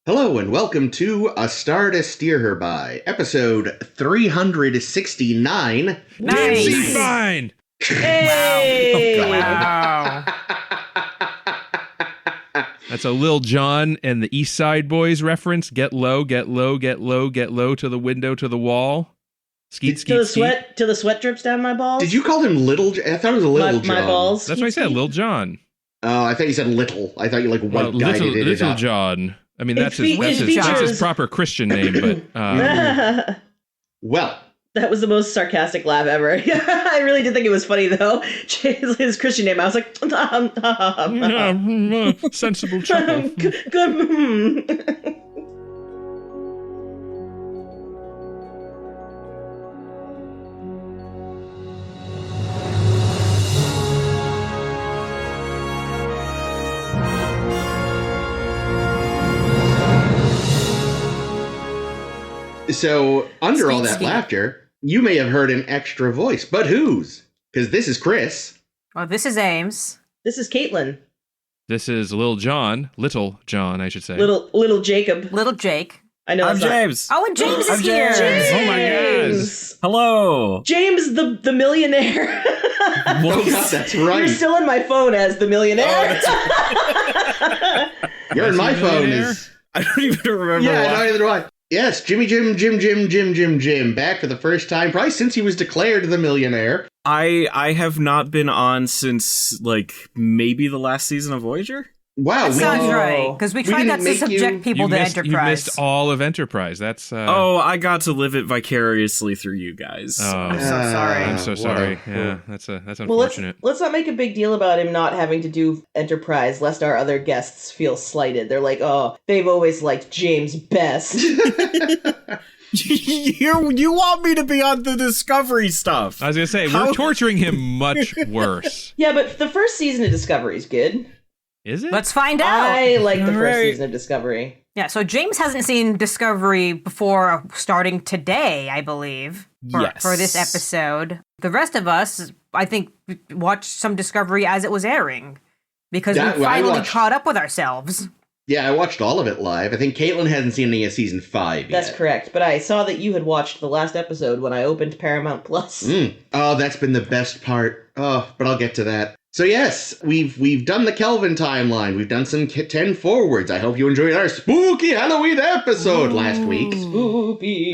Hello and welcome to A Star to Steer Her By, episode 369. Nancy Fine! Hey! Wow. That's a Lil Jon and the East Side Boys reference. Get low, get low, get low, get low to the window, to the wall. Skeet, skeet, skeet. Till the sweat drips down my balls. Did you call him Little? I thought it was a Little John. My balls. That's what I said, Lil Jon. Oh, I thought you said Little. I thought you white-guided it Little up. John. I mean, that's his proper Christian name, but... Well. That was the most sarcastic laugh ever. I really did think it was funny, though. His Christian name, I was like... sensible chuckle. Good. So, under all that laughter, you may have heard an extra voice, but whose? Because this is Chris. Well, this is Ames. This is Caitlin. This is Little John, I should say. Little Jacob. Little Jake. I know. I'm James. Oh, and James is here. James. Oh my God. Hello. James the millionaire. Oh God, that's right. You're still in my phone as the millionaire. You're in my phone is... I don't even remember Yeah, why. neither do I. Yes, Jim, back for the first time, probably since he was declared the millionaire. I have not been on since, maybe the last season of Voyager? Wow. That sounds right, because we tried not to subject people to Enterprise. You missed all of Enterprise. That's Oh, I got to live it vicariously through you guys. Oh, I'm so sorry. I'm so sorry. Yeah, that's unfortunate. Well, let's not make a big deal about him not having to do Enterprise, lest our other guests feel slighted. They're like, oh, they've always liked James best. You want me to be on the Discovery stuff? I was going to say, we're torturing him much worse. Yeah, but the first season of Discovery is good. Is it? Let's find out. I like the first season of Discovery. Yeah, so James hasn't seen Discovery before starting today, I believe, for this episode. The rest of us, I think, watched some Discovery as it was airing, because we finally caught up with ourselves. Yeah, I watched all of it live. I think Caitlin hasn't seen any of season 5 yet. That's correct, but I saw that you had watched the last episode when I opened Paramount Plus. Oh, that's been the best part. Oh, but I'll get to that. So yes, we've done the Kelvin timeline. We've done some 10 forwards. I hope you enjoyed our spooky Halloween episode last week. Spooky.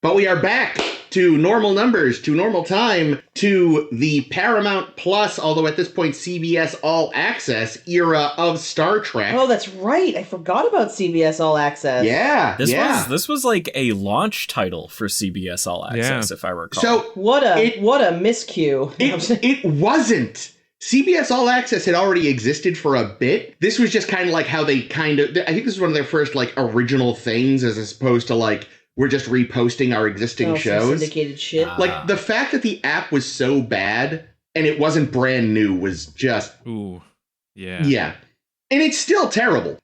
But we are back to normal numbers, to normal time, to the Paramount Plus, although at this point CBS All Access era of Star Trek. Oh, that's right. I forgot about CBS All Access. Yeah, This was like a launch title for CBS All Access, if I recall. So what a miscue. It wasn't. CBS All Access had already existed for a bit. This was just kind of like how they I think this is one of their first original things, as opposed to we're just reposting our existing shows. Syndicated shit. The fact that the app was so bad and it wasn't brand new was just... Ooh, yeah. Yeah. And it's still terrible.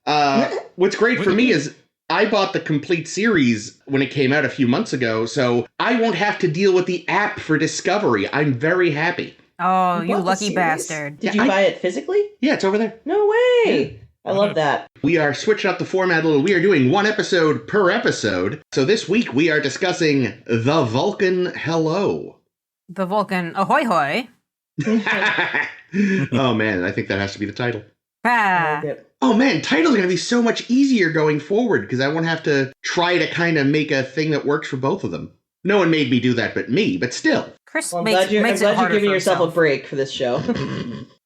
What's great for me is I bought the complete series when it came out a few months ago, so I won't have to deal with the app for Discovery. I'm very happy. Oh, you lucky bastard. Did you buy it physically? Yeah, it's over there. No way. I love that. We are switching up the format a little. We are doing one episode per episode. So this week we are discussing the Vulcan Hello. The Vulcan Ahoy-hoy. Oh man, I think that has to be the title. Oh man, title's going to be so much easier going forward because I won't have to try to kind of make a thing that works for both of them. No one made me do that but me, but still. Chris I'm makes glad you're giving yourself a break for this show.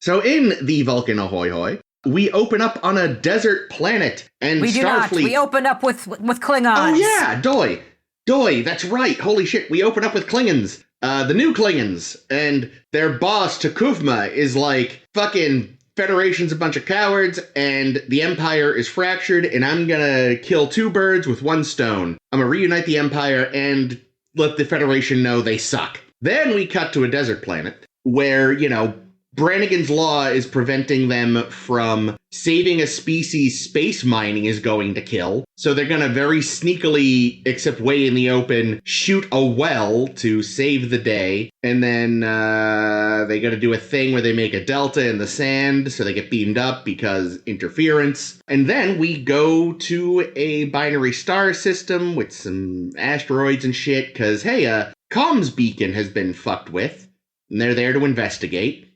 So in the Vulcan Ahoy-hoy, we open up on a desert planet, and we do Starfleet... not. We open up with Klingons. Oh yeah, Doy, that's right. Holy shit, we open up with Klingons. The new Klingons, and their boss, Takuvma, is like, fucking Federation's a bunch of cowards, and the Empire is fractured, and I'm gonna kill two birds with one stone. I'm gonna reunite the Empire and let the Federation know they suck. Then we cut to a desert planet, where, Brannigan's Law is preventing them from saving a species space mining is going to kill. So they're going to very sneakily, except way in the open, shoot a well to save the day. And then they got to do a thing where they make a delta in the sand so they get beamed up because interference. And then we go to a binary star system with some asteroids and shit because, hey, a comms beacon has been fucked with. And they're there to investigate.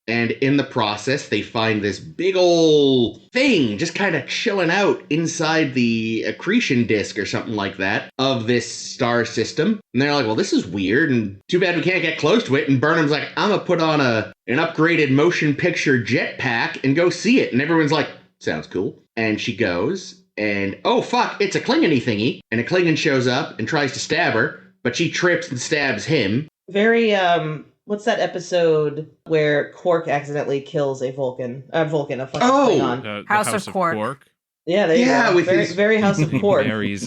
And in the process, they find this big ol' thing just kind of chilling out inside the accretion disk or something like that of this star system. And they're like, well, this is weird, and too bad we can't get close to it. And Burnham's like, I'm gonna put on an upgraded motion picture jetpack and go see it. And everyone's like, sounds cool. And she goes, and oh, fuck, it's a Klingon-y thingy. And a Klingon shows up and tries to stab her, but she trips and stabs him. Very, what's that episode where Quark accidentally kills a Vulcan? A fucking Klingon. House of Quark. Yeah, there you go. With very House of Quark. marries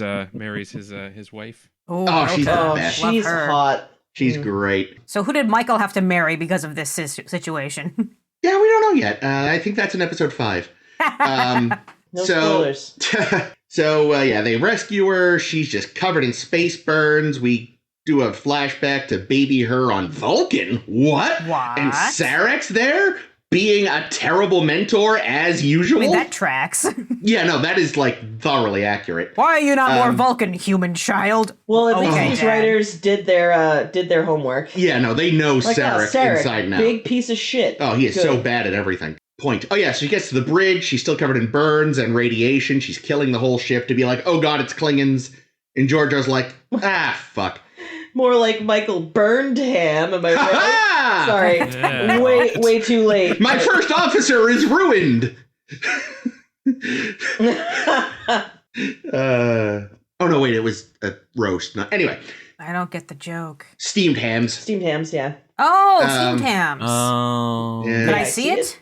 his wife. Oh, she's the best. She's hot. She's great. So who did Michael have to marry because of this situation? Yeah, we don't know yet. I think that's in episode 5. No spoilers. So they rescue her. She's just covered in space burns. We do a flashback to baby her on Vulcan. What? And Sarek's there? Being a terrible mentor as usual? I mean, that tracks. Yeah, no, that is, thoroughly accurate. Why are you not more Vulcan, human child? Well, at least these writers did their homework. Yeah, no, they know Sarek inside and out. Big piece of shit. Oh, he is so bad at everything. Point. Oh, yeah, so she gets to the bridge. She's still covered in burns and radiation. She's killing the whole ship to be like, oh, God, it's Klingons. And Georgiou's like, fuck. More like Michael Burnham, am I right? Sorry, Yeah. way too late. My first officer is ruined. Oh no, wait, it was a roast. No, anyway, I don't get the joke. Steamed hams. Steamed hams, yeah. Oh, steamed hams. Oh, yeah. Did I see it?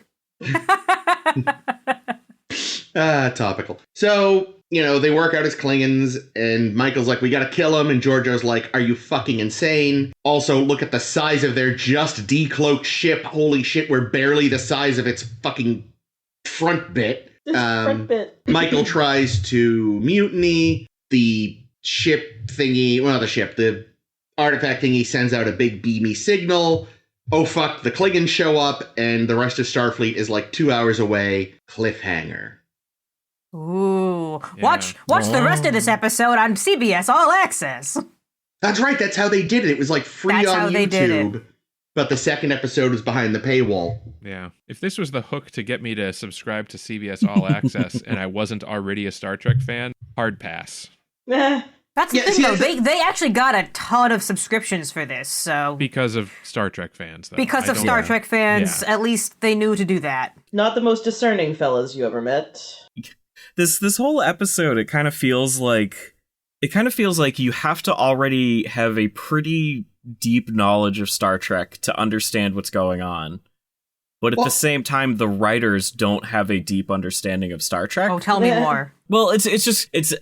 Topical. So, they work out as Klingons, and Michael's like, we gotta kill him, and Georgiou's like, are you fucking insane? Also, look at the size of their just decloaked ship. Holy shit, we're barely the size of its fucking front bit. Front bit. Michael tries to mutiny. The ship thingy, the artifact thingy sends out a big beamy signal. Oh fuck, the Klingons show up, and the rest of Starfleet is 2 hours away. Cliffhanger. Ooh. Yeah. Watch the rest of this episode on CBS All Access. That's right, that's how they did it. It was free on YouTube. But the second episode was behind the paywall. Yeah. If this was the hook to get me to subscribe to CBS All Access and I wasn't already a Star Trek fan, hard pass. That's the thing, though. They actually got a ton of subscriptions for this, so... Because of Star Trek fans, though. Because of Star Trek fans, at least they knew to do that. Not the most discerning fellas you ever met. This whole episode, it kind of feels like you have to already have a pretty deep knowledge of Star Trek to understand what's going on. But at the same time, the writers don't have a deep understanding of Star Trek. Oh, tell me more. Well, it's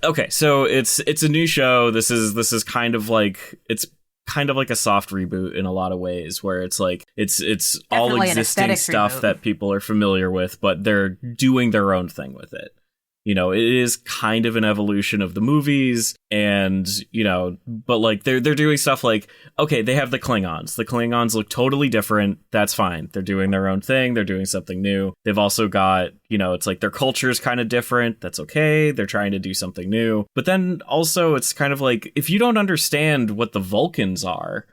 okay. So it's a new show. This is kind of like a soft reboot in a lot of ways, where it's it's all existing stuff reboot that people are familiar with, but they're doing their own thing with it. It is kind of an evolution of the movies, and, but they're doing stuff okay, they have the Klingons. The Klingons look totally different. That's fine. They're doing their own thing. They're doing something new. They've also got, it's their culture is kind of different. That's okay. They're trying to do something new. But then also it's kind of if you don't understand what the Vulcans are,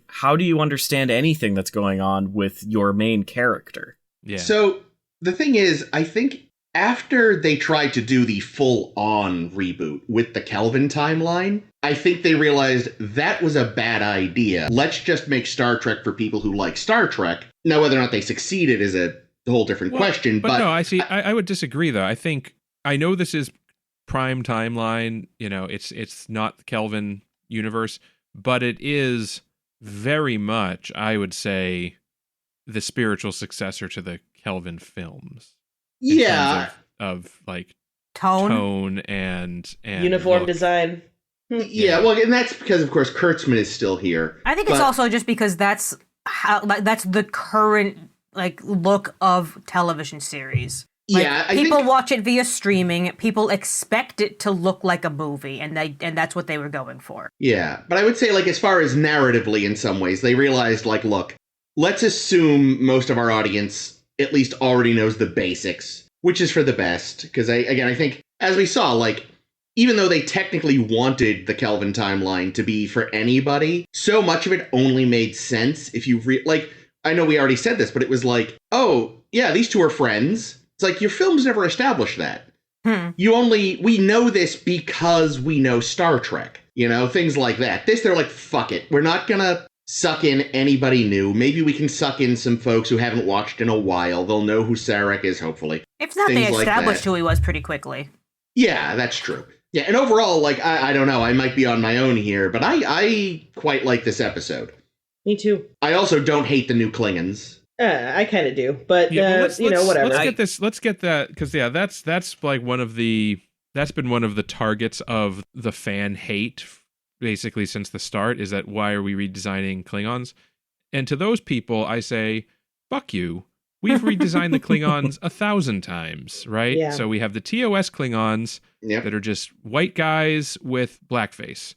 how do you understand anything that's going on with your main character? Yeah. So the thing is, I think, after they tried to do the full-on reboot with the Kelvin timeline, I think they realized that was a bad idea. Let's just make Star Trek for people who like Star Trek. Now, whether or not they succeeded is a whole different question. But no, I would disagree, though. I know this is prime timeline. It's not the Kelvin universe, but it is very much, I would say, the spiritual successor to the Kelvin films. Yeah, of tone and uniform look. design. Yeah, well, and that's because, of course, Kurtzman is still here. I think it's also just because that's the current look of television series. Like, people watch it via streaming. People expect it to look like a movie, and that's what they were going for. Yeah, but I would say, like, as far as narratively, in some ways, they realized, like, look, let's assume most of our audience at least already knows the basics, which is for the best. Because, I think, as we saw, like, even though they technically wanted the Kelvin timeline to be for anybody, so much of it only made sense if you like, I know we already said this, but it was like, oh, yeah, these two are friends. It's like, your films never established that. We know this because we know Star Trek, things like that. They're like, fuck it. We're not gonna suck in anybody new. Maybe we can suck in some folks who haven't watched in a while. They'll know who Sarek is, hopefully. If not, they established who he was pretty quickly. Yeah, that's true. Yeah, and overall, like, I don't know, I might be on my own here, but I quite like this episode. Me too. I also don't hate the new Klingons. I kind of do, but whatever. Let's get that, because that's like that's been one of the targets of the fan hate, basically since the start, is that why are we redesigning Klingons? And to those people, I say, fuck you. We've redesigned the Klingons 1,000 times, right? Yeah. So we have the TOS Klingons that are just white guys with blackface.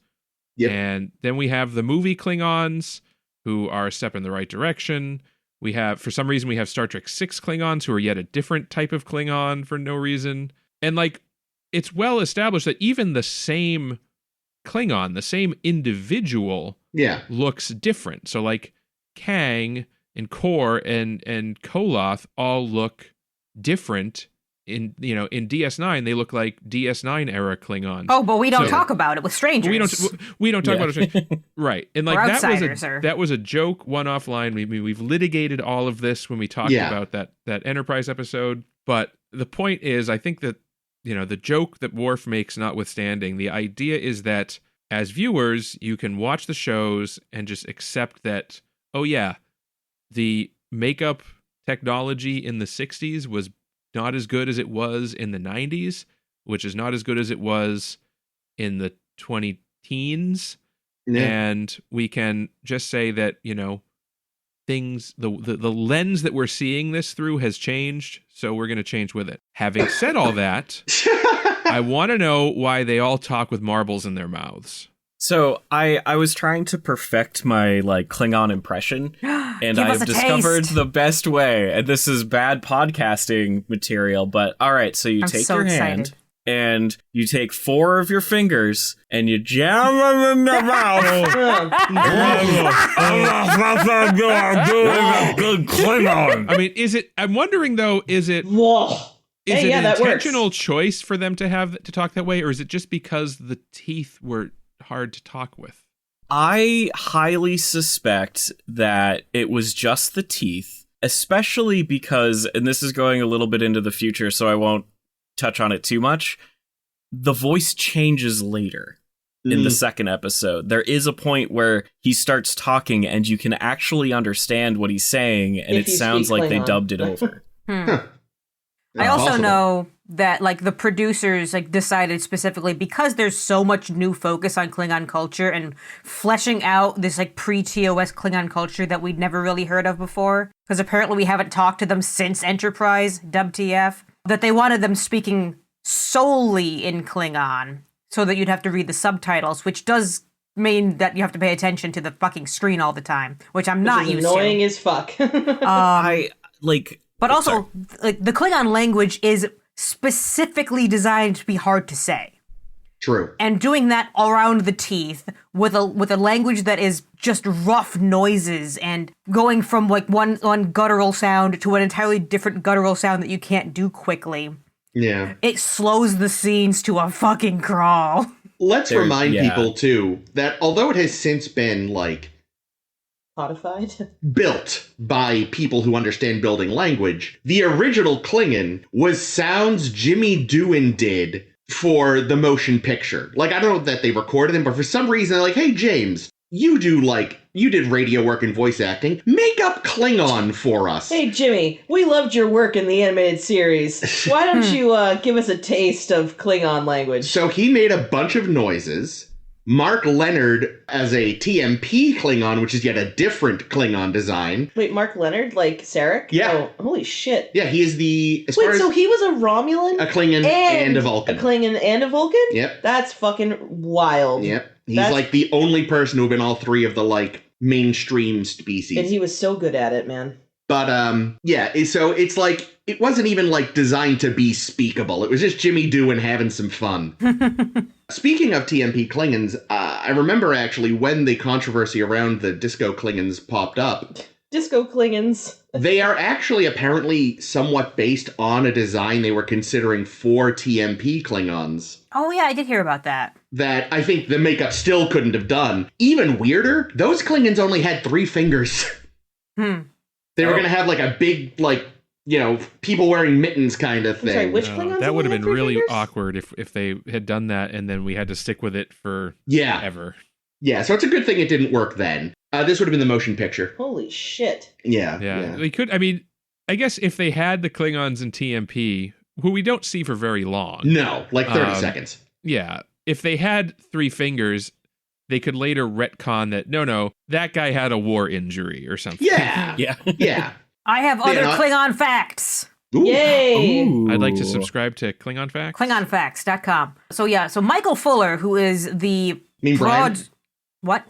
Yep. And then we have the movie Klingons, who are a step in the right direction. For some reason, we have Star Trek 6 Klingons, who are yet a different type of Klingon for no reason. And, like, it's well established that even the same Klingon, the same individual, looks different. So, like, Kang and Kor and Koloth all look different. In DS9, they look like DS9 era Klingons. Oh, but we don't talk about it with strangers. We don't talk about it, right? And like that was a joke one-off line. We've litigated all of this when we talked about that Enterprise episode. But the point is, I think that the joke that Worf makes notwithstanding, the idea is that as viewers, you can watch the shows and just accept that, oh yeah, the makeup technology in the 60s was not as good as it was in the 90s, which is not as good as it was in the 20-teens. Yeah. And we can just say that, things, the lens that we're seeing this through has changed, so we're going to change with it. Having said all that, I want to know why they all talk with marbles in their mouths. So I was trying to perfect my Klingon impression, and I've discovered the best way. And this is bad podcasting material, but all right. So you take your hand and you take 4 of your fingers and you jam them in your mouth. Good Klingon. I mean, I'm wondering though, is it an intentional choice for them to talk that way, or is it just because the teeth were hard to talk with? I highly suspect that it was just the teeth, especially because, and this is going a little bit into the future, so I won't touch on it too much, the voice changes later in the second episode. There is a point where he starts talking and you can actually understand what he's saying, and it sounds like they dubbed it over. I also know that the producers decided specifically, because there's so much new focus on Klingon culture and fleshing out this pre-TOS Klingon culture that we'd never really heard of before, because apparently we haven't talked to them since Enterprise, WTF, that they wanted them speaking solely in Klingon so that you'd have to read the subtitles, which does mean that you have to pay attention to the fucking screen all the time, which I'm not used to. Annoying as fuck. But also, the Klingon language is specifically designed to be hard to say. True. And doing that around the teeth with a language that is just rough noises and going from one guttural sound to an entirely different guttural sound that you can't do quickly. Yeah. It slows the scenes to a fucking crawl. Let's remind people, too, that although it has since been, codified? Built by people who understand building language, the original Klingon was sounds Jimmy Doohan did for the motion picture. I don't know that they recorded them, but for some reason, they're hey, James, you did radio work and voice acting. Make up Klingon for us. Hey, Jimmy, we loved your work in the animated series. Why don't you give us a taste of Klingon language? So he made a bunch of noises, Mark Leonard as a TMP Klingon, which is yet a different Klingon design. Wait, Mark Leonard, like Sarek? Yeah. Oh, holy shit. Yeah, he is the... So he was a Romulan? A Klingon and a Vulcan. A Klingon and a Vulcan? Yep. That's fucking wild. Yep. He's like the only person who've been all three of the like mainstream species. And he was so good at it, man. But yeah, so it's like it wasn't even like designed to be speakable. It was just Jimmy doing having some fun. Speaking of TMP Klingons, I remember actually when the controversy around the Disco Klingons popped up. Disco Klingons. They are actually apparently somewhat based on a design they were considering for TMP Klingons. Oh, yeah, I did hear about that. That I think the makeup still couldn't have done. Even weirder, those Klingons only had 3 fingers. They were going to have like a big, like, you know, people wearing mittens kind of thing. I'm sorry, which Klingons? That would have been really fingers? awkward if they had done that and then we had to stick with it for ever. Yeah, so it's a good thing it didn't work then. This would have been the motion picture. Holy shit. Yeah. They could, I mean, I guess if they had the Klingons in TMP, who we don't see for very long. No, like 30 seconds. Yeah. If they had 3 fingers, they could later retcon that, no, that guy had a war injury or something. Yeah. Yeah. I have other Klingon facts. Ooh. Yay! Ooh. I'd like to subscribe to Klingon Facts. KlingonFacts.com. So Michael Fuller, who is the Brian? What?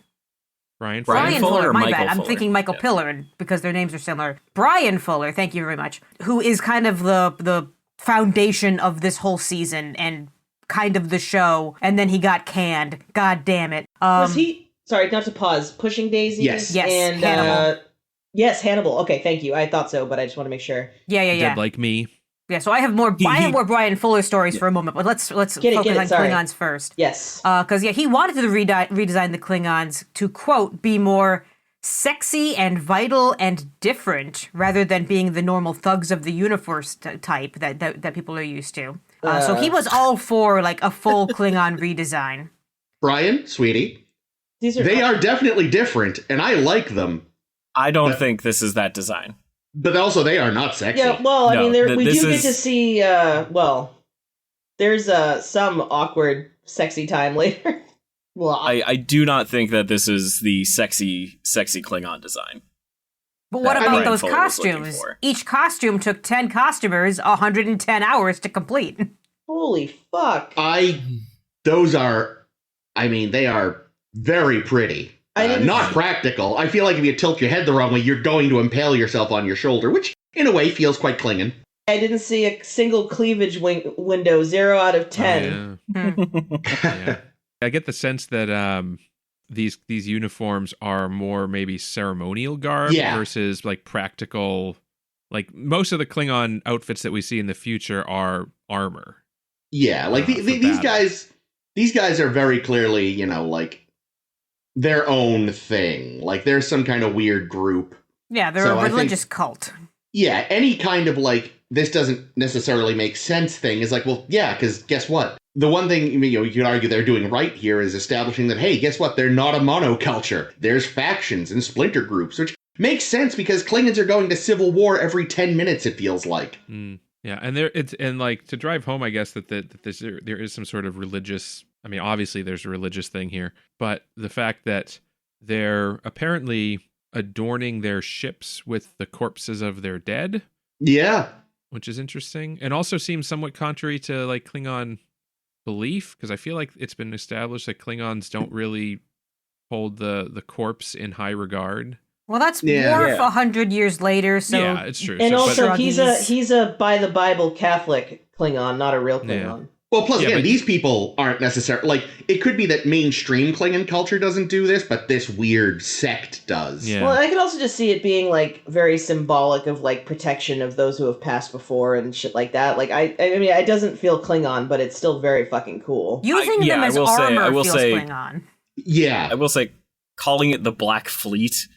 Brian Fuller, my bad. I'm Fuller? thinking Michael Piller because their names are similar. Brian Fuller, thank you very much, who is kind of the foundation of this whole season and kind of the show, and then he got canned. God damn it. Was he, sorry, not to pause, Pushing Daisies? Yes. And, Hannibal. Yes, Hannibal. Okay, thank you. I thought so, but I just want to make sure. Yeah. Dead Like Me. Yeah, so I have more Brian Fuller stories for a moment, but let's focus on Klingons first. Yes. Because he wanted to redesign the Klingons to, quote, be more sexy and vital and different rather than being the normal thugs of the universe type that people are used to. So he was all for like a full Klingon redesign. Brian, sweetie, they are definitely different, and I like them. I don't think this is that design. But also, they are not sexy. Yeah, well, I mean, we do get to see, there's some awkward, sexy time later. Well, I do not think that this is the sexy Klingon design. But what about those Fuller was looking costumes? for. Each costume took 10 costumers 110 hours to complete. Holy fuck. They are very pretty. Not practical. I feel like if you tilt your head the wrong way, you're going to impale yourself on your shoulder, which, in a way, feels quite Klingon. I didn't see a single cleavage window, 0 out of 10. Yeah. I get the sense that these uniforms are more maybe ceremonial garb versus like practical. Like most of the Klingon outfits that we see in the future are armor. Yeah, like these guys are very clearly, you know, like their own thing. Like there's some kind of weird group. Yeah, they're a religious cult. Yeah, any kind of like this doesn't necessarily make sense thing is like, well, yeah, because guess what? The one thing you could argue they're doing right here is establishing that, hey, guess what? They're not a monoculture. There's factions and splinter groups, which makes sense because Klingons are going to civil war every 10 minutes, it feels like. Yeah, and like to drive home, I guess that there is some sort of religious. I mean, obviously there's a religious thing here, but the fact that they're apparently adorning their ships with the corpses of their dead. Yeah. Which is interesting and also seems somewhat contrary to like Klingon belief, because I feel like it's been established that Klingons don't really hold the corpse in high regard. Well, that's Worf 100 years later, so yeah, it's true. And also, he's a by the Bible Catholic Klingon, not a real Klingon. Yeah. Well, plus again, these people aren't necessarily like. It could be that mainstream Klingon culture doesn't do this, but this weird sect does. Yeah. Well, I could also just see it being like very symbolic of like protection of those who have passed before and shit like that. Like I mean, it doesn't feel Klingon, but it's still very fucking cool. Using them as armor feels Klingon. Yeah, I will say, calling it the Black Fleet,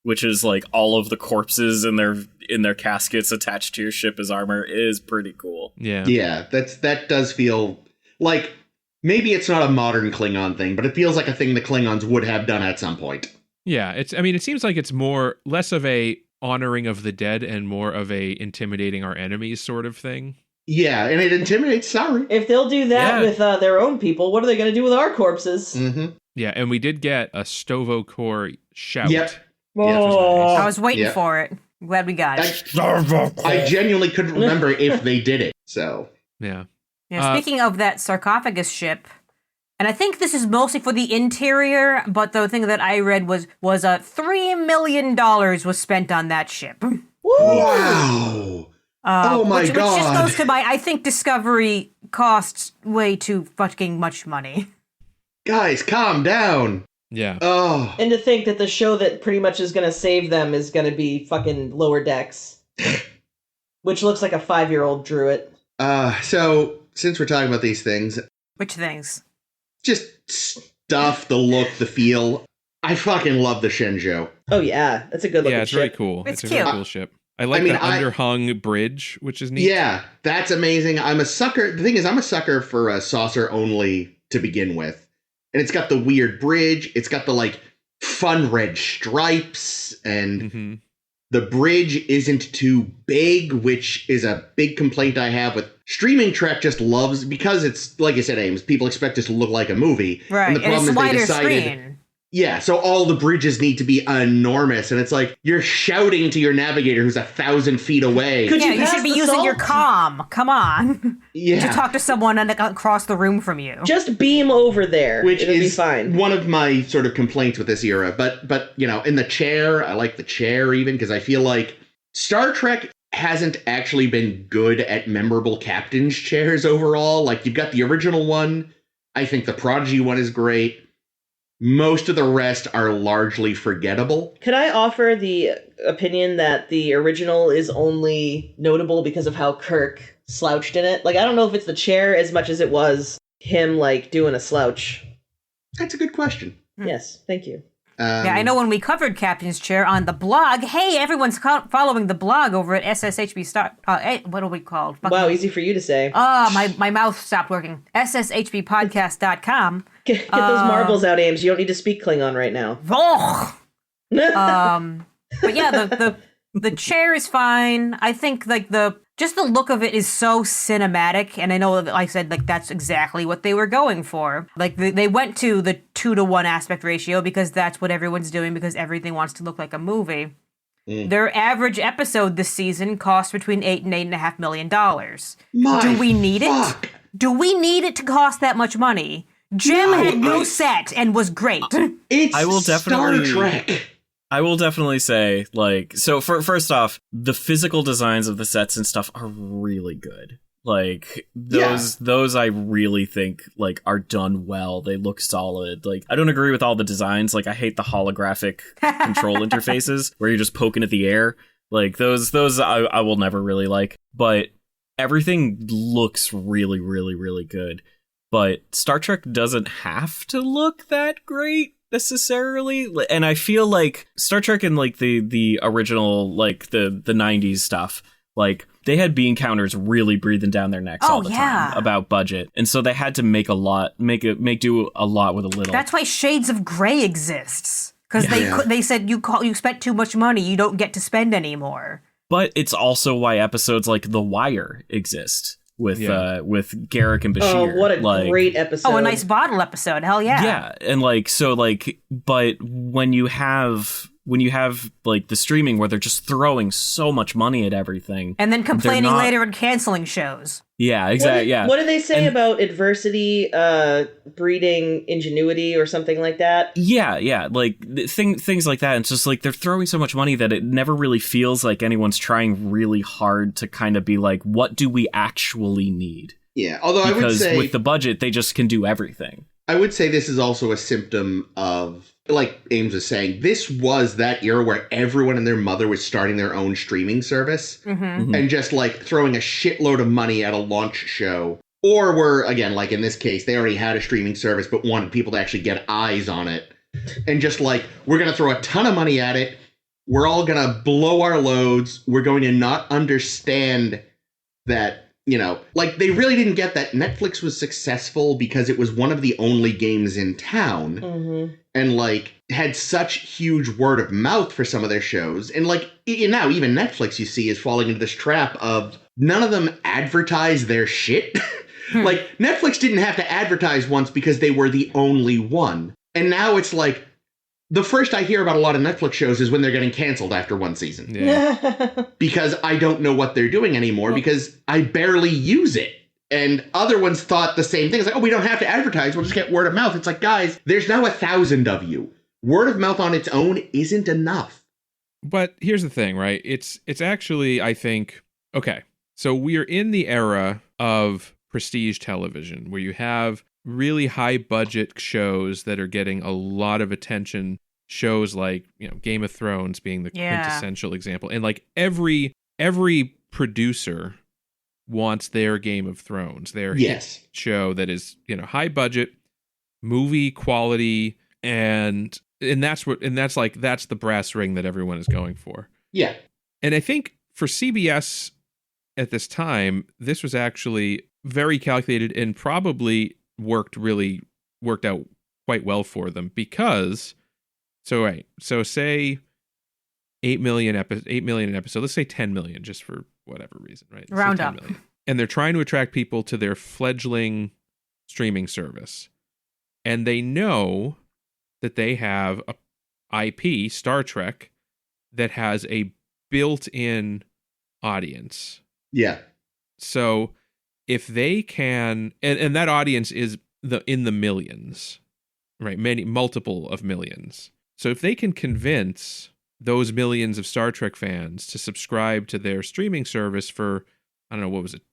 which is like all of the corpses in their caskets attached to your ship as armor, is pretty cool. Yeah, that does feel like maybe it's not a modern Klingon thing, but it feels like a thing the Klingons would have done at some point. Yeah, it seems like it's less of a honoring of the dead and more of a intimidating our enemies sort of thing. Yeah, and it intimidates Saru. If they'll do that with their own people, what are they going to do with our corpses? Mm-hmm. Yeah, and we did get a Stovo-Core shout. Yep. Oh. I was waiting for it. I'm glad we got it. I genuinely couldn't remember if they did it. So Yeah. Speaking of that sarcophagus ship, and I think this is mostly for the interior, but the thing that I read was $3 million was spent on that ship. wow. Oh my God. Which just goes to I think Discovery costs way too fucking much money. Guys, calm down. Yeah. Oh. And to think that the show that pretty much is going to save them is going to be fucking Lower Decks. Which looks like a 5-year-old drew it. So, since we're talking about these things... Which things? Just stuff, the look, the feel. I fucking love the Shenzhou. Oh yeah, that's a good looking ship. Yeah, it's very cool. It's a cute. very cool ship. I like the underhung bridge, which is neat. Yeah, that's amazing. I'm a sucker. The thing is, I'm a sucker for a saucer only to begin with. And it's got the weird bridge. It's got the, like, fun red stripes. And the bridge isn't too big, which is a big complaint I have with streaming. Trek just loves, because it's, like I said, Ames, people expect it to look like a movie. Right, And the problem it's is wider they decided... screen. Yeah, so all the bridges need to be enormous, and it's like you're shouting to your navigator who's 1,000 feet away. You should be using your comm. Come on. Yeah. To talk to someone across the room from you. Just beam over there. Which It'll is be fine. one of my sort of complaints with this era. But you know, in the chair, I like the chair even, because I feel like Star Trek hasn't actually been good at memorable captain's chairs overall. Like, you've got the original one. I think the Prodigy one is great. Most of the rest are largely forgettable. Could I offer the opinion that the original is only notable because of how Kirk slouched in it? Like, I don't know if it's the chair as much as it was him, like, doing a slouch. That's a good question. Yes, thank you. Yeah, I know when we covered Captain's Chair on the blog, hey, everyone's following the blog over at SSHB Star... what are we called? Wow, easy for you to say. My mouth stopped working. SSHBpodcast.com. Get those marbles out, Ames. You don't need to speak Klingon right now. But yeah, the chair is fine. I think, like, just the look of it is so cinematic, and I know, like I said, like, that's exactly what they were going for. Like, they went to the 2-to-1 aspect ratio because that's what everyone's doing, because everything wants to look like a movie. Their average episode this season cost between $8 and $8.5 million. Do we need it? Do we need it to cost that much money? Jim had no set and was great. It's Star Trek. I will definitely say, like, so first off, the physical designs of the sets and stuff are really good. Like, those I really think, like, are done well. They look solid. Like, I don't agree with all the designs. Like, I hate the holographic control interfaces where you're just poking at the air. Like, those I will never really like. But everything looks really, really, really good. But Star Trek doesn't have to look that great necessarily, and I feel like Star Trek in, like, the original, like, the 90s stuff, like, they had bean counters really breathing down their necks all the time about budget, and so they had to make do a lot with a little. That's why Shades of Grey exists, because they said you spent too much money, you don't get to spend anymore. But it's also why episodes like The Wire exist. With Garrick and Bashir. Oh, what a great episode. Oh, a nice bottle episode. Hell yeah. Yeah, and, like, so, like, but when you have like the streaming where they're just throwing so much money at everything and then complaining later and canceling shows. Yeah, exactly. What do they say about adversity breeding ingenuity or something like that? Yeah, like things like that. And it's just like they're throwing so much money that it never really feels like anyone's trying really hard to kind of be like, what do we actually need? Yeah, although I would say with the budget they just can do everything. I would say this is also a symptom of, like Ames was saying, this was that era where everyone and their mother was starting their own streaming service and just, like, throwing a shitload of money at a launch show. Or were, again, like in this case, they already had a streaming service but wanted people to actually get eyes on it. And just, like, we're going to throw a ton of money at it. We're all going to blow our loads. We're going to not understand that, you know, like, they really didn't get that Netflix was successful because it was one of the only games in town and, like, had such huge word of mouth for some of their shows. And, like, now even Netflix, you see, is falling into this trap of none of them advertise their shit. Like, Netflix didn't have to advertise once because they were the only one. And now it's like, the first I hear about a lot of Netflix shows is when they're getting canceled after one season. Yeah. Because I don't know what they're doing anymore because I barely use it. And other ones thought the same thing. It's like, oh, we don't have to advertise. We'll just get word of mouth. It's like, guys, there's now 1,000 of you. Word of mouth on its own isn't enough. But here's the thing, right? It's actually, I think, okay, so we're in the era of prestige television where you have really high budget shows that are getting a lot of attention. Shows like, Game of Thrones being the quintessential example. And like every producer wants their Game of Thrones, their hit show that is, high budget, movie quality, and that's the brass ring that everyone is going for. Yeah. And I think for CBS at this time, this was actually very calculated and probably worked out quite well for them because so say 8 million an episode, let's say 10 million just for whatever reason, right? Round up. Million. And they're trying to attract people to their fledgling streaming service. And they know that they have a IP, Star Trek, that has a built-in audience. Yeah. So if they can, and that audience is in the millions, right? Multiple of millions. So if they can convince those millions of Star Trek fans to subscribe to their streaming service for, I don't know, what was it?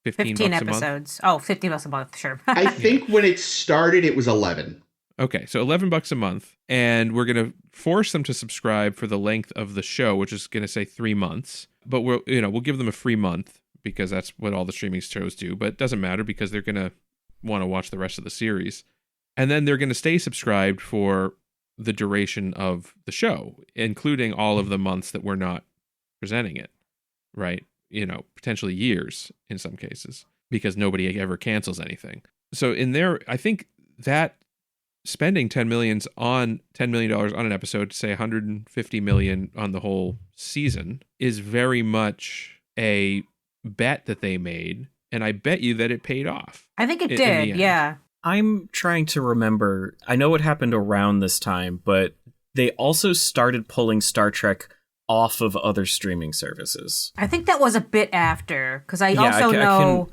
15 episodes. Oh, $15 a month, sure. I think when it started, it was 11. Okay, so $11 a month, and we're going to force them to subscribe for the length of the show, which is going to say 3 months. But we'll give them a free month because that's what all the streaming shows do. But it doesn't matter because they're going to want to watch the rest of the series, and then they're going to stay subscribed for the duration of the show, including all of the months that we're not presenting it, right? Potentially years in some cases, because nobody ever cancels anything. So in there, I think that spending $10 million on an episode, say $150 million on the whole season, is very much a bet that they made, and I bet you that it paid off. I think it did, yeah. I'm trying to remember. I know what happened around this time, but they also started pulling Star Trek off of other streaming services. I think that was a bit after, because I know...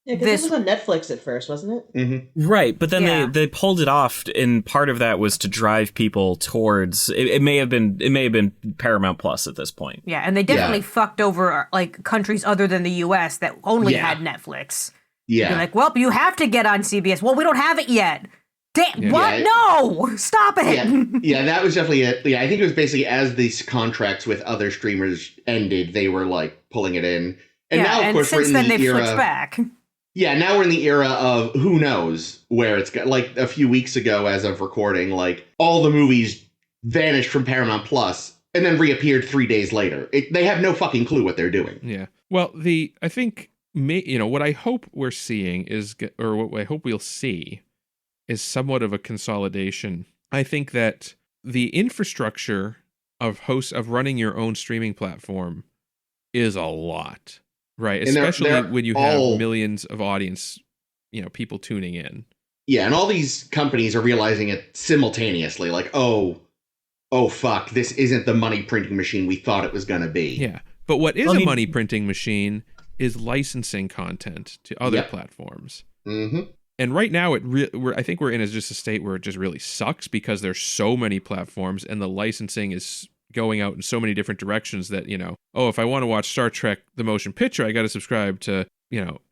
Yeah, because this was on Netflix at first, wasn't it? Mm-hmm. Right, but then they pulled it off, and part of that was to drive people towards. It may have been Paramount Plus at this point. Yeah, and they definitely fucked over like countries other than the U.S. that only had Netflix. Yeah, you're like, well, you have to get on CBS. Well, we don't have it yet. Damn, what? No, stop it. Yeah, that was definitely it. Yeah, I think it was basically as these contracts with other streamers ended, they were like pulling it in, and now of course since we're in then the era. Switched back. Yeah, now we're in the era of who knows where it's got. Like a few weeks ago, as of recording, like all the movies vanished from Paramount Plus and then reappeared 3 days later. They have no fucking clue what they're doing. Yeah. Well, I think what I hope we're seeing is, or what I hope we'll see, is somewhat of a consolidation. I think that the infrastructure of running your own streaming platform is a lot. Right, and especially when you have millions of audience, people tuning in. Yeah, and all these companies are realizing it simultaneously, like, oh fuck, this isn't the money printing machine we thought it was going to be. Yeah, but what is a money printing machine is licensing content to other platforms. Mm-hmm. And right now, I think we're in just a state where it just really sucks because there's so many platforms and the licensing is going out in so many different directions that, if I want to watch Star Trek the motion picture, I got to subscribe to,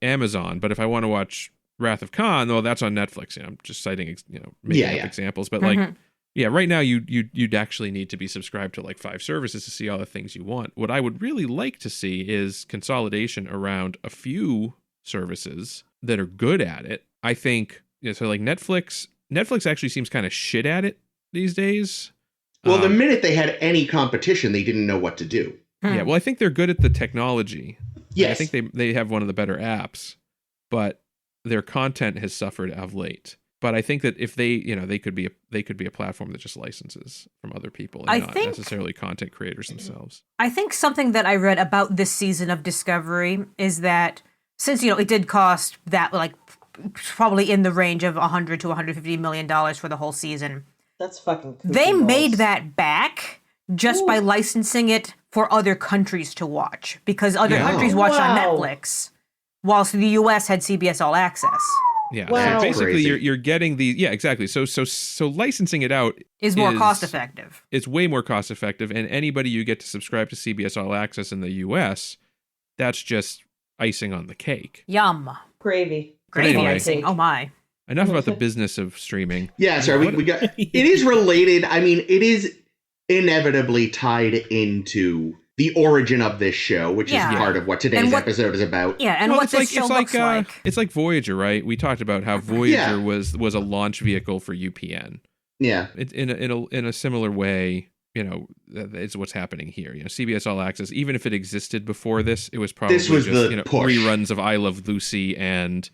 Amazon. But if I want to watch Wrath of Khan, well, that's on Netflix. I'm just citing, making up examples. But right now you'd actually need to be subscribed to like 5 services to see all the things you want. What I would really like to see is consolidation around a few services that are good at it. I think, so like Netflix actually seems kind of shit at it these days. Well, the minute they had any competition, they didn't know what to do. Yeah, well, I think they're good at the technology. Yes. I think they have one of the better apps, but their content has suffered of late. But I think that if they could be a platform that just licenses from other people and not necessarily content creators themselves. I think something that I read about this season of Discovery is that since it did cost that like probably in the range of $100 to $150 million for the whole season. That's fucking cool. They made that back just by licensing it for other countries to watch, because other countries watched on Netflix, whilst the US had CBS All Access. Yeah, wow. so basically you're getting the exactly. So licensing it out is more cost effective. It's way more cost effective, and anybody you get to subscribe to CBS All Access in the US, that's just icing on the cake. Yum. Gravy. Anyway, icing. Oh my. Enough about the business of streaming. Yeah, sorry, we got it is related. I mean, it is inevitably tied into the origin of this show, which is part of what today's episode is about. Yeah, and what this show looks like. It's like Voyager, right? We talked about how Voyager was a launch vehicle for UPN. Yeah. In a similar way, it's what's happening here. CBS All Access, even if it existed before this, it was probably just reruns of I Love Lucy and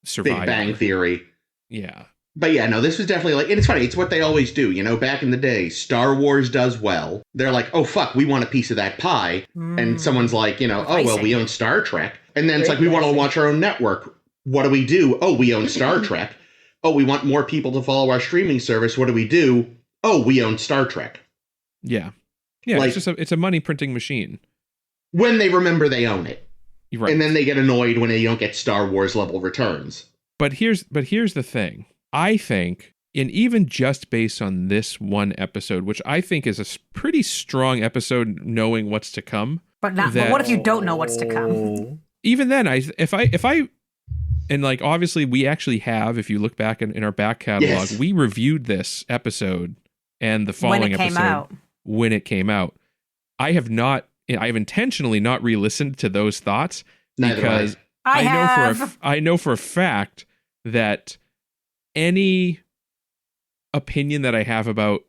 Survivor. Big Bang Theory. Yeah. But yeah, no, this was definitely and it's funny, it's what they always do. Back in the day, Star Wars does well. They're like, oh, fuck, we want a piece of that pie. And someone's like, oh, well, we own Star Trek. And then it's like, we want to launch our own network. What do? Oh, we own Star Trek. Oh, we want more people to follow our streaming service. What do? Oh, we own Star Trek. Yeah. Yeah, it's a money printing machine. When they remember they own it. Right. And then they get annoyed when they don't get Star Wars level returns. But here's the thing. I think, and even just based on this one episode, which I think is a pretty strong episode, knowing what's to come. But what if you don't know what's to come? Even then, if I, and like obviously we actually have, if you look back in our back catalog, we reviewed this episode and the following episode when it came out. I have intentionally not re-listened to those thoughts because I know for a fact that any opinion that I have about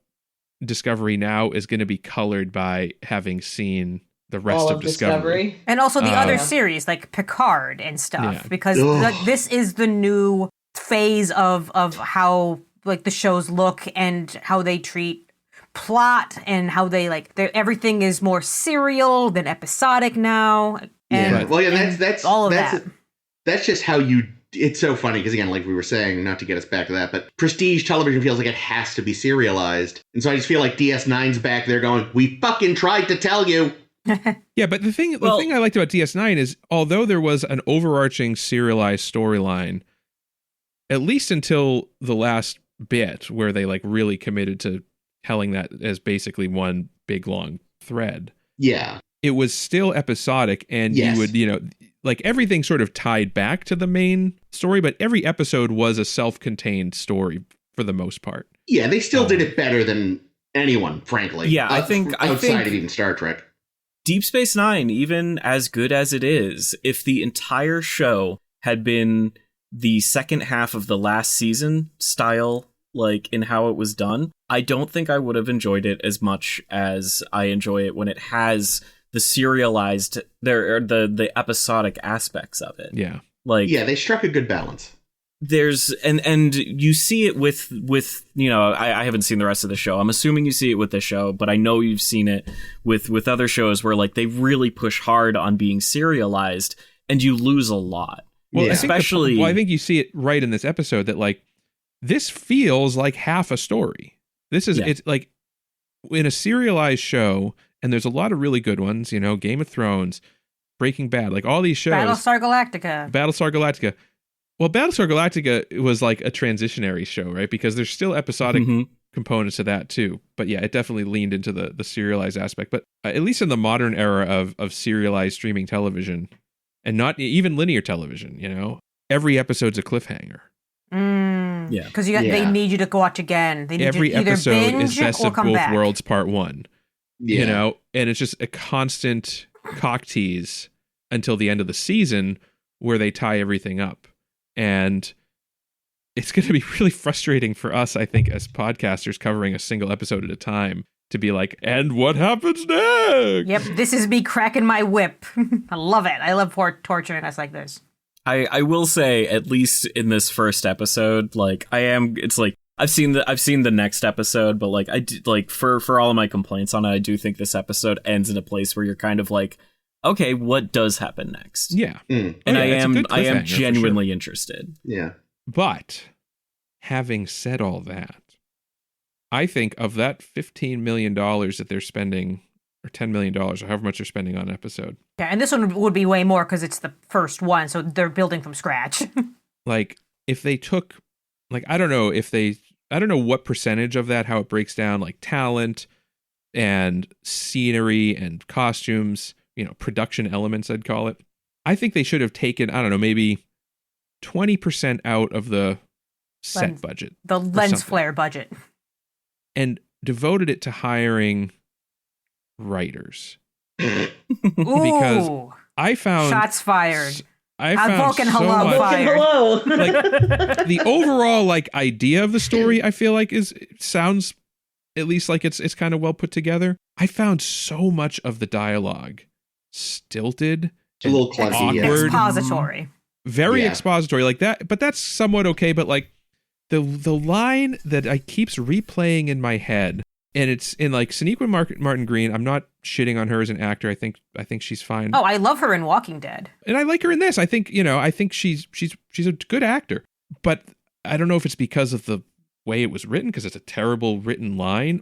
Discovery Now is going to be colored by having seen the rest of Discovery. And also the other series like Picard and stuff, because this is the new phase of how like the shows look and how they treat plot and how they everything is more serial than episodic now. And, that's all of that. That's just how you. It's so funny because, again, like we were saying, not to get us back to that, but prestige television feels like it has to be serialized. And so I just feel like DS9's back there going, we fucking tried to tell you. Yeah, but the thing I liked about DS9 is, although there was an overarching serialized storyline, at least until the last bit where they really committed to telling that as basically one big long thread. Yeah. It was still episodic, and you would, everything sort of tied back to the main story, but every episode was a self-contained story for the most part. Yeah, they still did it better than anyone, frankly. Yeah, I think outside of even Star Trek. Deep Space Nine, even as good as it is, if the entire show had been the second half of the last season style, in how it was done, I don't think I would have enjoyed it as much as I enjoy it when it has the serialized, the episodic aspects of it. Yeah. They struck a good balance. There's and you see it with I haven't seen the rest of the show. I'm assuming you see it with this show, but I know you've seen it with other shows where they really push hard on being serialized and you lose a lot. Well, I think you see it right in this episode that this feels like half a story. This is it's in a serialized show, and there's a lot of really good ones, Game of Thrones, Breaking Bad, all these shows. Battlestar Galactica. Well, Battlestar Galactica was a transitionary show, right? Because there's still episodic components to that too. But yeah, it definitely leaned into the serialized aspect. But at least in the modern era of serialized streaming television, and not even linear television, every episode's a cliffhanger. Yeah, because they need you to watch again. They need every you to either episode binge is Best or of come Both back. Worlds Part 1. And it's just a constant cock tease until the end of the season where they tie everything up. And it's going to be really frustrating for us, I think, as podcasters covering a single episode at a time, to be like, and what happens next? Yep, this is me cracking my whip. I love it. I love torturing us like this. I will say, at least in this first episode, I've seen the next episode, but I do, for all of my complaints on it, I do think this episode ends in a place where you're kind of okay, what does happen next? Yeah. And Yeah, I am genuinely interested. Yeah. But having said all that, I think of that $15 million that they're spending, or $10 million, or however much they're spending on an episode. Yeah, and this one would be way more because it's the first one, so they're building from scratch. Like, if they took, like, I don't know what percentage of that, how it breaks down, like talent and scenery and costumes, production elements, I'd call it. I think they should have taken, I don't know, maybe 20% out of the set budget. The lens flare budget. And devoted it to hiring writers. Because I found... Shots fired. I found Vulcan so Hello much, fired. Vulcan Hello. Like, the overall, like, idea of the story, I feel like sounds at least like it's kind of well put together. I found so much of the dialogue stilted, it's a little clunky, awkward, expository, very expository, like that. But that's somewhat okay. But like the line that I keeps replaying in my head, and it's in like Sonequa Martin Green. I'm not shitting on her as an actor. I think she's fine. Oh, I love her in Walking Dead, and I like her in this. I think she's a good actor. But I don't know if it's because of the way it was written, because it's a terrible written line,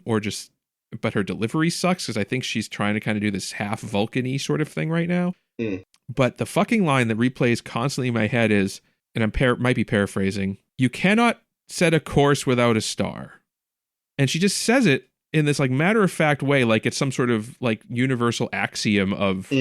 but her delivery sucks, because I think she's trying to kind of do this half Vulcan-y sort of thing right now. But the fucking line that replays constantly in my head is, and I'm might be paraphrasing, "You cannot set a course without a star." And she just says it in this like matter-of-fact way, like it's some sort of like universal axiom of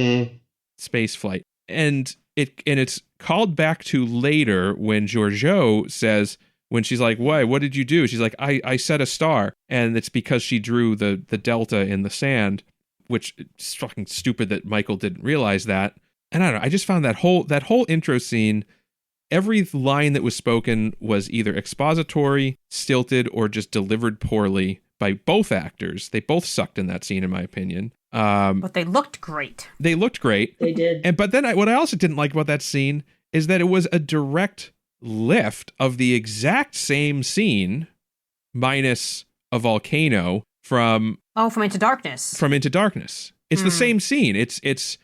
space flight. And it's called back to later when Georgiou says, when she's like, "Why? What did you do?" She's like, I set a star. And it's because she drew the delta in the sand, which is fucking stupid that Michael didn't realize that. And I don't know, I just found that whole intro scene, every line that was spoken was either expository, stilted, or just delivered poorly by both actors. They both sucked in that scene, in my opinion. But they looked great. They looked great. They did. But then what I also didn't like about that scene is that it was a direct lift of the exact same scene, minus a volcano from Into Darkness. From Into Darkness. It's the same scene. It's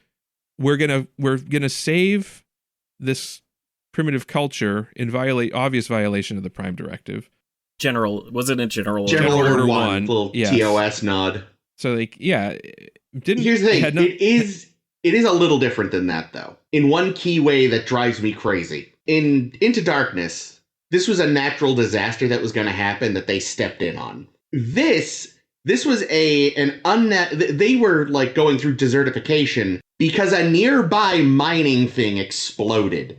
we're gonna save this primitive culture in obvious violation of the Prime Directive. Wasn't it General Order 1? Little TOS nod. So like, yeah. Here's the thing. It is a little different than that, though, in one key way that drives me crazy. In Into Darkness, this was a natural disaster that was going to happen that they stepped in on. This was they were like going through desertification because a nearby mining thing exploded.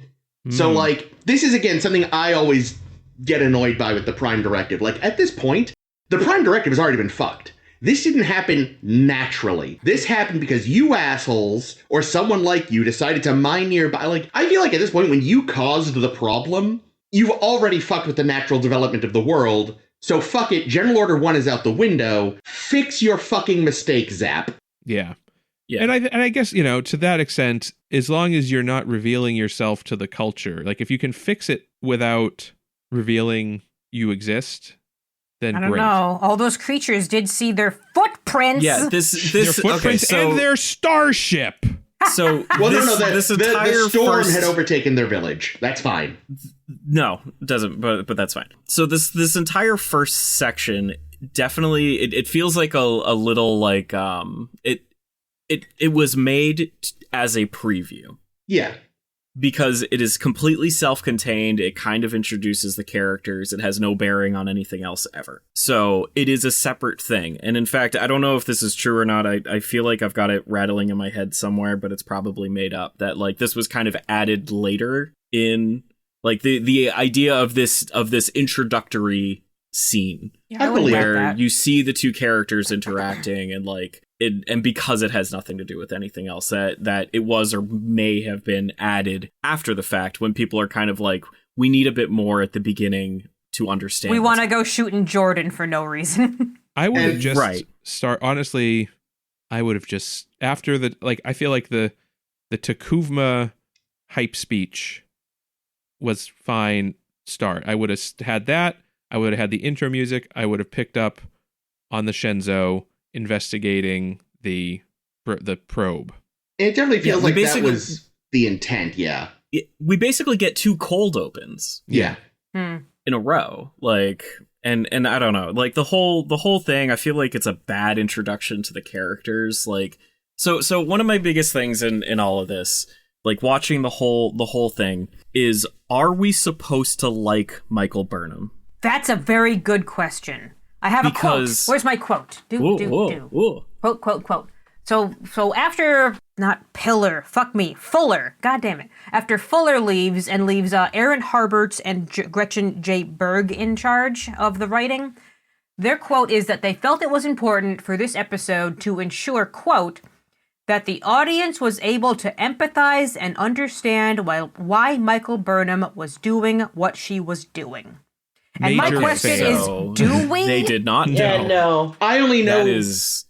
So like, this is again something I always get annoyed by with the Prime Directive. Like, at this point, the Prime Directive has already been fucked. This didn't happen naturally. This happened because you assholes, or someone like you, decided to mine nearby. Like, I feel like at this point, when you caused the problem, you've already fucked with the natural development of the world. So fuck it, General Order 1 is out the window. Fix your fucking mistake, Zap. Yeah. And I guess, to that extent, as long as you're not revealing yourself to the culture, like if you can fix it without revealing you exist, then I don't great. know. All those creatures did see their footprints. Yeah, their footprints and their starship. So the storm had overtaken their village. That's fine. No, it doesn't. But that's fine. So this entire first section definitely it feels like a little like it was made as a preview. Yeah. Because it is completely self-contained, it kind of introduces the characters, it has no bearing on anything else ever. So it is a separate thing. And in fact, I don't know if this is true or not, I feel like I've got it rattling in my head somewhere, but it's probably made up, that like this was kind of added later in like the idea of this introductory scene. Yeah, where you see the two characters interacting and like and because it has nothing to do with anything else, that it was or may have been added after the fact when people are kind of like, we need a bit more at the beginning to understand. We want to go shooting Jordan for no reason. I would have just honestly, I would have just, after the, like, I feel like the Takuvma hype speech was fine start. I would have had that. I would have had the intro music. I would have picked up on the Shenzhou investigating the probe. It definitely feels like that was the intent, yeah. We basically get 2 cold opens. Yeah. In a row. Like, and I don't know. Like, the whole thing, I feel like it's a bad introduction to the characters. Like, so one of my biggest things in all of this, like, watching the whole thing, is, are we supposed to like Michael Burnham? That's a very good question. I have a quote. Where's my quote? Quote. So after, not Pillar, fuck me, Fuller, god damn it. After Fuller leaves and leaves Aaron Harberts and Gretchen J. Berg in charge of the writing, their quote is that they felt it was important for this episode to ensure, quote, that the audience was able to empathize and understand why Michael Burnham was doing what she was doing. And my question is, do we? They did not know. Yeah, no. I only know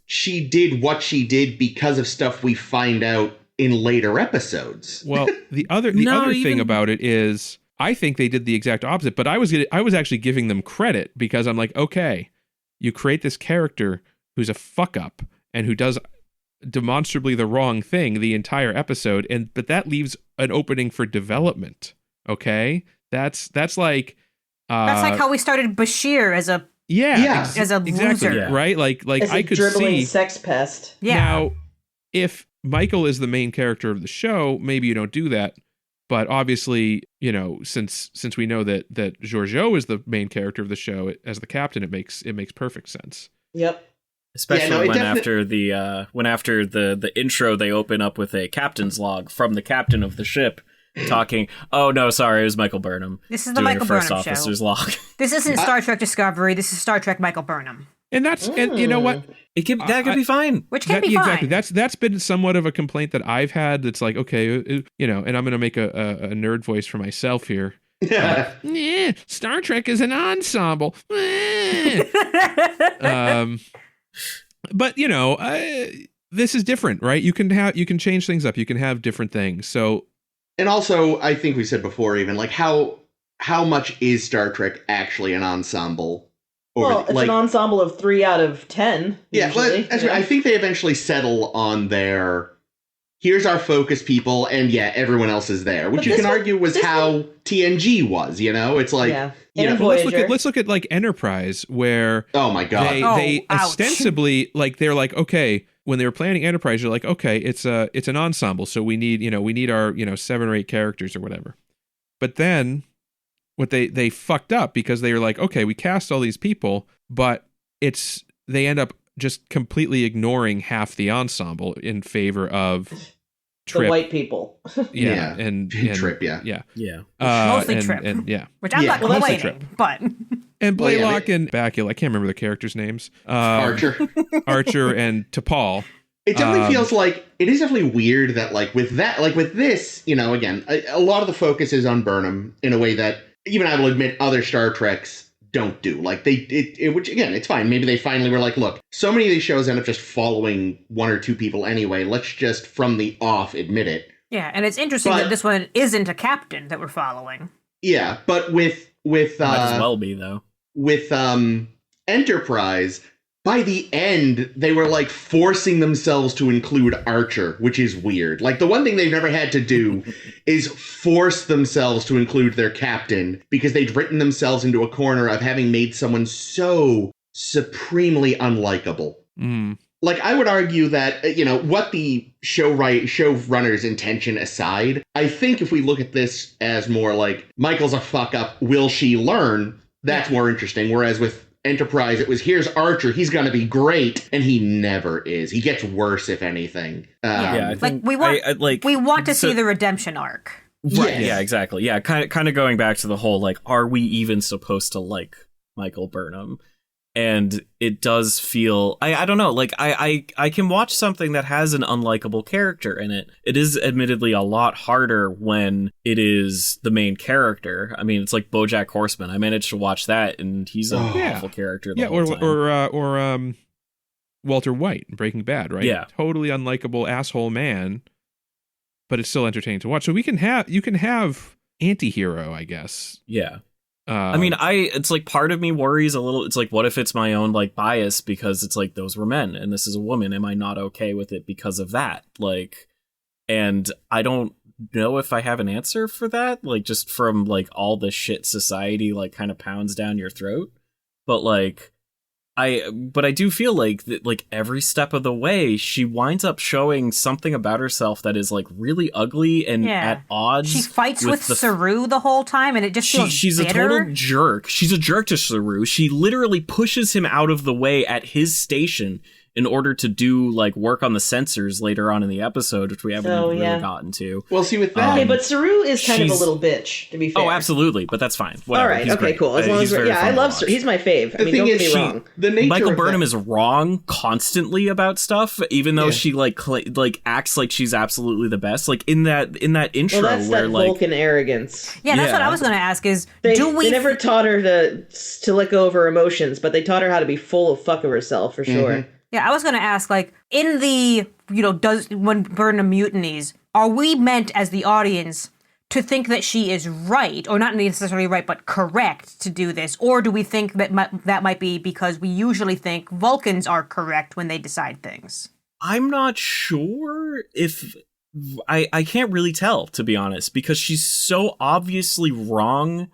she did what she did because of stuff we find out in later episodes. Well, the other thing about it is, I think they did the exact opposite, but I was actually giving them credit because I'm like, okay, you create this character who's a fuck up and who does demonstrably the wrong thing the entire episode, but that leaves an opening for development. Okay? That's like that's like how we started Bashir as a as a exactly, loser, right? Like as I could see sex pest. Yeah. Now, if Michael is the main character of the show, maybe you don't do that. But obviously, you know, since we know that Georgiou is the main character of the show as the captain, it makes perfect sense. Yep. Especially after the intro, they open up with a captain's log from the captain of the ship. Talking, oh no, sorry, it was Michael Burnham. This is the Michael Burnham first officer's log. This isn't Star Trek Discovery. This is Star Trek Michael Burnham. And and you know what? That could be fine. Which can be fine. Exactly. That's been somewhat of a complaint that I've had. That's like, okay, you know, and I'm going to make a nerd voice for myself here. Star Trek is an ensemble. But you know, this is different, right? You can change things up. You can have different things. So. And also, I think we said before, even, like, how much is Star Trek actually an ensemble? It's an ensemble of 3 out of 10. Yeah, usually, I think they eventually settle on their, here's our focus people, and everyone else is there. Which you can argue was how TNG was, you know? It's like... Yeah. You know, let's look at like Enterprise, where... Oh my god. They ostensibly, like, they're like, okay... When they were planning Enterprise, you're like, okay, it's an ensemble, so we need our 7 or 8 characters or whatever. But then, what they fucked up because they were like, okay, we cast all these people, but they end up just completely ignoring half the ensemble in favor of Trip. The white people. and Trip, yeah. Mostly Trip. Which I'm not complaining, but... And Blaylock and Bakula, I can't remember the characters' names. Archer and T'Pol. It definitely feels like, it is definitely weird that, like, with this, you know, again, a lot of the focus is on Burnham in a way that, even I will admit, other Star Treks don't do. Like, which, again, it's fine. Maybe they finally were like, look, so many of these shows end up just following 1 or 2 people anyway. Let's just, from the off, admit it. Yeah, and it's interesting that this one isn't a captain that we're following. Yeah, but with might as well be, though. With Enterprise, by the end, they were like forcing themselves to include Archer, which is weird. Like, the one thing they've never had to do is force themselves to include their captain, because they'd written themselves into a corner of having made someone so supremely unlikable. Like, I would argue that, you know, what the showrunner's intention aside, I think if we look at this as more like, Michael's a fuck up, will she learn? That's more interesting. Whereas with Enterprise, it was, here's Archer, he's going to be great, and he never is. He gets worse, if anything. I think we want to see the redemption arc. Right. Yes. Yeah, exactly. Yeah, kind of going back to the whole, like, are we even supposed to like Michael Burnham? And it does feel, I don't know, like, I can watch something that has an unlikable character in it. It is admittedly a lot harder when it is the main character. I mean, it's like BoJack Horseman. I managed to watch that, and he's an awful character the whole time. Or Walter White in Breaking Bad, right? Yeah. Totally unlikable asshole man, but it's still entertaining to watch. So you can have anti-hero, I guess. Yeah. I mean, it's like part of me worries a little. It's like, what if it's my own like bias because it's like those were men and this is a woman? Am I not okay with it because of that? Like, And I don't know if I have an answer for that, like just from like all the shit society like kind of pounds down your throat. But like I do feel like that, like every step of the way she winds up showing something about herself that is like really ugly and at odds. She fights with Saru the whole time, and it just feels she's bitter. A total jerk. She's a jerk to Saru. She literally pushes him out of the way at his station in order to do like work on the sensors later on in the episode, which we haven't really gotten to. Well, see with that, okay, but Saru is kind of a little bitch, to be fair. Oh, absolutely, but that's fine. Whatever. All right, okay, cool. As long as I love Saru. He's my fave. I mean, don't get me wrong. Michael Burnham is wrong constantly about stuff, even though she like acts like she's absolutely the best. Like in that intro, well, that's where that like Vulcan arrogance. Yeah, that's what I was going to ask. Is they never taught her to let go of her emotions, but they taught her how to be full of fuck of herself for sure. Yeah, I was going to ask, like, in the, when Burnham mutinies, are we meant as the audience to think that she is right, or not necessarily right, but correct to do this? Or do we think that that might be because we usually think Vulcans are correct when they decide things? I'm not sure if... I can't really tell, to be honest, because she's so obviously wrong,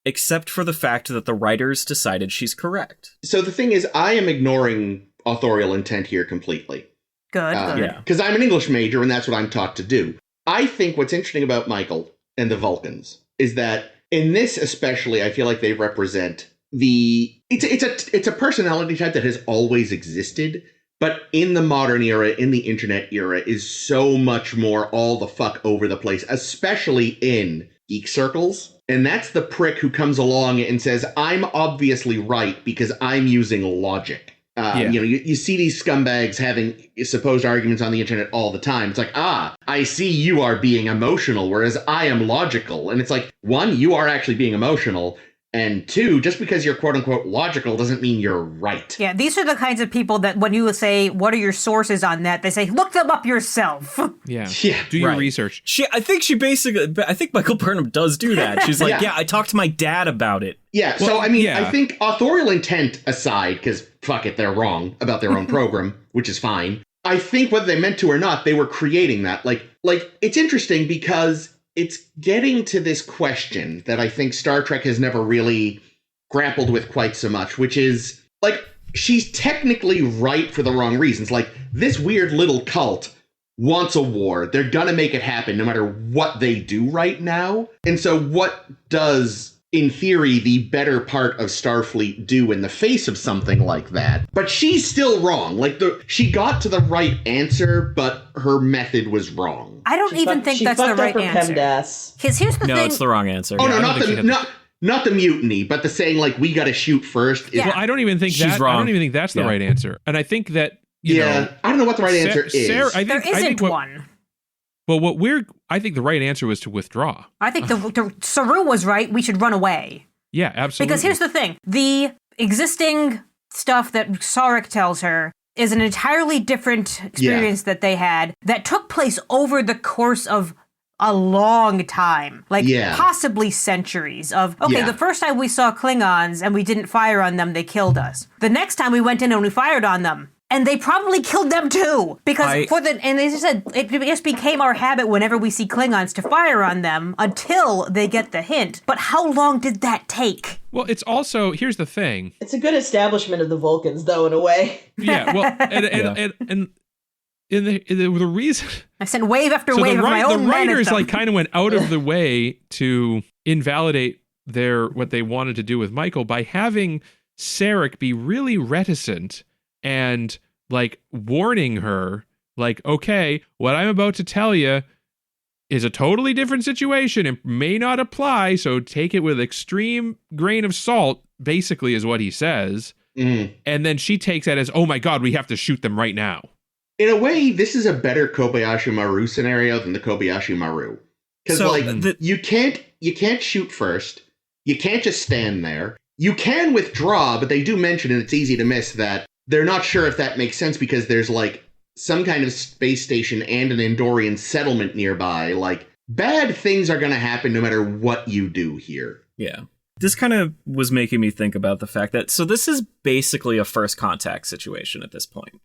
except for the fact that the writers decided she's correct. So the thing is, I am ignoring authorial intent here completely. Good. Because I'm an English major and that's what I'm taught to do. I think what's interesting about Michael and the Vulcans is that in this especially, I feel like they represent it's a personality type that has always existed, but in the modern era, in the internet era, is so much more all the fuck over the place, especially in geek circles. And that's the prick who comes along and says, I'm obviously right because I'm using logic. You see these scumbags having supposed arguments on the internet all the time. It's like, I see you are being emotional, whereas I am logical. And it's like, one, you are actually being emotional. And two, just because you're quote unquote logical doesn't mean you're right. Yeah, these are the kinds of people that when you say, what are your sources on that? They say, look them up yourself. Yeah. Do your research. I think Michael Burnham does do that. She's like, I talked to my dad about it. Yeah, well, so I mean, I think authorial intent aside, because fuck it, they're wrong about their own program, which is fine. I think whether they meant to or not, they were creating that. Like it's interesting because it's getting to this question that I think Star Trek has never really grappled with quite so much, which is, like, she's technically right for the wrong reasons. Like, this weird little cult wants a war. They're gonna make it happen no matter what they do right now. And so what does, in theory, the better part of Starfleet do in the face of something like that? But she's still wrong. Like, she got to the right answer, but her method was wrong. I don't even think that's the right answer. Here's the thing. No, it's the wrong answer. Oh, no, not the mutiny, but the saying, like, we gotta shoot first. Well, I don't even think she's wrong. I don't even think that's the right answer. And I think that, you know, I don't know what the right answer is. There isn't one. Well, I think the right answer was to withdraw. I think the Saru was right. We should run away. Yeah, absolutely. Because here's the thing. The existing stuff that Sarek tells her is an entirely different experience that they had that took place over the course of a long time. Possibly centuries of, the first time we saw Klingons and we didn't fire on them, they killed us. The next time we went in and we fired on them, and they probably killed them too, because and they just said it just became our habit whenever we see Klingons to fire on them until they get the hint. But how long did that take? Well, it's also, here's the thing. It's a good establishment of the Vulcans, though, in a way. Yeah, well, and the reason I sent wave after wave of my own the men writers at them. kind of went out of the way to invalidate what they wanted to do with Michael by having Sarek be really reticent and warning her, okay, what I'm about to tell you is a totally different situation and may not apply, so take it with extreme grain of salt, basically is what he says. And then she takes that as, oh my God, we have to shoot them right now. In a way, this is a better Kobayashi Maru scenario than the Kobayashi Maru. Because you can't shoot first. You can't just stand there. You can withdraw, but they do mention, and it's easy to miss, that they're not sure if that makes sense because there's some kind of space station and an Andorian settlement nearby. Bad things are going to happen no matter what you do here. Yeah. This kind of was making me think about the fact that, so this is basically a first contact situation at this point.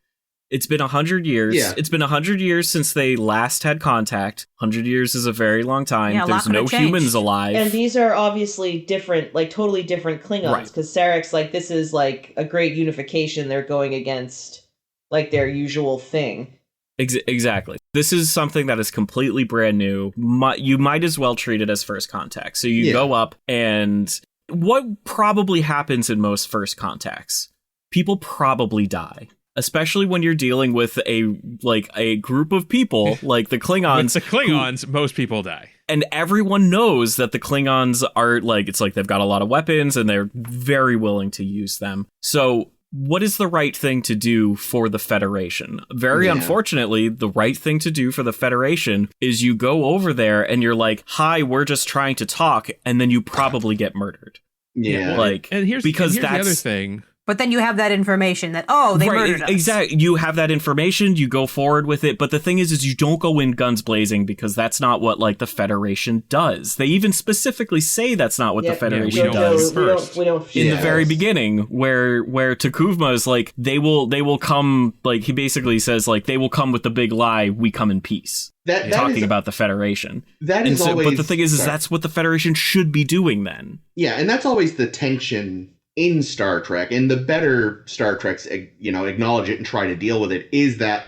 It's been 100 years. Yeah. It's been 100 years since they last had contact. 100 years is a very long time. Yeah, There's no humans alive. And these are obviously different, like totally different Klingons. Because Sarek's like, this is like a great unification. They're going against like their usual thing. Exactly. This is something that is completely brand new. You might as well treat it as first contact. So you go up, and what probably happens in most first contacts? People probably die. Especially when you're dealing with a group of people like the Klingons. With the Klingons, most people die. And everyone knows that the Klingons are it's like they've got a lot of weapons and they're very willing to use them. So what is the right thing to do for the Federation? Very unfortunately, the right thing to do for the Federation is you go over there and you're like, hi, we're just trying to talk. And then you probably get murdered. Yeah. Here's the other thing. But then you have that information that, they murdered us. Exactly. You have that information, you go forward with it, but the thing is you don't go in guns blazing because that's not what, the Federation does. They even specifically say that's not what the Federation does. We don't in the very beginning, where Takuvma is like, they will come, he basically says, they will come with the big lie, we come in peace. Talking about the Federation. That is always... But the thing is that's what the Federation should be doing then. Yeah, and that's always the tension in Star Trek, and the better Star Treks, acknowledge it and try to deal with it, is that,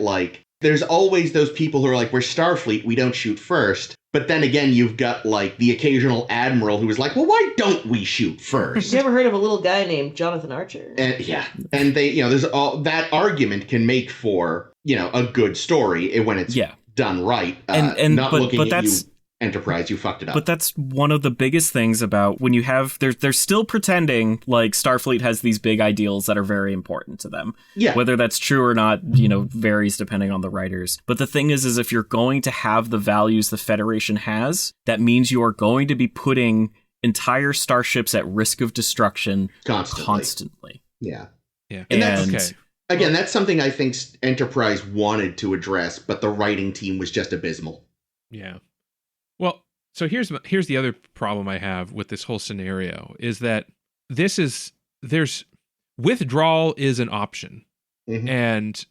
there's always those people who are like, we're Starfleet, we don't shoot first. But then again, you've got, the occasional admiral who is like, well, why don't we shoot first? You ever heard of a little guy named Jonathan Archer? And they, there's all that argument can make for, a good story when it's done right. But that's... Enterprise, you fucked it up. But that's one of the biggest things about when you have they're still pretending like Starfleet has these big ideals that are very important to them. Yeah. Whether that's true or not, varies depending on the writers. But the thing is if you're going to have the values the Federation has, that means you are going to be putting entire starships at risk of destruction constantly. Yeah. Yeah. And that's something I think Enterprise wanted to address, but the writing team was just abysmal. Yeah. Well, so here's the other problem I have with this whole scenario is that withdrawal is an option. Mm-hmm. And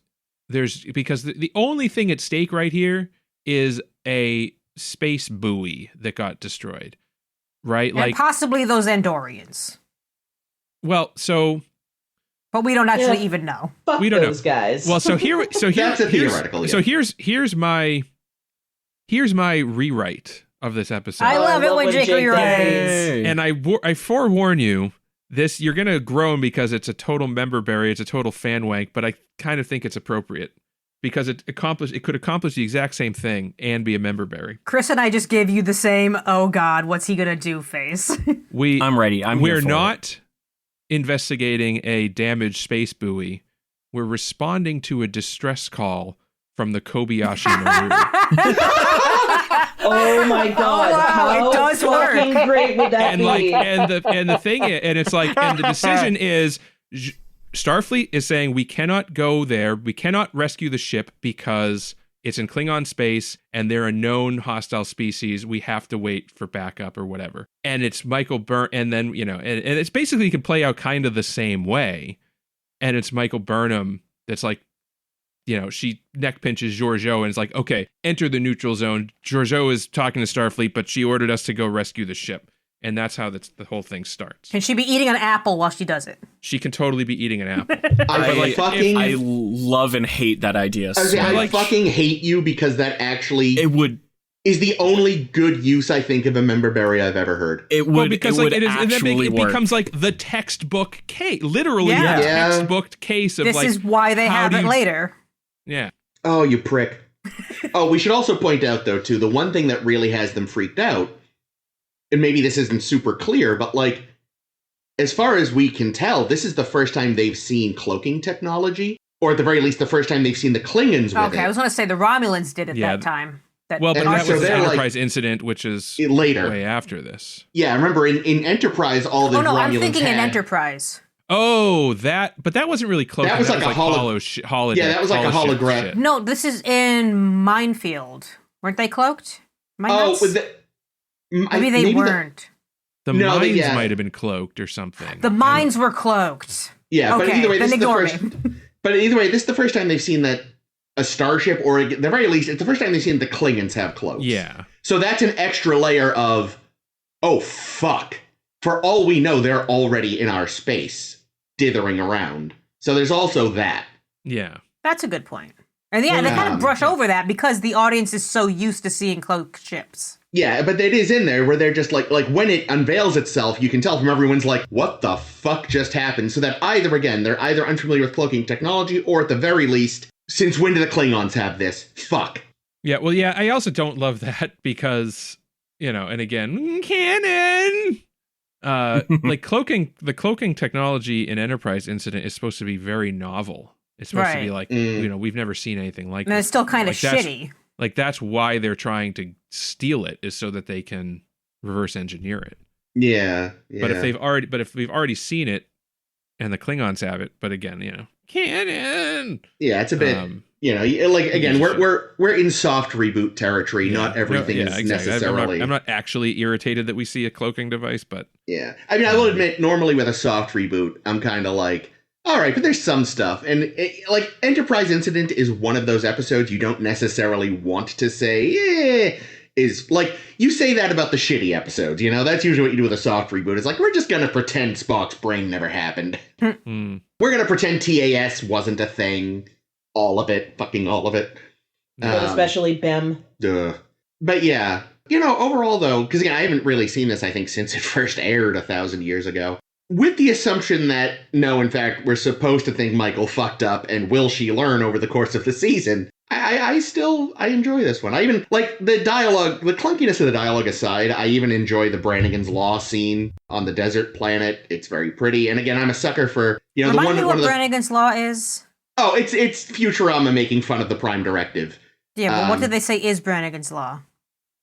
because the only thing at stake right here is a space buoy that got destroyed, right? And possibly those Andorians. Well, but we don't actually even know. Fuck we don't those know. Guys. Well, so that's a theoretical. So here's my rewrite of this episode. I love it when Jake rewrites. And I forewarn you, you're going to groan because it's a total member berry, it's a total fan wank, but I kind of think it's appropriate because it could accomplish the exact same thing and be a member berry. Chris and I just gave you the same, oh God, what's he going to do face. I'm ready. We're not investigating a damaged space buoy. We're responding to a distress call from the Kobayashi Maru. Oh my God! Wow, how it does work. Great would that be? And the thing is, and it's and the decision is, Starfleet is saying we cannot go there, we cannot rescue the ship because it's in Klingon space and they're a known hostile species. We have to wait for backup or whatever. And it's Michael Burnham, and then and it's basically can play out kind of the same way. And it's Michael Burnham that's she neck pinches Georgiou and is like, okay, enter the neutral zone. Georgiou is talking to Starfleet, but she ordered us to go rescue the ship. And that's how the whole thing starts. Can she be eating an apple while she does it? She can totally be eating an apple. I love and hate that idea. I fucking hate you because that actually is the only good use I think of a member berry I've ever heard. It becomes like the textbook case, literally the textbook case of this is why they have it later. Yeah. Oh, you prick. Oh, we should also point out, though, too, the one thing that really has them freaked out, and maybe this isn't super clear, but, as far as we can tell, this is the first time they've seen cloaking technology, or at the very least, the first time they've seen the Klingons with it. Okay, I was going to say the Romulans did it that time. That was the Enterprise incident, which is later, way after this. Yeah, remember, in Enterprise, all the Romulans I'm thinking in Enterprise. Oh, but that wasn't really close. That was like a holodeck. Yeah, that was like a hologram. No, this is in Minefield. Weren't they cloaked? Maybe they weren't. The mines might have been cloaked or something. The mines were cloaked. Yeah, okay, but either way, then ignore me. But either way, this is the first time they've seen that a starship, or at the very least, it's the first time they've seen the Klingons have cloaks. Yeah. So that's an extra layer of, oh, fuck. For all we know, they're already in our space, dithering around. So there's also that. Yeah. That's a good point. And yeah, they kind of brush over that because the audience is so used to seeing cloaked ships. Yeah, but it is in there where they're just like when it unveils itself, you can tell from everyone's like, what the fuck just happened? So that they're either unfamiliar with cloaking technology, or at the very least, since when do the Klingons have this? Fuck. Yeah, well, yeah, I also don't love that because, and again, canon! Like the cloaking technology in Enterprise Incident is supposed to be very novel. It's supposed to be like, we've never seen anything like that. And it's still kind of shitty. That's why they're trying to steal it, is so that they can reverse engineer it. Yeah. But if we've already seen it, and the Klingons have it, but again, canon. Yeah, it's a bit. Again, we're in soft reboot territory. Yeah. Not everything is exactly. necessarily. I'm not actually irritated that we see a cloaking device, but yeah. I mean, I will admit, normally with a soft reboot, I'm kind of like, all right, but there's some stuff, and Enterprise Incident is one of those episodes you don't necessarily want to say, is like, you say that about the shitty episodes, that's usually what you do with a soft reboot. It's like, we're just gonna pretend Spock's brain never happened. We're gonna pretend TAS wasn't a thing. All of it, fucking all of it. But especially BEM. Duh. But yeah, overall though, because again, I haven't really seen this, I think, since it first aired 1,000 years ago. With the assumption that, no, in fact, we're supposed to think Michael fucked up, and will she learn over the course of the season, I enjoy this one. I even, like, the dialogue, the clunkiness of the dialogue aside, I even enjoy the Brannigan's Law scene on the desert planet. It's very pretty. And again, I'm a sucker for, Remind me what Brannigan's Law is? Oh, it's Futurama making fun of the Prime Directive. Yeah, but what did they say is Brannigan's Law?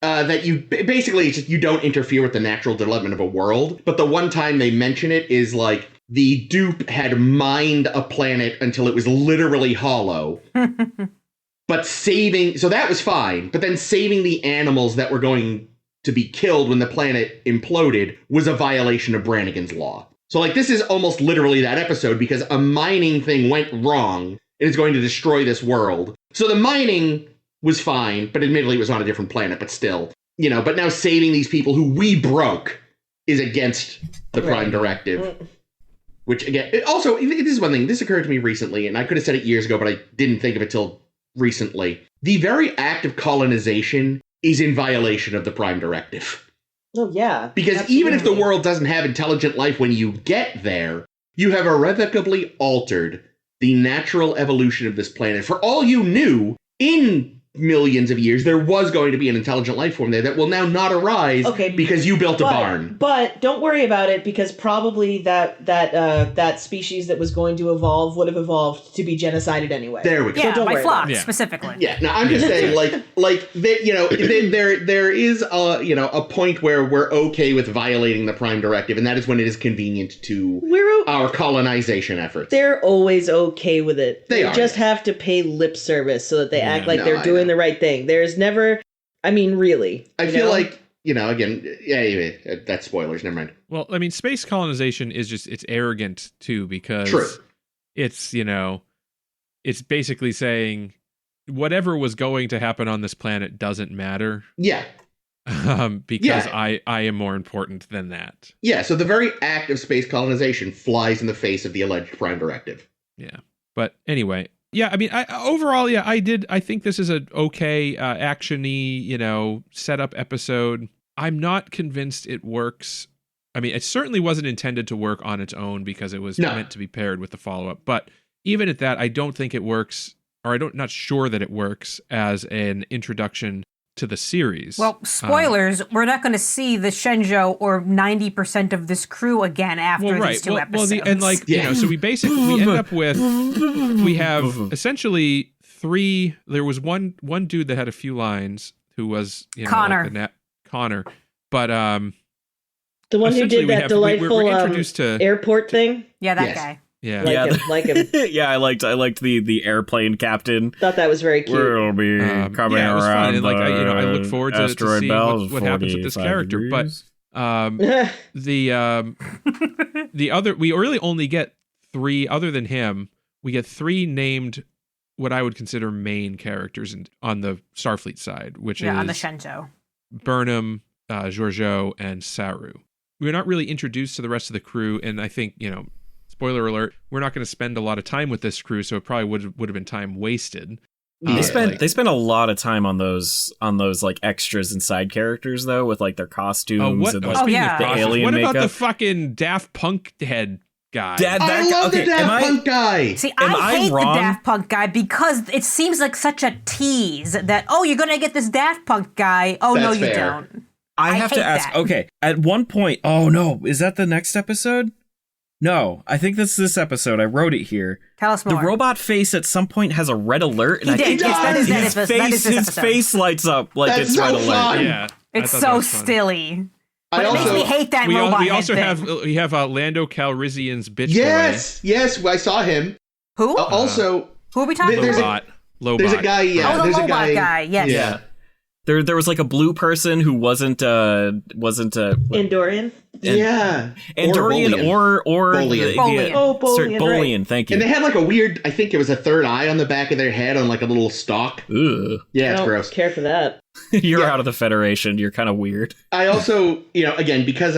That you basically you don't interfere with the natural development of a world. But the one time they mention it is like the dupe had mined a planet until it was literally hollow. But so that was fine. But then saving the animals that were going to be killed when the planet imploded was a violation of Brannigan's Law. So this is almost literally that episode, because a mining thing went wrong and is going to destroy this world. So the mining was fine, but admittedly it was on a different planet, but still, but now saving these people who we broke is against the Prime Directive. Which, again, this is one thing, this occurred to me recently, and I could have said it years ago, but I didn't think of it till recently. The very act of colonization is in violation of the Prime Directive. Oh, yeah. Because absolutely. Even if the world doesn't have intelligent life when you get there, you have irrevocably altered the natural evolution of this planet. For all you knew, in millions of years, there was going to be an intelligent life form there that will now not arise because you built a barn. But don't worry about it, because probably that species that was going to evolve would have evolved to be genocided anyway. There we go. Yeah, so by flock specifically. Yeah, no, I'm just saying, there is a point where we're okay with violating the Prime Directive, and that is when it is convenient to our colonization efforts. They're always okay with it. They just are. have to pay lip service so that they act like they're doing the right thing. There's never, really. I feel like, again, that's spoilers, never mind. Well, I mean, space colonization is it's arrogant too, because it's, it's basically saying whatever was going to happen on this planet doesn't matter. Yeah. Because I am more important than that. Yeah, so the very act of space colonization flies in the face of the alleged Prime Directive. Yeah. But anyway, yeah, I mean, I think this is a okay, action-y, setup episode. I'm not convinced it works. I mean, it certainly wasn't intended to work on its own, because it was meant to be paired with the follow-up. But even at that, I don't think it works, or not sure that it works as an introduction to the series. Well, spoilers, we're not going to see the Shenzhou or 90% of this crew again after these two episodes. So we end up with, we have essentially three, there was one dude that had a few lines who was, Connor. Connor. But, the one who did that delightful we're introduced to airport thing? Yeah, that guy. Yeah, like him. Yeah, I liked the airplane captain. Thought that was very cute. We'll be coming around. And I look forward to seeing what happens with this character. Degrees. But the other, we really only get three other than him. we get 3 named what I would consider main characters on the Starfleet side, which is on the Shenzhou. Burnham, Georgiou, and Saru. We're not really introduced to the rest of the crew, and I think, spoiler alert, we're not going to spend a lot of time with this crew, so it probably would have been time wasted. They spent a lot of time on those like extras and side characters though, with like their costumes and like the alien what makeup. About the fucking Daft Punk head guy? I love the Daft Punk guy. See, I hate the Daft Punk guy because it seems like such a tease that, you're going to get this Daft Punk guy. Oh, That's no, you fair. don't. I have to ask, okay, at one point, oh no, is that the next episode? No, I think that's this episode. I wrote it here. Tell us more. The robot face at some point has a red alert. And He did. His face lights up like That's it's so red alert. fun. Yeah, it's so stilly. But it makes me hate that robot. We have Lando Calrissian's bitch Yes, I saw him. Who? Also, who are we talking about? Lobot. There's a guy. Yeah, the there's a Lobot guy. Yes. Yeah. There was like a blue person who wasn't Andorian. Andorian or Bolian. Bolian, thank you. And they had like a weird, I think it was a third eye on the back of their head on like a little stalk. Ugh. Yeah, it's I don't gross. care for that. You're out of the Federation. You're kind of weird. I also, again, because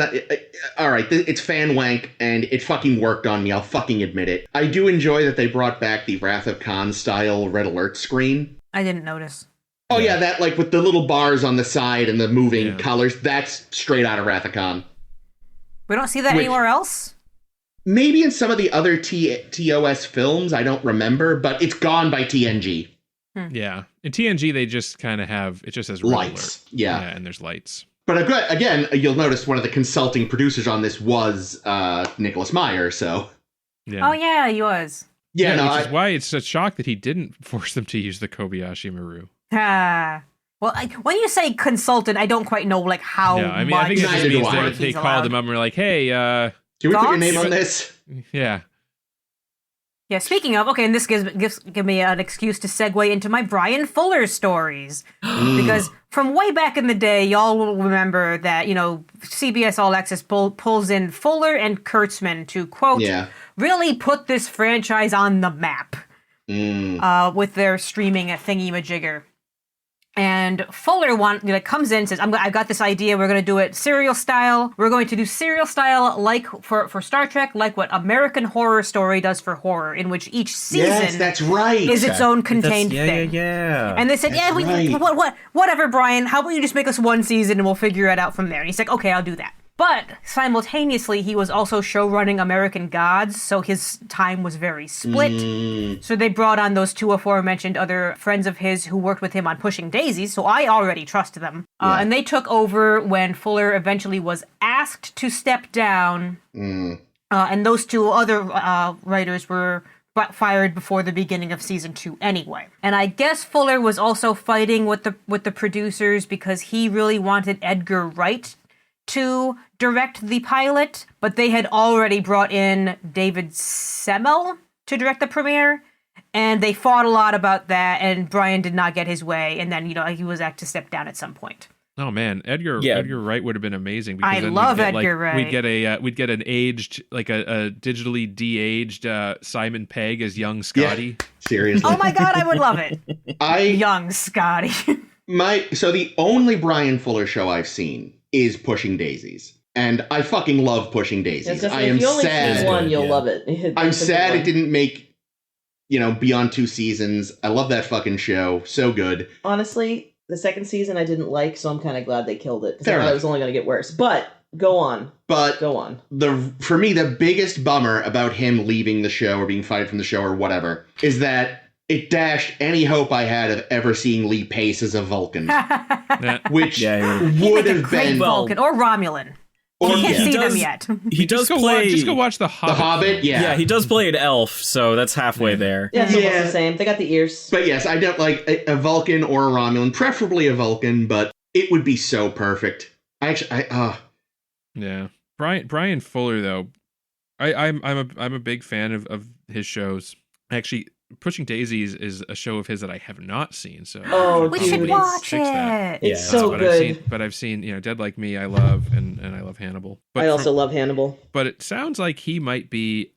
all right, it's fan wank and it fucking worked on me. I'll fucking admit it. I do enjoy that they brought back the Wrath of Khan style red alert screen. I didn't notice. Oh yeah, that like with the little bars on the side and the moving colors, that's straight out of Wrath of Khan. We don't see that anywhere else? Maybe in some of the other TOS films, I don't remember, but it's gone by TNG. Yeah. In TNG, they just kind of have, it just has lights. Yeah, and there's lights. But again, you'll notice one of the consulting producers on this was Nicholas Meyer, so. Yeah. Oh yeah, he was. Yeah, which is why it's a shock that he didn't force them to use the Kobayashi Maru. Well, when you say consultant, I don't quite know like how much. I think it just means they called him up and were like, "Hey, can we put your name on this?" Yeah. Yeah. Speaking of, okay, and this give me an excuse to segue into my Brian Fuller stories because from way back in the day, y'all will remember that CBS All Access pulls in Fuller and Kurtzman to quote really put this franchise on the map with their streaming at thingy-majigger. And Fuller comes in and says, I've got this idea. We're going to do it serial style. We're going to do serial style like for Star Trek, like what American Horror Story does for horror, in which each season that's right. is its own contained thing. Yeah. And they said, whatever, Brian. How about you just make us one season and we'll figure it out from there. And he's like, okay, I'll do that. But simultaneously, he was also show-running American Gods, so his time was very split. So they brought on those 2 aforementioned other friends of his who worked with him on Pushing Daisies, so I already trust them. And they took over when Fuller eventually was asked to step down. And those 2 other writers were fired before the beginning of season 2 anyway. And I guess Fuller was also fighting with the producers because he really wanted Edgar Wright to direct the pilot, but they had already brought in David Semel to direct the premiere, and they fought a lot about that, and Brian did not get his way, and then he was asked to step down at some point. Oh man, Edgar Wright would have been amazing. Because I love Edgar Wright. We'd get an aged, like a digitally de-aged Simon Pegg as young Scotty. Yeah, seriously. Oh my god, I would love it. Young Scotty. So the only Brian Fuller show I've seen is Pushing Daisies. And I fucking love Pushing Daisies. I am sad. If you only see one, you'll love it. I'm sad it didn't make, beyond 2 seasons. I love that fucking show. So good. Honestly, the second season I didn't like, so I'm kind of glad they killed it. Because I thought it was only going to get worse. But, go on. For me, the biggest bummer about him leaving the show or being fired from the show or whatever is that it dashed any hope I had of ever seeing Lee Pace as a Vulcan, which would have been Vulcan or Romulan. I can't see them yet. He does play. Just go watch The Hobbit. The Hobbit, yeah, he does play an elf, so that's halfway there. Yeah, it's almost the same. They got the ears. But yes, I don't like a Vulcan or a Romulan, preferably a Vulcan, but it would be so perfect. Yeah, Brian Fuller though, I'm a big fan of his shows. Actually, Pushing Daisies is a show of his that I have not seen, so we should watch it. It's so good. I've seen Dead Like Me, I love, and I love Hannibal. But I also love Hannibal. But it sounds like he might be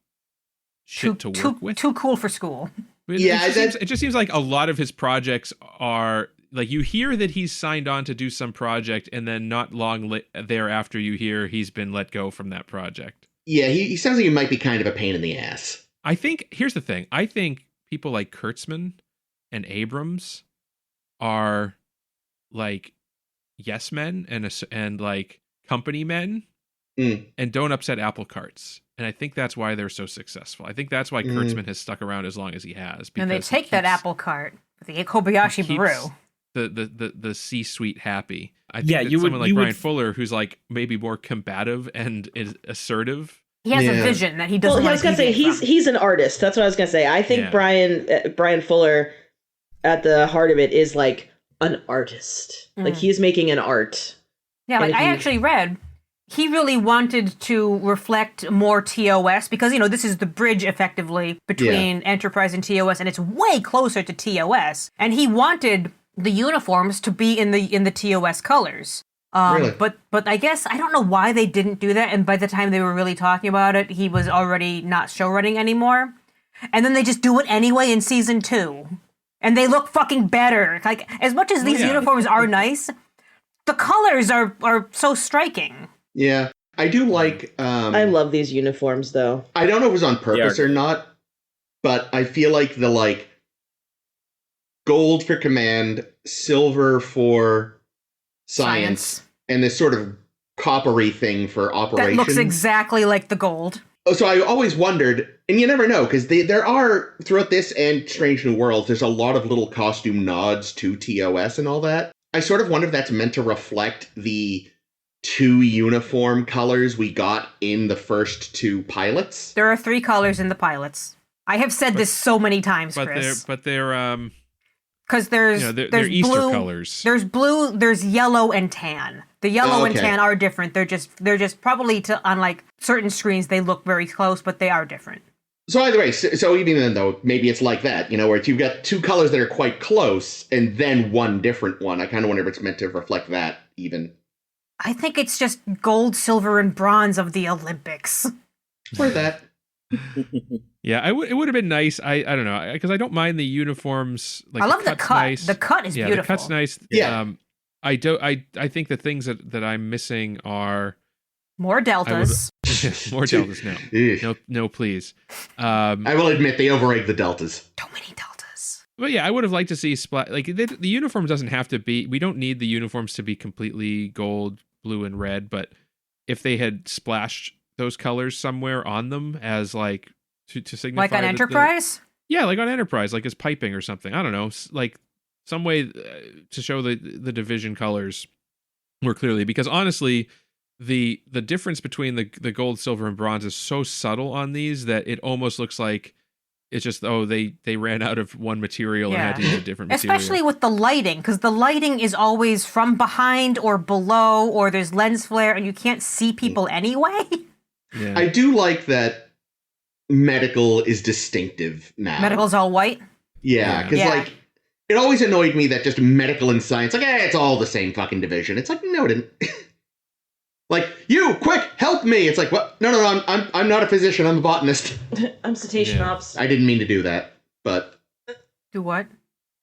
shit to work with. Too cool for school. It just seems like a lot of his projects are like, you hear that he's signed on to do some project, and then not long thereafter you hear he's been let go from that project. Yeah, he sounds like he might be kind of a pain in the ass. I think, here's the thing. I think people like Kurtzman and Abrams are like yes men and like company men and don't upset apple carts. And I think that's why they're so successul. I think that's why Kurtzman has stuck around as long as he has. And they take that apple cart with the Kobayashi brew. The C-suite happy. I think someone like Brian Fuller, who's like maybe more combative and is assertive. He has a vision that he doesn't. Well, I was gonna say he's an artist. That's what I was gonna say. I think Brian Fuller, at the heart of it, is like an artist. Like he's making an art. Yeah, like I actually read, he really wanted to reflect more TOS because, you know, this is the bridge effectively between Enterprise and TOS, and it's way closer to TOS. And he wanted the uniforms to be in the TOS colors. Really? But I guess I don't know why they didn't do that. And by the time they were really talking about it, he was already not show running anymore. And then they just do it anyway in season 2. And they look fucking better. Like, as much as these uniforms are nice, the colors are so striking. Yeah. I do like... I love these uniforms, though. I don't know if it was on purpose or not, but I feel like the, like, gold for command, silver for science. And this sort of coppery thing for operation. That looks exactly like the gold. Oh, so I always wondered, and you never know, because there are, throughout this and Strange New Worlds, there's a lot of little costume nods to TOS and all that. I sort of wonder if that's meant to reflect the 2 uniform colors we got in the first 2 pilots. There are 3 colors in the pilots. I have said this so many times, Chris. They're because there's they're Easter blue, colors. There's blue, there's yellow and tan. The yellow and tan are different. They're just probably on like certain screens they look very close, but they are different. So either way, so even then though, maybe it's like that, you know, where you've got 2 colors that are quite close and then one different one. I kind of wonder if it's meant to reflect that even. I think it's just gold, silver, and bronze of the Olympics. Or that. Yeah, it would have been nice. I don't know, because I don't mind the uniforms. Like, I love the cut. Nice. The cut is beautiful. The cut's nice. Yeah. I think the things that I'm missing are more deltas. More deltas now. No, please. I will admit they over-egg the deltas. Too many deltas. But yeah, I would have liked to see like the uniform doesn't have to be. We don't need the uniforms to be completely gold, blue, and red. But if they had splashed those colors somewhere on them as like to signify, like on Enterprise. Like on Enterprise, like as piping or something. I don't know, like some way to show the division colors more clearly. Because honestly, the difference between the gold, silver, and bronze is so subtle on these that it almost looks like it's just they ran out of one material and had to use a different material. Especially with the lighting, because the lighting is always from behind or below, or there's lens flare, and you can't see people anyway. Yeah. I do like that medical is distinctive now. Medical's all white? Yeah, because like, it always annoyed me that just medical and science, like, it's all the same fucking division. It's like, no, it didn't. Like, you, quick, help me. It's like, what? No, I'm not a physician. I'm a botanist. I'm cetacean ops. I didn't mean to do that, but... Do what?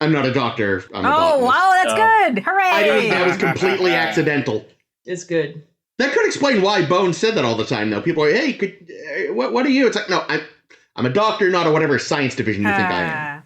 I'm not a doctor. I'm a botanist. Oh, wow, that's good. Hooray! That was completely accidental. It's good. That could explain why Bones said that all the time, though. People are, hey, what are you? It's like, no, I'm a doctor, not a whatever science division you think I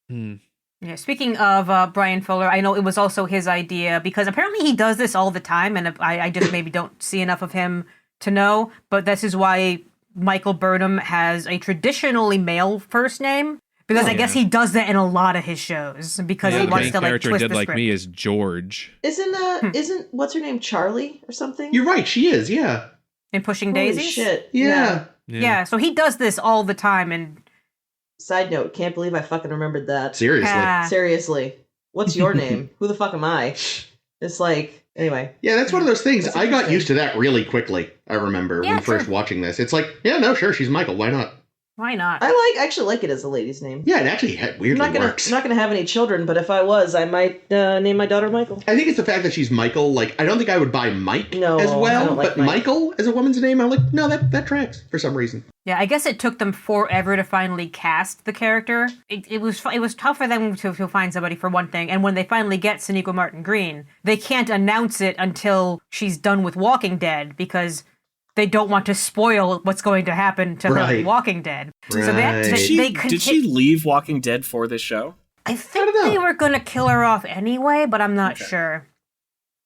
am. Yeah, speaking of Brian Fuller, I know it was also his idea, because apparently he does this all the time, and I just maybe don't see enough of him to know, but this is why Michael Burnham has a traditionally male first name, because I guess he does that in a lot of his shows, because he wants to like twist did the like script. Me is George. Isn't what's her name, Charlie or something? You're right, she is, yeah. In Pushing Holy Daisies? Shit. Yeah, so he does this all the time, and... Side note, can't believe I fucking remembered that. Seriously. Seriously. What's your name? Who the fuck am I? It's like, anyway. Yeah, that's one of those things. I got used to that really quickly, I remember, when first watching this. It's like, yeah, no, sure, she's Michael, why not? Why not? I actually like it as a lady's name. Yeah, it actually weirdly works. I'm not going to have any children, but if I was, I might name my daughter Michael. I think it's the fact that she's Michael. Like, I don't think I would buy Mike as well, but Michael as a woman's name, I'm like, no, that tracks for some reason. Yeah, I guess it took them forever to finally cast the character. It was tough for them to find somebody, for one thing, and when they finally get Sonequa Martin Green, they can't announce it until she's done with Walking Dead, because they don't want to spoil what's going to happen to her in Walking Dead. Right. So did she leave Walking Dead for this show? I think they were going to kill her off anyway, but I'm not sure.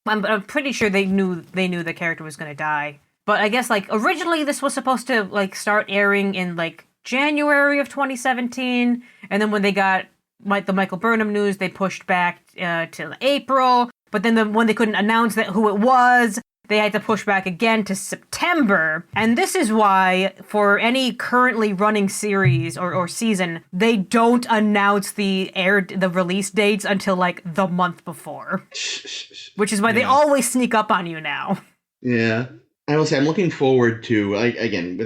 I'm pretty sure they knew the character was going to die. But I guess, like, originally this was supposed to, like, start airing in, like, January of 2017, and then when they got the Michael Burnham news, they pushed back till April. But then when they couldn't announce who it was, they had to push back again to September. And this is why, for any currently running series or season, they don't announce the release dates until, like, the month before. Which is why they always sneak up on you now. Yeah. I will say, I'm looking forward to, again,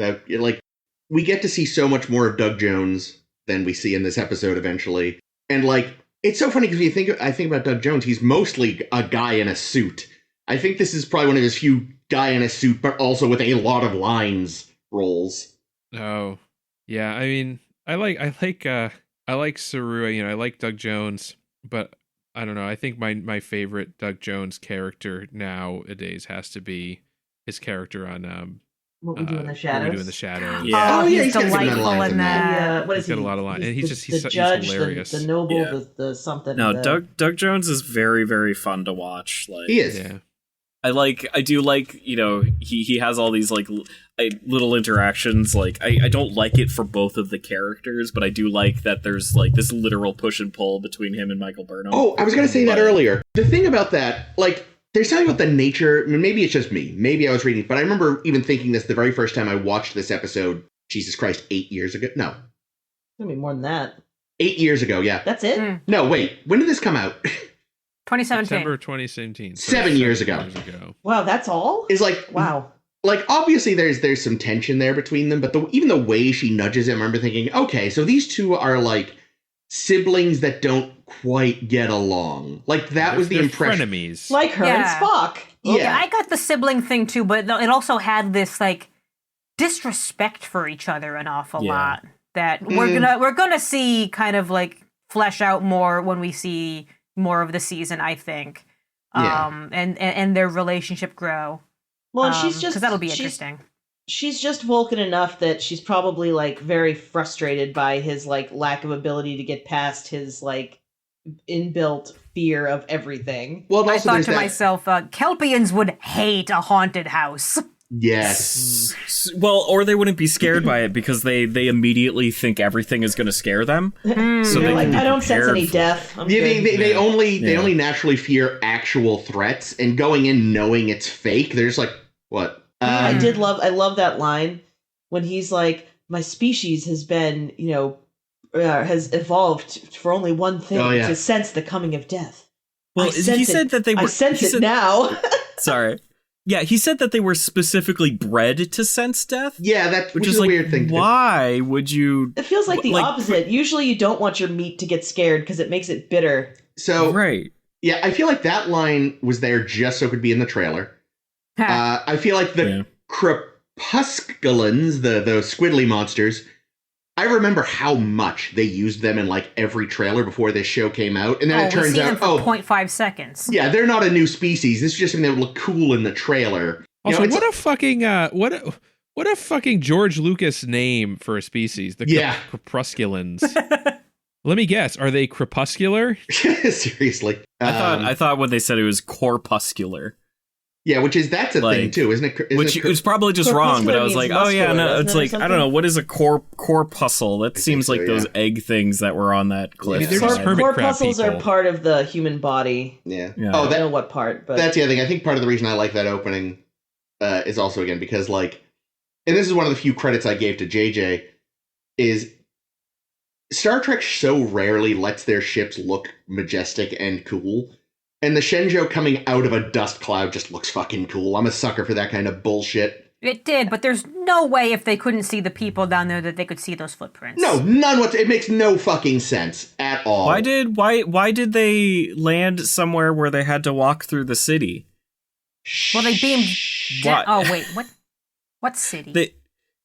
we get to see so much more of Doug Jones than we see in this episode eventually. And, like, it's so funny because I think about Doug Jones, he's mostly a guy in a suit. I think this is probably one of his few guy in a suit, but also with a lot of lines roles. Oh, yeah. I mean, I like Sarua. I like Doug Jones, but I don't know. I think my favorite Doug Jones character nowadays has to be his character on What We Do in the Shadows. What We Do in the Shadows. Yeah. Oh, he's delightful in that. What is he's got a lot of lines, and he's judge, hilarious. The noble, the something. No, Doug Jones is very, very fun to watch. Like, he is. Yeah. I do like, he has all these, like, little interactions. Like, I don't like it for both of the characters, but I do like that there's, like, this literal push and pull between him and Michael Burnham. Oh, I was going to say that earlier. The thing about that, like, there's something about the nature, I mean, maybe it's just me, maybe I was reading, but I remember even thinking this the very first time I watched this episode, Jesus Christ, 8 years ago? No. It's going to be more than that. 8 years ago, yeah. That's it? No, wait, when did this come out? 2017. September 2017. 7 years ago. Wow, that's all? Is like, wow. Like, obviously there's some tension there between them, but even the way she nudges him, I remember thinking, okay, so these two are, like, siblings that don't quite get along. Like, that was the impression. Frenemies. Like her and Spock. Yeah, I got the sibling thing too, but it also had this, like, disrespect for each other an awful lot that we're gonna see kind of, like, flesh out more when we see more of the season, I think. And their relationship grow. Well, she's just, because that'll be interesting. She's just Vulcan enough that she's probably, like, very frustrated by his, like, lack of ability to get past his, like, inbuilt fear of everything. Well, I thought to myself, Kelpians would hate a haunted house. Yes. Well, or they wouldn't be scared by it because they immediately think everything is going to scare them. So they like, I don't sense any death. They only naturally fear actual threats, and going in knowing it's fake, they're just like, what? I love that line when he's like, my species has been, has evolved for only one thing, to sense the coming of death. Well, he said that they were. I sense it now. Sorry. Yeah, he said that they were specifically bred to sense death. Yeah, which is a weird thing. Why would you? It feels like the opposite. Usually you don't want your meat to get scared because it makes it bitter. So, right. Yeah, I feel like that line was there just so it could be in the trailer. I feel like the Crepusculans, the squiddly monsters, I remember how much they used them in, like, every trailer before this show came out, and then it turns out, 0.5 seconds. Yeah, they're not a new species. This is just something that would look cool in the trailer. Also, what a fucking George Lucas name for a species. The Crepusculans. Let me guess. Are they crepuscular? Seriously, I thought when they said it was corpuscular. Yeah, that's a thing too, isn't it? Which was probably just wrong, but I was like, oh yeah, no, it's like, I don't know, what is a corpuscle? That seems like those egg things that were on that cliff. Yeah. They're just hermit crab corpuscles people. are part of the human body. Yeah. I don't know what part, but that's the other thing. I think part of the reason I like that opening is also, again, because, like, and this is one of the few credits I gave to JJ, is Star Trek so rarely lets their ships look majestic and cool. And the Shenzhou coming out of a dust cloud just looks fucking cool. I'm a sucker for that kind of bullshit. It did, but there's no way if they couldn't see the people down there that they could see those footprints. No, none whatsoever. It makes no fucking sense at all. Why did they land somewhere where they had to walk through the city? Well, they beamed. Oh wait, what city?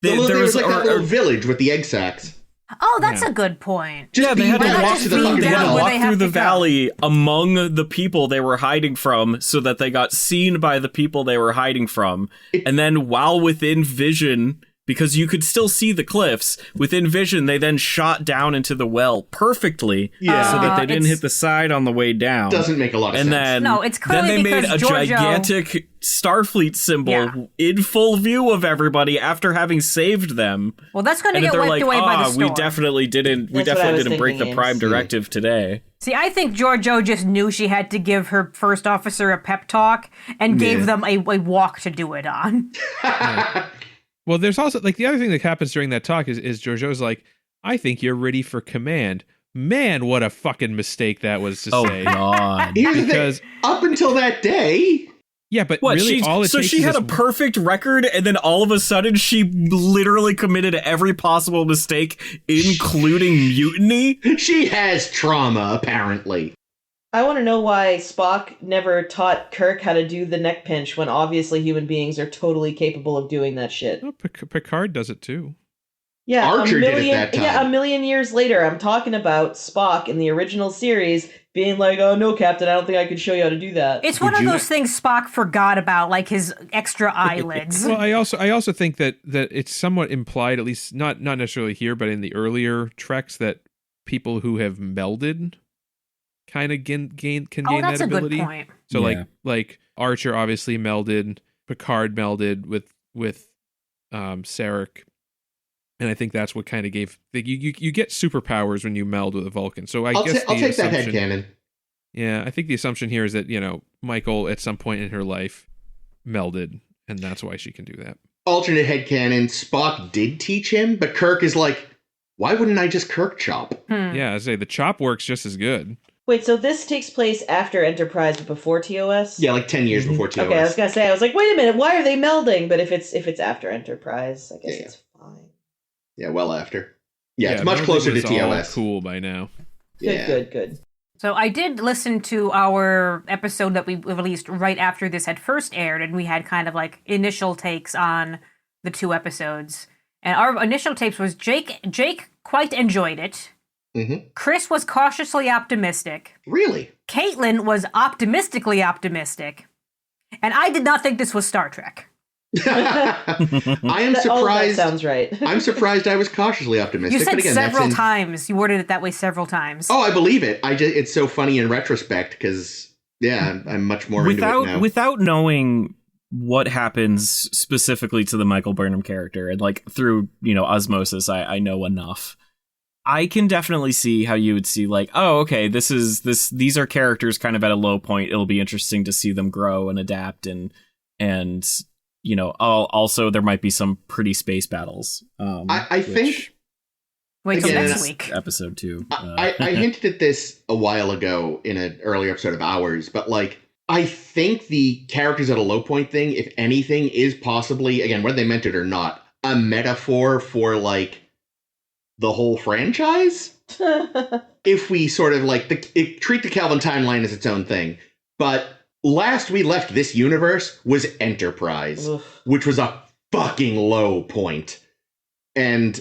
There was like that little village with the egg sacks. Oh, that's a good point. They had to walk through the valley among the people they were hiding from so that they got seen by the people they were hiding from. And then while within vision, because you could still see the cliffs, within vision, they then shot down into the well perfectly so that they didn't hit the side on the way down. Doesn't make a lot of sense. Then, it's clearly then they made a Giorgio... gigantic Starfleet symbol in full view of everybody after having saved them. Well, that's going to get wiped away by the storm. We definitely didn't break the Prime Directive today. See, I think Giorgio just knew she had to give her first officer a pep talk and gave them a walk to do it on. Well, there's also, like, the other thing that happens during that talk is Giorgio's like, I think you're ready for command. Man, what a fucking mistake that was to say. Oh, God. Because up until that day... Yeah, but really, all it takes she had a perfect record, and then all of a sudden she literally committed every possible mistake, including mutiny? She has trauma, apparently. I want to know why Spock never taught Kirk how to do the neck pinch when obviously human beings are totally capable of doing that shit. Oh, Picard does it too. Yeah, Archer did it that time. Yeah, a million years later, I'm talking about Spock in the original series being like, oh, no, Captain, I don't think I could show you how to do that. It's one of those things Spock forgot about, like his extra eyelids. Well, I also think that it's somewhat implied, at least not necessarily here, but in the earlier Treks, that people who have melded kind of can gain that ability. Good point. So like Archer obviously melded, Picard melded with Sarek, and I think that's what kind of gave you get superpowers when you meld with a Vulcan. So I'll take that headcanon. Yeah, I think the assumption here is that Michael at some point in her life melded, and that's why she can do that. Alternate headcanon: Spock did teach him, but Kirk is like, why wouldn't I just Kirk chop? Yeah, I say the chop works just as good. Wait, so this takes place after Enterprise but before TOS? Yeah, like 10 years before TOS. Okay, I was gonna say, I was like, wait a minute, why are they melding? But if it's after Enterprise, I guess it's fine. Yeah, well after. Yeah, it's much closer to TOS. Cool by now. Good. So I did listen to our episode that we released right after this had first aired, and we had kind of like initial takes on the two episodes. And our initial takes was Jake quite enjoyed it. Mm-hmm. Chris was cautiously optimistic. Really? Caitlin was optimistically optimistic. And I did not think this was Star Trek. I am surprised. That sounds right. I'm surprised I was cautiously optimistic. You said but again, several times. You worded it that way several times. Oh, I believe it. It's so funny in retrospect because, I'm much more into it now. Without knowing what happens specifically to the Michael Burnham character, and like through, osmosis, I know enough. I can definitely see how you would see like, oh, okay, these are characters kind of at a low point. It'll be interesting to see them grow and adapt and also there might be some pretty space battles. I think. Wait till next week. Episode 2. I hinted at this a while ago in an earlier episode of Ours, but like, I think the characters at a low point thing, if anything, is possibly, again, whether they meant it or not, a metaphor for like the whole franchise. If we sort of like treat the Kelvin timeline as its own thing. But last we left this universe was Enterprise, which was a fucking low point. And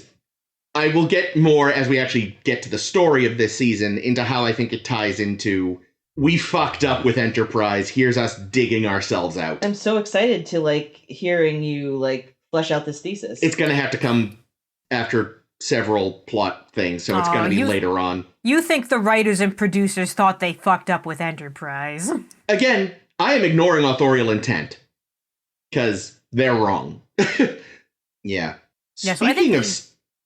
I will get more as we actually get to the story of this season into how I think it ties into we fucked up with Enterprise. Here's us digging ourselves out. I'm so excited to like hearing you like flesh out this thesis. It's going to have to come after several plot things, so it's going to be later on. You think the writers and producers thought they fucked up with Enterprise? Again, I am ignoring authorial intent because they're wrong. Yeah. Speaking of.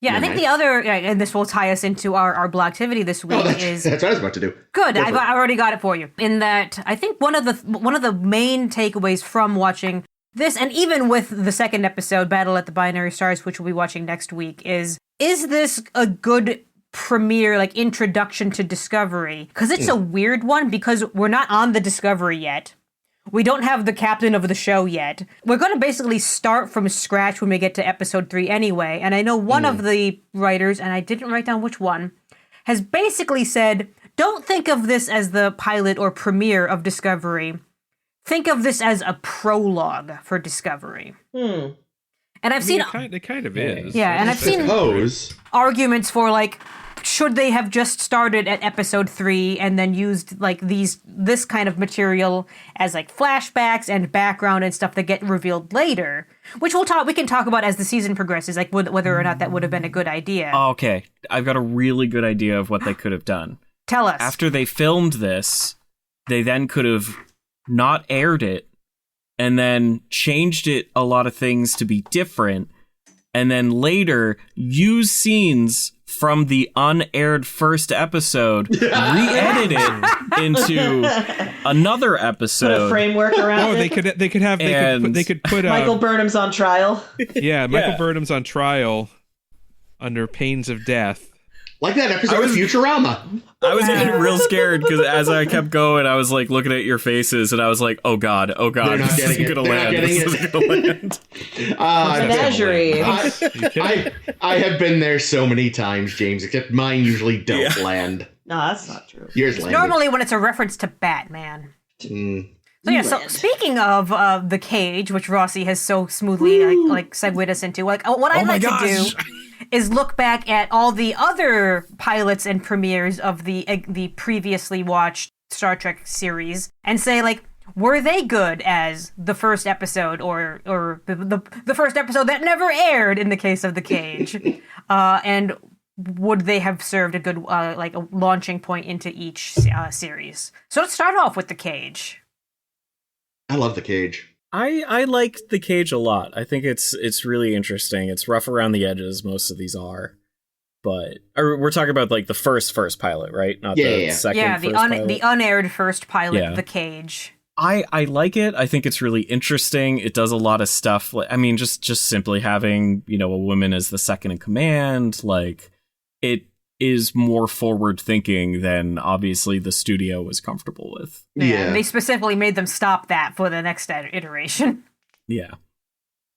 I think the other, and this will tie us into our blogtivity this week, is that's what I was about to do. Good, I already got it for you. In that, I think one of the main takeaways from watching this, and even with the second episode, Battle at the Binary Stars, which we'll be watching next week, is this a good premiere, like introduction to Discovery? Because it's a weird one, because we're not on the Discovery yet. We don't have the captain of the show yet. We're going to basically start from scratch when we get to episode 3 anyway. And I know one of the writers, and I didn't write down which one, has basically said, don't think of this as the pilot or premiere of Discovery. Think of this as a prologue for Discovery. And I've seen... It kind of is. Yeah, and I've seen arguments for, like, should they have just started at episode 3 and then used, like, this kind of material as, like, flashbacks and background and stuff that get revealed later, which we can talk about as the season progresses, like, whether or not that would have been a good idea. Okay, I've got a really good idea of what they could have done. Tell us. After they filmed this, they then could have not aired it and then changed it a lot of things to be different, and then later use scenes from the unaired first episode, re-edit it into another episode. Put a framework around it. They could put Michael Burnham's on trial. Yeah, Michael Burnham's on trial under pains of death. Like that episode of Futurama. I was getting real scared because as I kept going, I was like looking at your faces and I was like, oh God, this isn't going to land. This isn't going to land. Menagerie. I have been there so many times, James, except mine usually don't land. No, that's not true. Yours landed. Normally when it's a reference to Batman. So speaking of the cage, which Rossi has so smoothly like segued us into, like what I'd like to do is look back at all the other pilots and premieres of the previously watched Star Trek series and say, like, were they good as the first episode or the first episode that never aired in the case of The Cage? And would they have served a good like a launching point into each series? So let's start off with The Cage. I love The Cage. I like The Cage a lot. I think it's really interesting. It's rough around the edges, most of these are. But we're talking about like the first pilot, right? Not the second. Yeah, pilot. The unaired first pilot, The Cage. I like it. I think it's really interesting. It does a lot of stuff. I mean, just simply having, a woman as the second in command, like it is more forward thinking than obviously the studio was comfortable with. Yeah. They specifically made them stop that for the next iteration. Yeah.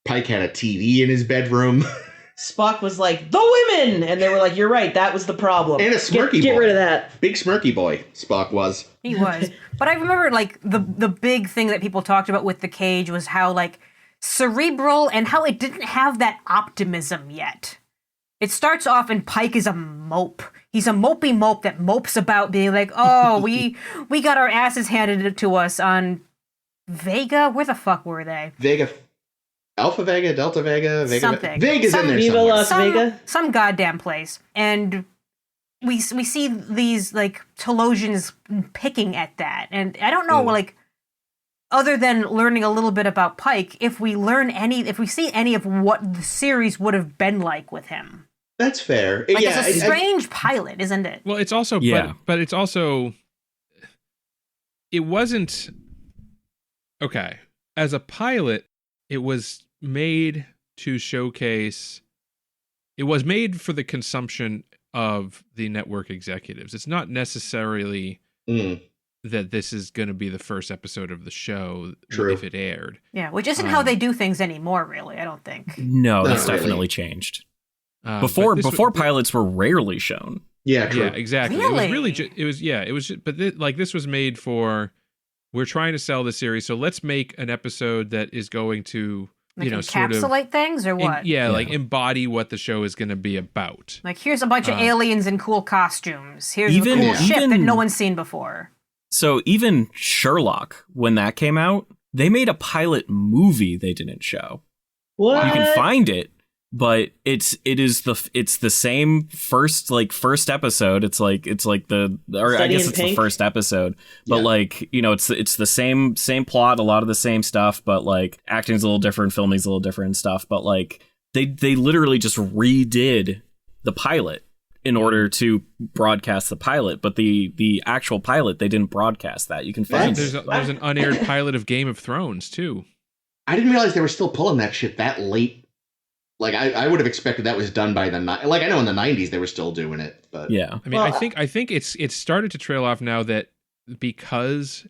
Pike had a TV in his bedroom. Spock was like, the women! And they were like, you're right, that was the problem. And a smirky boy. Get rid of that. Big smirky boy, Spock was. He was. But I remember, like, the big thing that people talked about with The Cage was how, like, cerebral and how it didn't have that optimism yet. It starts off and Pike is a mope. He's a mopey mope that mopes about being like, oh, we got our asses handed to us on Vega? Where the fuck were they? Vega. Alpha Vega, Delta Vega, something. Vega's in there Viva somewhere. Las Vega? Some goddamn place. And we see these, like, Telosians picking at that. And I don't know, like, other than learning a little bit about Pike, if we see any of what the series would have been like with him. That's fair. Like, it's a strange pilot, isn't it? Well, it's also, but it's also, it wasn't, okay, as a pilot, it was made to showcase, it was made for the consumption of the network executives. It's not necessarily that this is going to be the first episode of the show if it aired. Yeah, which isn't how they do things anymore, really, I don't think. No, that's definitely changed. Before pilots were rarely shown. Yeah, true. Yeah, exactly. Really? This was made for, we're trying to sell the series, so let's make an episode that is going to, like, encapsulate things or what? Like embody what the show is going to be about. Like, here's a bunch of aliens in cool costumes. Here's a cool ship that no one's seen before. So even Sherlock, when that came out, they made a pilot movie they didn't show. What? You can find it, but it's the same first episode. It's the first episode, but it's the same plot, a lot of the same stuff, but like acting's a little different, filming's a little different and stuff. But like they literally just redid the pilot in order to broadcast the pilot, but the actual pilot, they didn't broadcast that. You can find there's an unaired pilot of Game of Thrones too. I didn't realize they were still pulling that shit that late. Like, I would have expected that was done by the like, I know in the 90s they were still doing it, but yeah. I mean, I think it's started to trail off now that because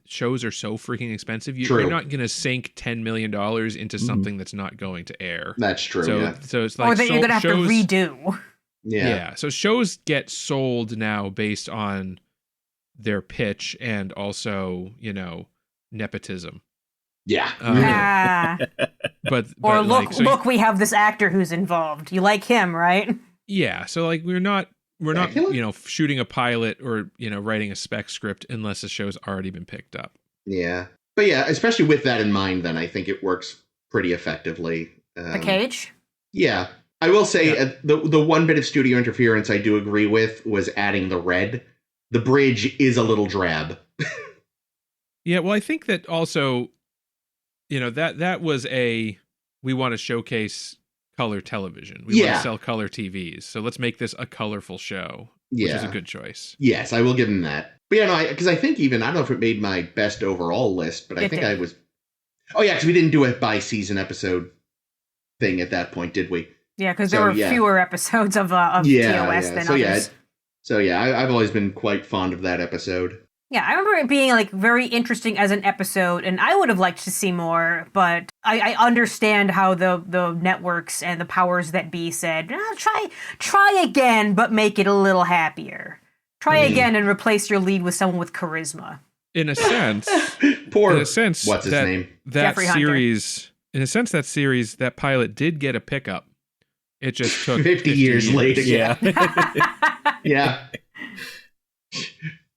shows are so freaking expensive. You're not going to sink $10 million into something that's not going to air. That's true. So it's like, or that you're going to have to redo. Yeah. So shows get sold now based on their pitch and also, nepotism. Yeah. Or look, we have this actor who's involved. You like him, right? Yeah. So like we're not shooting a pilot or writing a spec script unless the show's already been picked up. Yeah. But yeah, especially with that in mind, then I think it works pretty effectively. The Cage? Yeah. I will say the one bit of studio interference I do agree with was adding the red. The bridge is a little drab. Yeah, well, I think that also, that was we want to showcase color television. We want to sell color TVs. So let's make this a colorful show, which is a good choice. Yes, I will give them that. But because I think I don't know if it made my best overall list, but I think I was... Oh yeah, because we didn't do a by-season episode thing at that point, did we? Yeah, because there were fewer episodes of TOS than others. I've always been quite fond of that episode. Yeah, I remember it being like very interesting as an episode, and I would have liked to see more, but I understand how the networks and the powers that be said, try again, but make it a little happier. Try again and replace your lead with someone with charisma. In a sense, what's his name? That series, in a sense, that pilot did get a pickup. It just took 50 years later. Yeah. Yeah.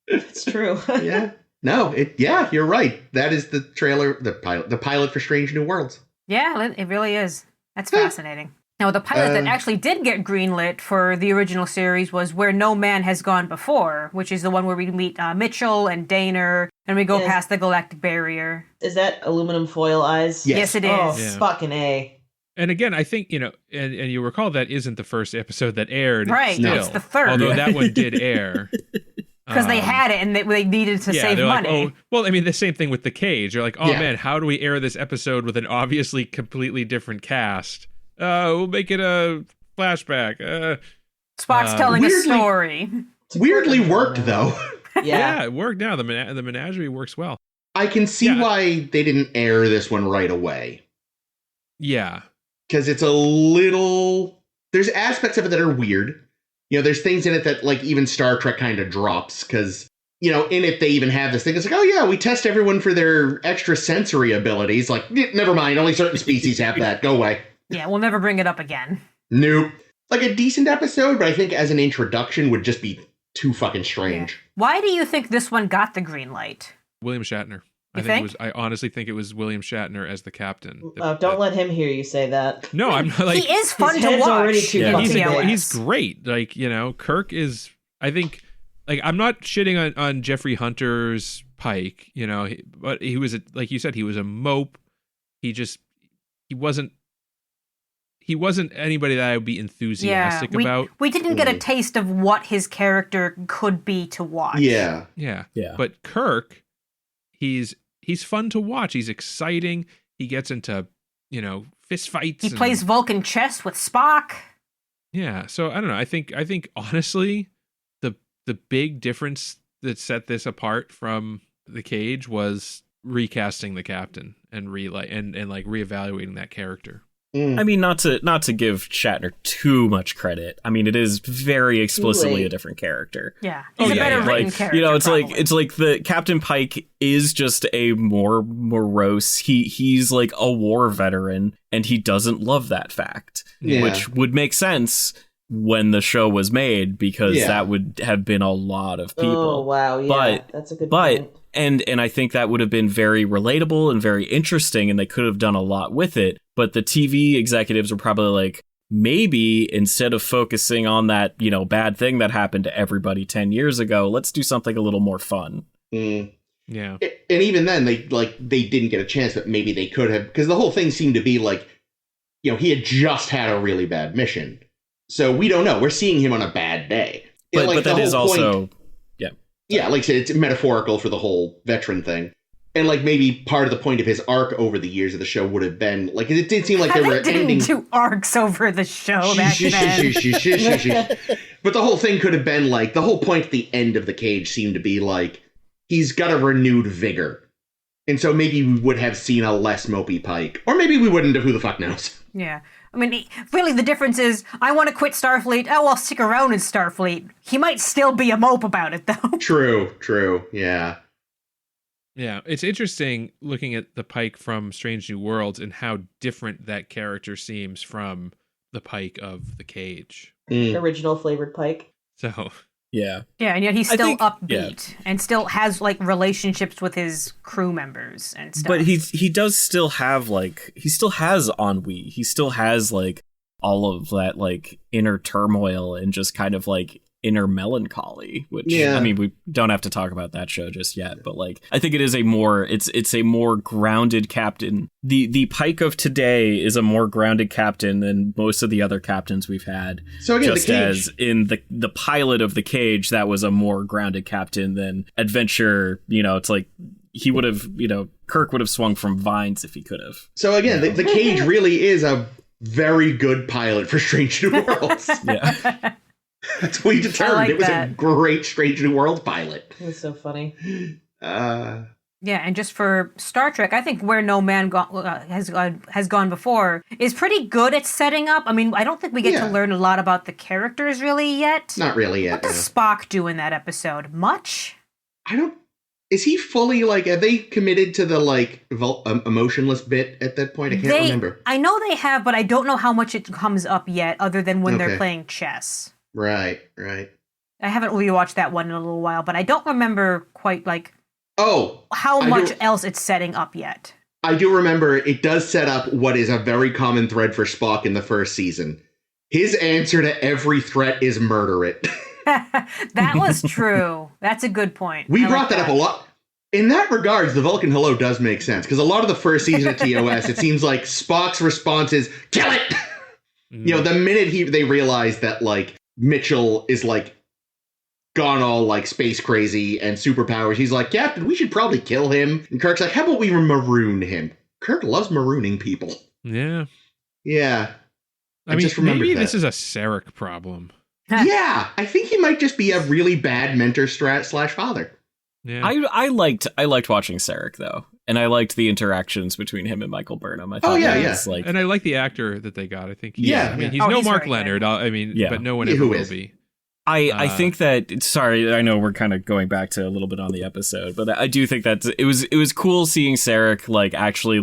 It's true. Yeah. No, you're right. That is the trailer, the pilot for Strange New Worlds. Yeah, it really is. That's fascinating. Now, the pilot that actually did get greenlit for the original series was Where No Man Has Gone Before, which is the one where we meet Mitchell and Daner, and we go past the galactic barrier. Is that aluminum foil eyes? Yes it is. Oh, fucking A. And again, I think, and you recall that isn't the first episode that aired. Right, still, it's the third. Although that one did air. Because they had it and they needed to save money. Like, well, I mean, the same thing with The Cage. You're like, man, how do we air this episode with an obviously completely different cast? We'll make it a flashback. Spock's telling a story. Weirdly worked, though. Yeah, it worked now. The menagerie works well. I can see why they didn't air this one right away. Yeah. Because it's a little... There's aspects of it that are weird. There's things in it that, like, even Star Trek kind of drops. Because, in it, they even have this thing. It's like, oh, yeah, we test everyone for their extrasensory abilities. Like, never mind. Only certain species have that. Go away. Yeah, we'll never bring it up again. Nope. Like, a decent episode, but I think as an introduction would just be too fucking strange. Yeah. Why do you think this one got the green light? William Shatner. I honestly think it was William Shatner as the captain. Don't let him hear you say that. No, I'm not like... He is fun to watch. He's great. Like, Kirk is... I think... Like, I'm not shitting on Jeffrey Hunter's Pike, but he was, like you said, he was a mope. He wasn't anybody that I would be enthusiastic about. We didn't get a taste of what his character could be to watch. Yeah. But Kirk, he's fun to watch. He's exciting. He gets into, fist fights. He plays Vulcan chess with Spock. Yeah. So I don't know. I think honestly, the big difference that set this apart from The Cage was recasting the captain and reevaluating that character. I mean, not to give Shatner too much credit. I mean, it is very explicitly a different character. Yeah, he's a better written character. It's like the Captain Pike is just a more morose. He's like a war veteran, and he doesn't love that fact, which would make sense when the show was made because that would have been a lot of people. Oh wow, yeah, that's a good point. And I think that would have been very relatable and very interesting, and they could have done a lot with it. But the TV executives were probably like, maybe instead of focusing on that, bad thing that happened to everybody 10 years ago, let's do something a little more fun. Mm. Yeah. And even then, they didn't get a chance, but maybe they could have, because the whole thing seemed to be like, he had just had a really bad mission. So we don't know. We're seeing him on a bad day. But that is also... Yeah, like I said, it's metaphorical for the whole veteran thing. And, maybe part of the point of his arc over the years of the show would have been, it did seem like there were ending... do arcs over the show back then. But the whole thing could have been, the whole point at the end of The Cage seemed to be, he's got a renewed vigor. And so maybe we would have seen a less mopey Pike. Or maybe we wouldn't have, who the fuck knows. Yeah. I mean, really the difference is, I want to quit Starfleet. Oh, I'll stick around in Starfleet. He might still be a mope about it, though. True, yeah. Yeah, it's interesting looking at the Pike from Strange New Worlds and how different that character seems from the Pike of The Cage. Original flavored Pike. So... Yeah. Yeah, and yet he's still upbeat and still has like relationships with his crew members and stuff. But he does still have he still has ennui. He still has like all of that like inner turmoil and just kind of like inner melancholy, which I mean, we don't have to talk about that show just yet, but like I think it is a more it's a more grounded captain. The Pike of today is a more grounded captain than most of the other captains we've had. So again, just as in the pilot of The Cage, that was a more grounded captain than Adventure. It's like he would have, Kirk would have swung from vines if he could have. So again, the Cage really is a very good pilot for Strange New Worlds. Yeah. That's what we determined. It was a great Strange New Worlds pilot. It was so funny. Yeah, and just for Star Trek, I think Where No Man has gone before is pretty good at setting up. I mean, I don't think we get to learn a lot about the characters really yet. Not really yet. What does Spock do in that episode? Much? Is he fully have they committed to the emotionless bit at that point? I can't remember. I know they have, but I don't know how much it comes up yet, other than when they're playing chess. Right. I haven't really watched that one in a little while, but I don't remember quite how much else it's setting up yet. I do remember it does set up what is a very common thread for Spock in the first season. His answer to every threat is murder it. That was true. That's a good point. We brought that up a lot. In that regards, the Vulcan Hello does make sense, because a lot of the first season of TOS, it seems like Spock's response is, kill it! The minute they realize that, Mitchell is, gone all, space crazy and superpowers, he's like, Captain, we should probably kill him. And Kirk's like, how about we maroon him? Kirk loves marooning people. Yeah. Yeah. I mean, maybe this is a Sarek problem. Yeah, I think he might just be a really bad mentor / father. Yeah. I liked watching Sarek though, and I liked the interactions between him and Michael Burnham. I thought was and I like the actor that they got. I think he's Mark Leonard. Good. But no one ever will be. I think that I know we're kind of going back to a little bit on the episode, but I do think that it was cool seeing Sarek actually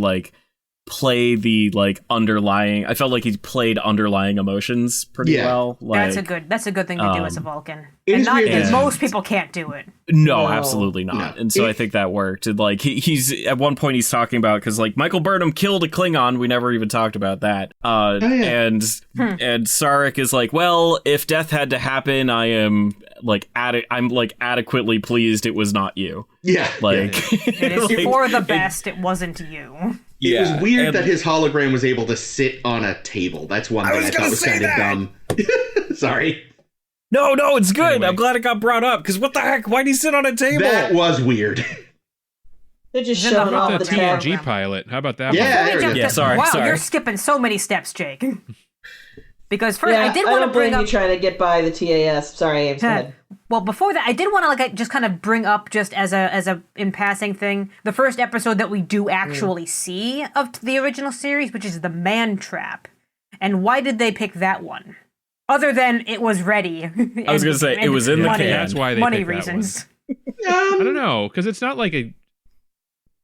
play the underlying. I felt like he played underlying emotions pretty well. That's a good thing to do as a Vulcan. And most people can't do it. No, absolutely not. No. And so I think that worked. And he's at one point he's talking about, because Michael Burnham killed a Klingon. We never even talked about that. And Sarek is well, if death had to happen, I am I'm adequately pleased it was not you. Yeah. It is for the best. It wasn't you. It was weird that his hologram was able to sit on a table. That's one thing I thought was kind of dumb. Sorry. No, it's good. Anyway. I'm glad it got brought up, because what the heck? Why'd he sit on a table? That was weird. They're just showing off the TNG pilot. How about that? Yeah, sorry. Wow, you're skipping so many steps, Jake. Because first, I did want to bring up... you trying to get by the TAS. Sorry, Ames, go ahead. Well, before that, I did want to just kind of bring up, just as a in passing thing, the first episode that we do actually see of the original series, which is the Man Trap. And why did they pick that one? Other than it was ready. I was going to say, it was in the can. That's why they money picked reasons. I don't know, because it's not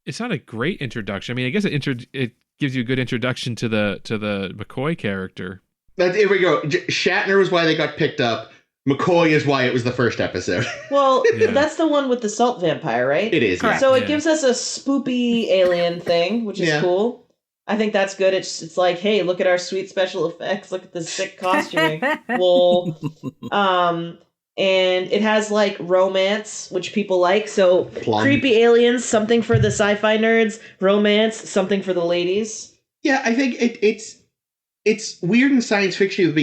it's not a great introduction. I mean, I guess it gives you a good introduction to the McCoy character. Here we go. Shatner was why they got picked up. McCoy is why it was the first episode. Well, that's the one with the salt vampire, right? It is. Correct. So it gives us a spoopy alien thing, which is cool. I think that's good. It's like, hey, look at our sweet special effects. Look at this sick costuming. Lol. And it has romance, which people like. So creepy aliens, something for the sci-fi nerds. Romance, something for the ladies. Yeah, I think it's weird in science fiction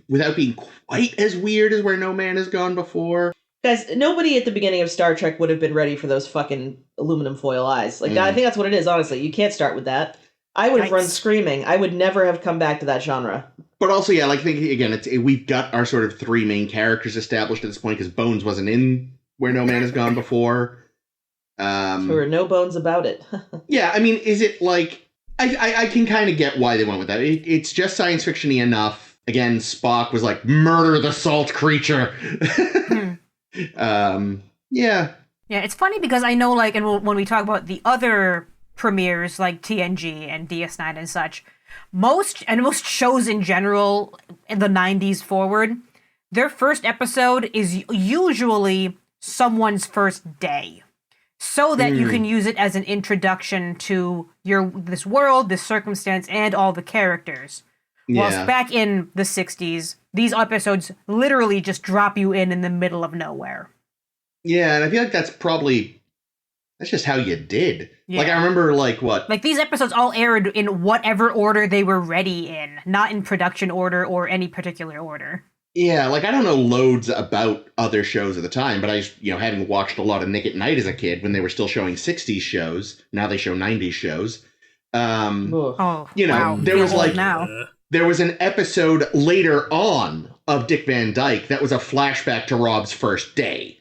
without being quite as weird as Where No Man Has Gone Before. Guys, nobody at the beginning of Star Trek would have been ready for those fucking aluminum foil eyes. I think that's what it is, honestly. You can't start with that. I would have run screaming. I would never have come back to that genre. But also, I think, again, we've got our sort of three main characters established at this point, because Bones wasn't in Where No Man Has Gone Before. There were no bones about it. Yeah, I mean, is it like... I can kind of get why they went with that. It's just science fiction-y enough. Again, Spock was like, murder the salt creature. Yeah. Yeah, it's funny because I know, like, and when we talk about the other premieres, like TNG and DS9 and such, most shows in general in the 90s forward, their first episode is usually someone's first day, so that you can use it as an introduction to this world, this circumstance, and all the characters. Yeah. Whilst back in the 60s, these episodes literally just drop you in the middle of nowhere. Yeah, and I feel like that's just how you did. Yeah. Like, I remember, like, what? Like, these episodes all aired in whatever order they were ready in, not in production order or any particular order. Yeah, like, I don't know loads about other shows at the time, but I, having watched a lot of Nick at Night as a kid when they were still showing 60s shows, now they show 90s shows. Wow. There was, like, there was an episode later on of Dick Van Dyke that was a flashback to Rob's first day.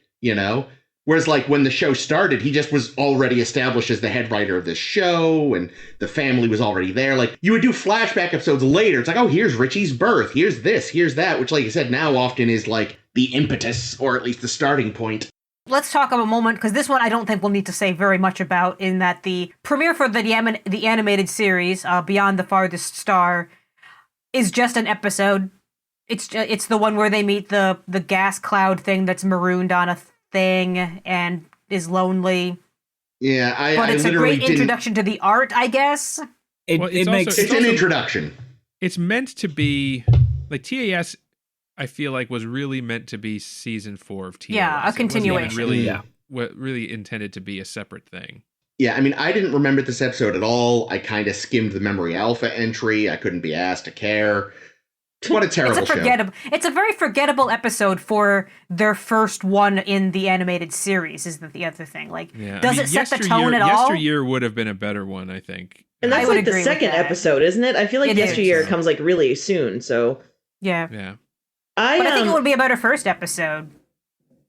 Whereas, like, when the show started, he just was already established as the head writer of this show, and the family was already there. Like, you would do flashback episodes later. It's like, oh, here's Richie's birth. Here's this. Here's that. Which, like you said, now often is, like, the impetus, or at least the starting point. Let's talk of a moment, because this one I don't think we'll need to say very much about, in that the premiere for the animated series, Beyond the Farthest Star, is just an episode. It's the one where they meet the gas cloud thing that's marooned on a thing and is lonely. Yeah, but it's a great introduction to the art, I guess. It's an introduction. It's meant to be like TAS. I feel like was really meant to be season 4 of TAS. Yeah, a continuation. Really intended to be a separate thing. Yeah, I mean, I didn't remember this episode at all. I kind of skimmed the Memory Alpha entry. I couldn't be asked to care. What a terrible show. It's a very forgettable episode for their first one in the animated series, is the other thing. Like, does it set the tone at all? Yesteryear would have been a better one, I think. And that's like the second episode, isn't it? I feel like Yesteryear comes like really soon, so... Yeah. Yeah. But I think it would be a better first episode.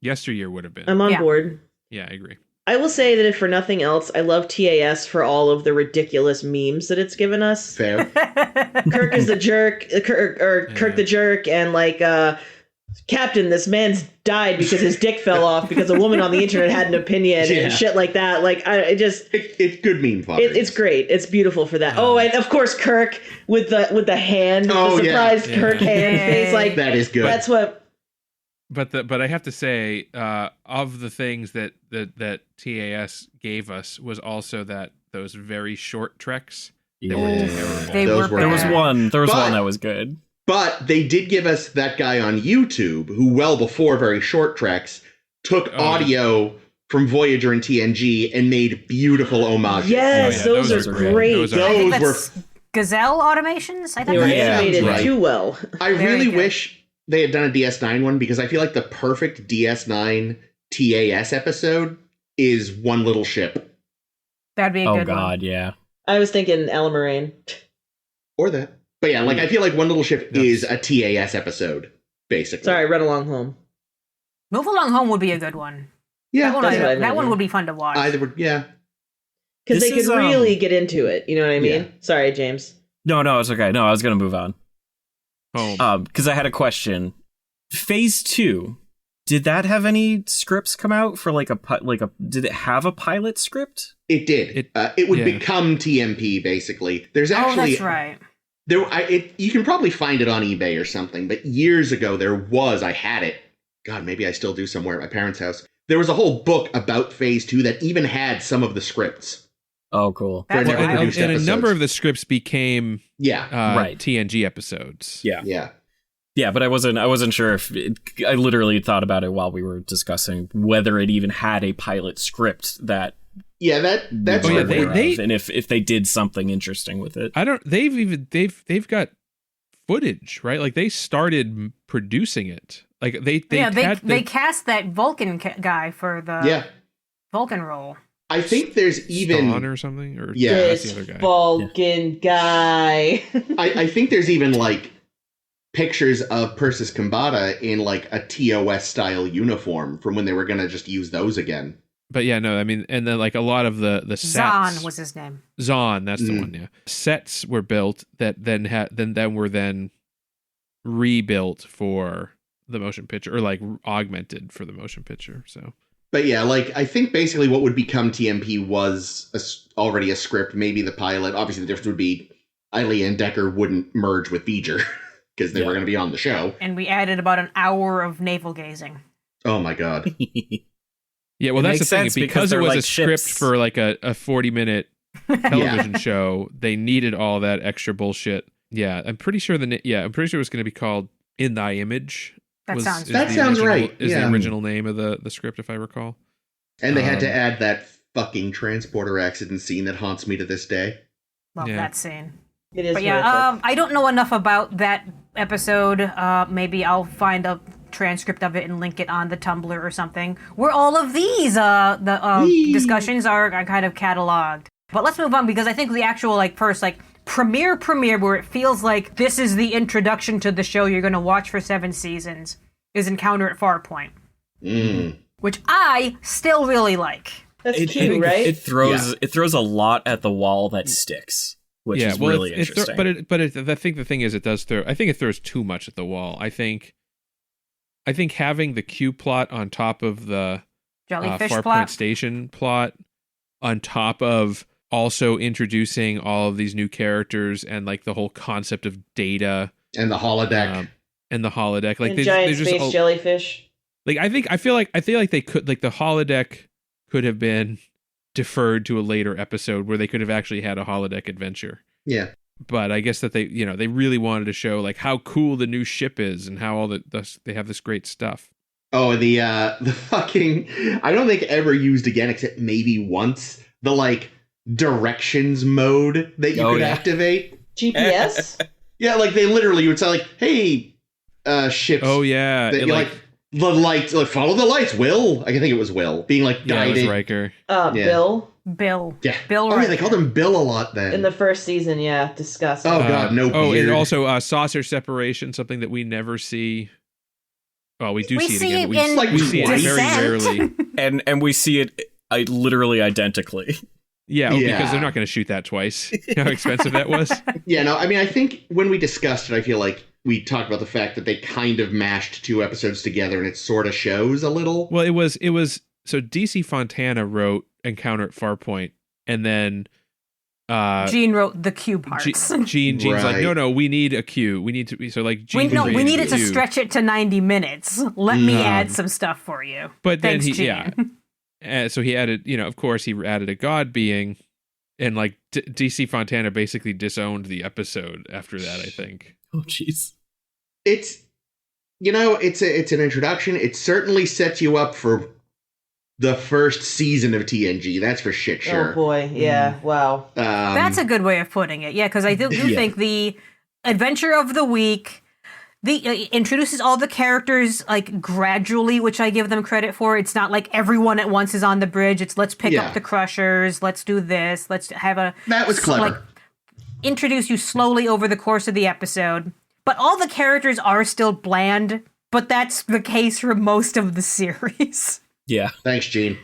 Yesteryear would have been. I'm on board. Yeah, I agree. I will say that if for nothing else, I love TAS for all of the ridiculous memes that it's given us. Fair. Kirk is the jerk, Kirk the jerk, and like, Captain, this man's died because his dick fell off because a woman on the internet had an opinion and shit like that. Like, it's good meme fodder. It's great. It's beautiful for that. Oh, and of course, Kirk with the hand, the surprised Kirk hand face. Like, that is good. That's what. But I have to say, of the things that TAS gave us was also those very short treks. Yeah. They were terrible. There was one that was good. But they did give us that guy on YouTube who, well before very short treks, took audio from Voyager and TNG and made beautiful homages. Yes, those are great. Those were Gazelle automations. I think they were animated too well. I really wish they had done a DS9 one, because I feel like the perfect DS9 TAS episode is One Little Ship. That'd be a good one. Oh, God, yeah. I was thinking Alamarain. Or that. But yeah, like, I feel like One Little Ship is a TAS episode, basically. Sorry, Run Along Home. Move Along Home would be a good one. Yeah. That one would be fun to watch. Either would, yeah. Because they could really get into it, you know what I mean? Yeah. Sorry, James. No, it's okay. No, I was going to move on. Because I had a question. Phase 2, did that have any scripts come out for did it have a pilot script? It did. It would become TMP, basically. There's actually... that's right. You can probably find it on eBay or something, but years ago I had it. God, maybe I still do somewhere at my parents' house. There was a whole book about Phase 2 that even had some of the scripts. Oh, cool. And a number of the scripts became TNG episodes. Yeah, but I wasn't sure if I literally thought about it while we were discussing whether it even had a pilot script that. Yeah, that's and if they did something interesting with it. They've got footage, right? Like, they started producing it. Like, they cast that Vulcan guy for the Vulcan role. I think there's even Dawn or something, or this that's the other guy. Vulcan guy. I think there's even like pictures of Persis Kambata in like a TOS style uniform from when they were gonna just use those again. But yeah, no, I mean, and then like a lot of the sets. Zahn was his name. Zahn, that's the one. Yeah, sets were built that then were rebuilt for the motion picture, or like augmented for the motion picture. So. But yeah, like I think basically what would become TMP was already a script, maybe the pilot. Obviously, the difference would be Ilea and Decker wouldn't merge with V'ger because they were going to be on the show. And we added about an hour of navel gazing. Oh my god. Yeah, well, that's the thing. Because it was like a script for like a 40-minute television show, they needed all that extra bullshit. Yeah, I'm pretty sure it was going to be called In Thy Image. That sounds right. Is the original name of the script, if I recall. And they had to add that fucking transporter accident scene that haunts me to this day. Love that scene. It is. But yeah, I don't know enough about that episode. Maybe I'll find a transcript of it and link it on the Tumblr or something, where all of these discussions are kind of cataloged. But let's move on, because I think the actual first premiere where it feels like this is the introduction to the show you're going to watch for 7 seasons is Encounter at Farpoint, which I still really like. That's cute, right? It throws a lot at the wall that sticks, which is really interesting. I think the thing is, it does throw. I think it throws too much at the wall. I think having the Q plot on top of the Jellyfish Farpoint plot Station plot, on top of also introducing all of these new characters and like the whole concept of data and the holodeck, like and giant space jellyfish. Like I feel like they could, like, the holodeck could have been deferred to a later episode where they could have actually had a holodeck adventure. Yeah. But I guess that they really wanted to show like how cool the new ship is and how all they have this great stuff. Oh, the fucking, I don't think ever used again except maybe once, the directions mode that you could activate. GPS? Yeah, like they literally would say like, hey, ships. Oh yeah. That, the lights, follow the lights, Will. I think it was Will being guided. Yeah, it was Riker. Bill. Yeah. Bill. Oh, yeah, they called him Bill a lot then. In the first season, yeah. Disgusting. Oh, God, no beard. And also saucer separation, something that we never see. Well, we do see it again. We see it very rarely. And we see it literally identically. Yeah, because they're not going to shoot that twice. You know how expensive that was? Yeah, no, I mean, I think when we discussed it, I feel like we talked about the fact that they kind of mashed 2 episodes together, and it sort of shows a little. Well, it was so DC Fontana wrote Encounter at Farpoint, and then Gene wrote the Q parts. Gene's like, no, we need a Q. We need to be Gene. We needed to stretch it to 90 minutes. Let me add some stuff for you. But Thanks, then so he added, of course, he added a god being, and DC Fontana basically disowned the episode after that, I think. Oh, jeez. It's, it's an introduction. It certainly sets you up for the first season of TNG. That's for shit sure. Oh, boy. Yeah. Wow. That's a good way of putting it. Yeah, because I do think the adventure of the week... introduces all the characters gradually, which I give them credit for. It's not like everyone at once is on the bridge. It's let's pick up the Crushers, let's do this, let's have that was clever. Introduce you slowly over the course of the episode. But all the characters are still bland, but that's the case for most of the series. Yeah. Thanks, Gene.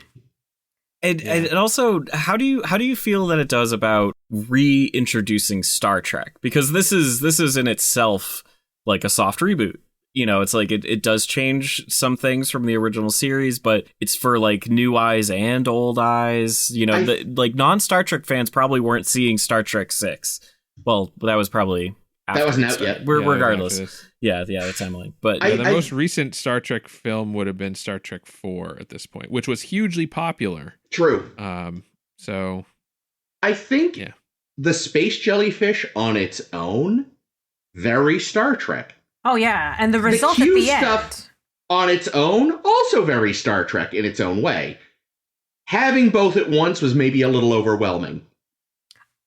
And also, how do you feel that it does about reintroducing Star Trek? Because this is in itself like a soft reboot. It's like it does change some things from the original series, but it's for new eyes and old eyes. Non-Star Trek fans probably weren't seeing Star Trek 6. Well, that was probably after. That wasn't out yet. Regardless. Yeah, the timeline. But the most recent Star Trek film would have been Star Trek 4 at this point, which was hugely popular. True. So I think the space jellyfish on its own, very Star Trek. Oh yeah, and the result at the end on its own, also very Star Trek in its own way. Having both at once was maybe a little overwhelming.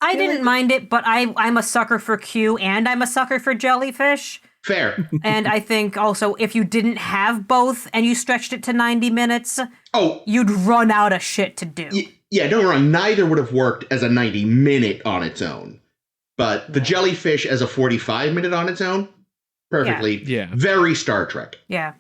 I didn't mind it, but I'm a sucker for Q and I'm a sucker for jellyfish. Fair. And I think also if you didn't have both and you stretched it to 90 minutes, you'd run out of shit to do. Yeah, don't get me wrong, neither would have worked as a 90-minute on its own. But the jellyfish as a 45-minute on its own, perfectly. Yeah. Very Star Trek. Yeah.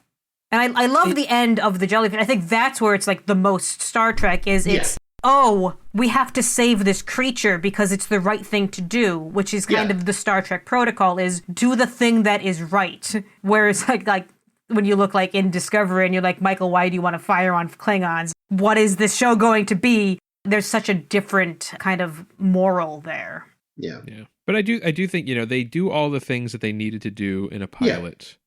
And I love the end of the jellyfish. I think that's where it's like the most Star Trek is. It's, oh, we have to save this creature because it's the right thing to do, which is kind of the Star Trek protocol is do the thing that is right. Whereas like when you look like in Discovery and you're like, Michael, why do you want to fire on Klingons? What is this show going to be? There's such a different kind of moral there. Yeah. But I do think, they do all the things that they needed to do in a pilot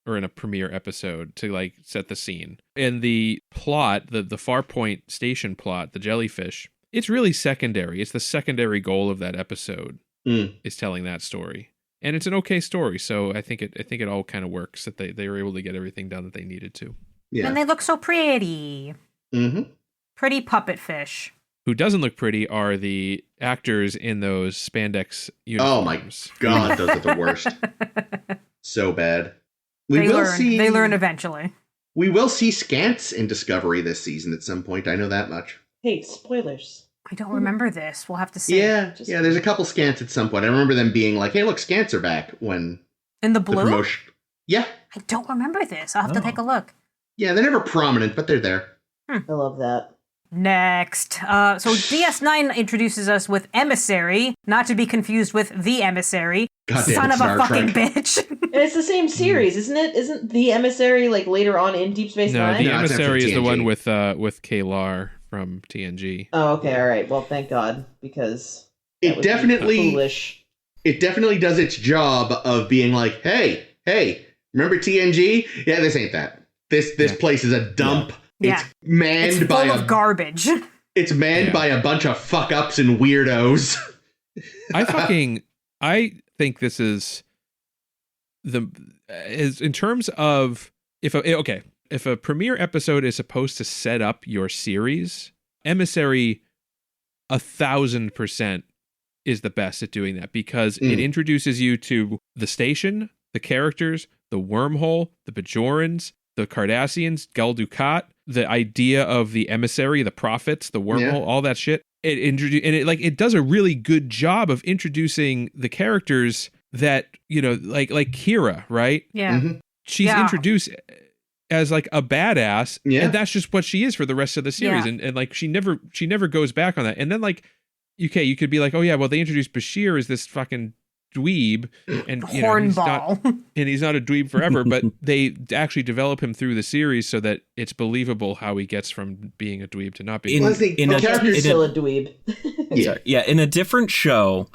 or in a premiere episode to like set the scene. And the plot, the Farpoint station plot, the jellyfish, it's really secondary. It's the secondary goal of that episode is telling that story. And it's an okay story, so I think it all kind of works that they were able to get everything done that they needed to. Yeah. And they look so pretty. Mm-hmm. Pretty puppet fish. Who doesn't look pretty are the actors in those spandex uniforms. Oh my God, those are the worst. So bad. They learn eventually. We will see scants in Discovery this season at some point. I know that much. Hey, spoilers. I don't remember this. We'll have to see. Yeah, there's a couple scants at some point. I remember them being like, hey, look, scants are back when... In the blue? The promotion. Yeah. I don't remember this. I'll have to take a look. Yeah, they're never prominent, but they're there. I love that. Next. So DS9 introduces us with Emissary, not to be confused with The Emissary. Goddamn Son of Star a fucking Trek. bitch. And it's the same series, isn't it? Isn't The Emissary like later on in Deep Space Nine? No, The Emissary is the one with K'Ehleyr from TNG. Oh, okay, all right. Well, thank God, because it definitely foolish. It definitely does its job of being like, hey, remember TNG? Yeah, this ain't that. This place is a dump. Yeah. It's manned by full of garbage. It's manned by a bunch of fuck ups and weirdos. I think this is in terms of if a premiere episode is supposed to set up your series, Emissary 1,000% is the best at doing that because it introduces you to the station, the characters, the wormhole, the Bajorans, the Cardassians, Gul Dukat, the idea of the emissary, the prophets, the wormhole, all that shit. It does a really good job of introducing the characters that, like Kira, right? Yeah. Mm-hmm. She's introduced as like a badass, and that's just what she is for the rest of the series. Yeah. And like she never goes back on that. And then like, okay, you could be like, oh yeah, well they introduced Bashir as this fucking dweeb and he's not a dweeb forever, but they actually develop him through the series so that it's believable how he gets from being a dweeb to not being. Still a dweeb. In a different show,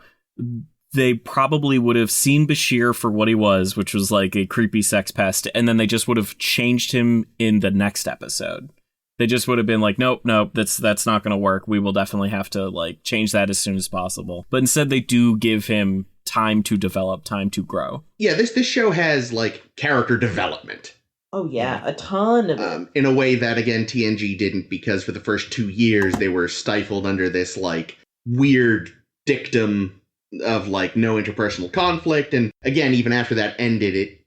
they probably would have seen Bashir for what he was, which was like a creepy sex pest, and then they just would have changed him in the next episode. They just would have been like, nope, that's not going to work. We will definitely have to like change that as soon as possible. But instead, they do give him time to develop, time to grow. Yeah, this show has like character development. Oh yeah, a ton of it. In a way that again TNG didn't, because for the first 2 years they were stifled under this like weird dictum of like no interpersonal conflict, and again even after that ended,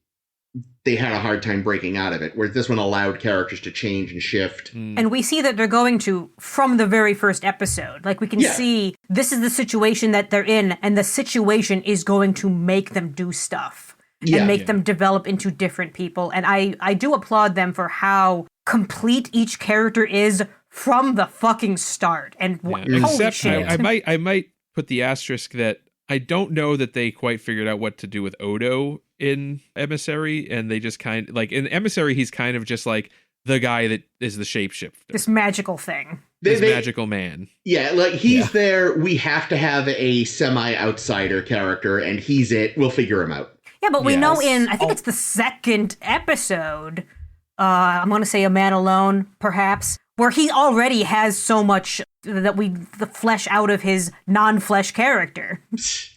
they had a hard time breaking out of it, where this one allowed characters to change and shift. And we see that they're going to from the very first episode. Like we can see this is the situation that they're in, and the situation is going to make them do stuff and make them develop into different people. And I do applaud them for how complete each character is from the fucking start. And holy shit. I might put the asterisk that I don't know that they quite figured out what to do with Odo in Emissary, and they just kind of like in Emissary he's kind of just like the guy that is the shapeshifter, this magical thing, magical man. Yeah, like he's there. We have to have a semi-outsider character, and he's it. We'll figure him out. Yeah, but we know in I think it's the second episode. I'm going to say A Man Alone, perhaps, where he already has so much that we flesh out of his non-flesh character.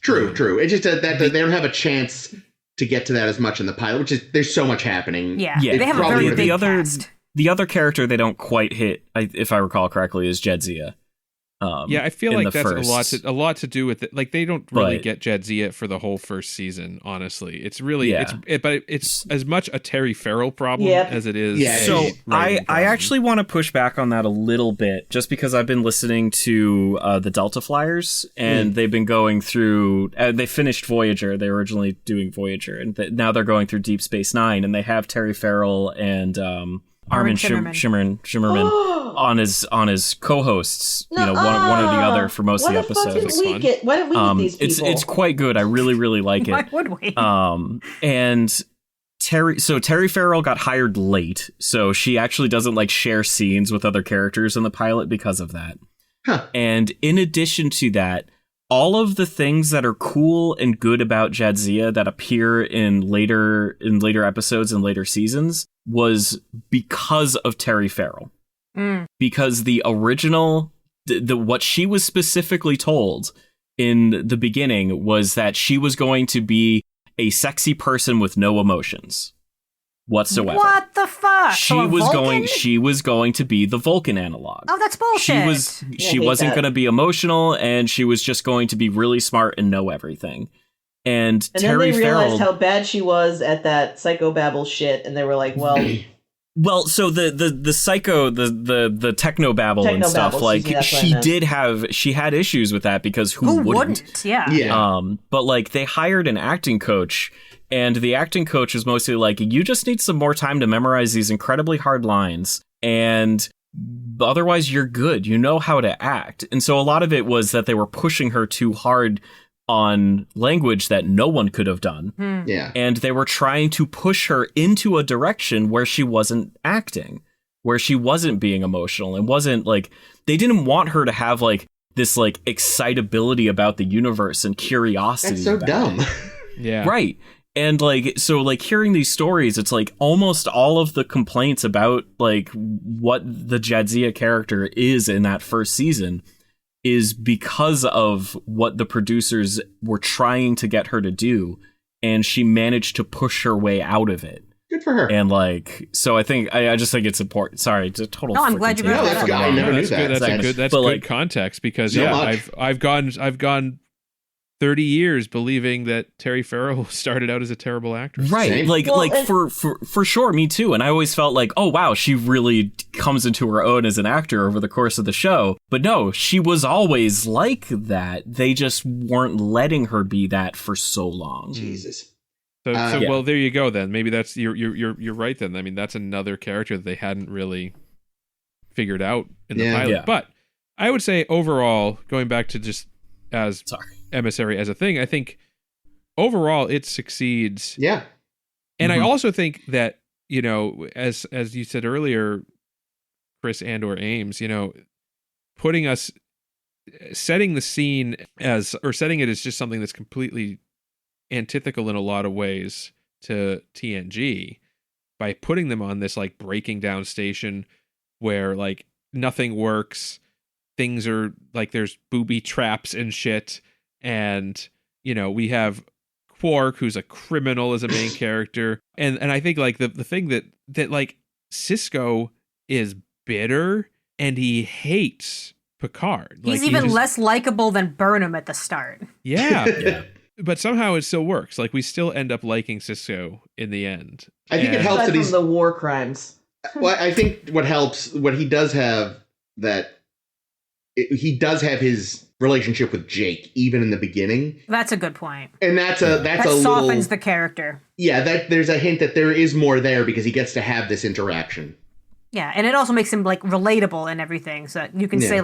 True. It's just that they don't have a chance to get to that as much in the pilot, which is there's so much happening. Yeah. They have a very big cast. The other character they don't quite hit, if I recall correctly, is Jadzia. I feel like that's a lot to do with it. Like they don't really get Jadzia for the whole first season. Honestly, it's really but it's as much a Terry Farrell problem as it is. Yeah. So I actually want to push back on that a little bit, just because I've been listening to the Delta Flyers, and they've been going through. They finished Voyager. They were originally doing Voyager, and now they're going through Deep Space Nine, and they have Terry Farrell and Armin Shimmerman on his co-hosts, one or the other for most of the episodes. Why didn't we get these people? It's quite good. I really like it. Why would we? And Terry Farrell got hired late, so she actually doesn't share scenes with other characters in the pilot because of that. Huh. And in addition to that, all of the things that are cool and good about Jadzia that appear in later episodes and later seasons was because of Terry Farrell. Because the original, what she was specifically told in the beginning was that she was going to be a sexy person with no emotions whatsoever. What the fuck? She was going to be the Vulcan analog. Oh, that's bullshit. She wasn't going to be emotional, and she was just going to be really smart and know everything. And Terry then they realized Farrell, how bad she was at that psychobabble shit, and they were like, well... Well, so the technobabble and stuff, she had issues with that, because who wouldn't? Yeah. But they hired an acting coach, and the acting coach was mostly like, you just need some more time to memorize these incredibly hard lines, and otherwise you're good. You know how to act. And so a lot of it was that they were pushing her too hard on language that no one could have done. Yeah. And they were trying to push her into a direction where she wasn't acting, where she wasn't being emotional, and wasn't they didn't want her to have this excitability about the universe and curiosity. That's so dumb. Yeah. Right. And hearing these stories, it's almost all of the complaints about what the Jadzia character is in that first season is because of what the producers were trying to get her to do, and she managed to push her way out of it. Good for her. And so I think I just think it's important. Sorry, it's a total. No, I'm glad you brought that up. I never knew that. That's good context, because I've gone 30 years believing that Terry Farrell started out as a terrible actress. Right. Same. For sure, me too. And I always felt oh wow, she really comes into her own as an actor over the course of the show. But no, she was always like that. They just weren't letting her be that for so long. Jesus. Well, there you go then. Maybe that's you're right then. I mean, that's another character that they hadn't really figured out in the pilot. Yeah. But I would say overall, going back to just as Emissary as a thing, I think overall it succeeds. Yeah. And I also think that, as you said earlier, Chris and/or Ames, setting the scene setting it as just something that's completely antithetical in a lot of ways to TNG by putting them on this breaking down station where nothing works, things are there's booby traps and shit. And, we have Quark, who's a criminal as a main character. And I think the thing that Sisko is bitter and he hates Picard. He's even less likable than Burnham at the start. Yeah. But somehow it still works. We still end up liking Sisko in the end. I think it helps that he's the war crimes. Well, I think what helps, what he does have he does have his relationship with Jake even in the beginning. That's a good point. And that softens the character. Yeah, there's a hint that there is more there because he gets to have this interaction. Yeah, and it also makes him relatable and everything, so you can say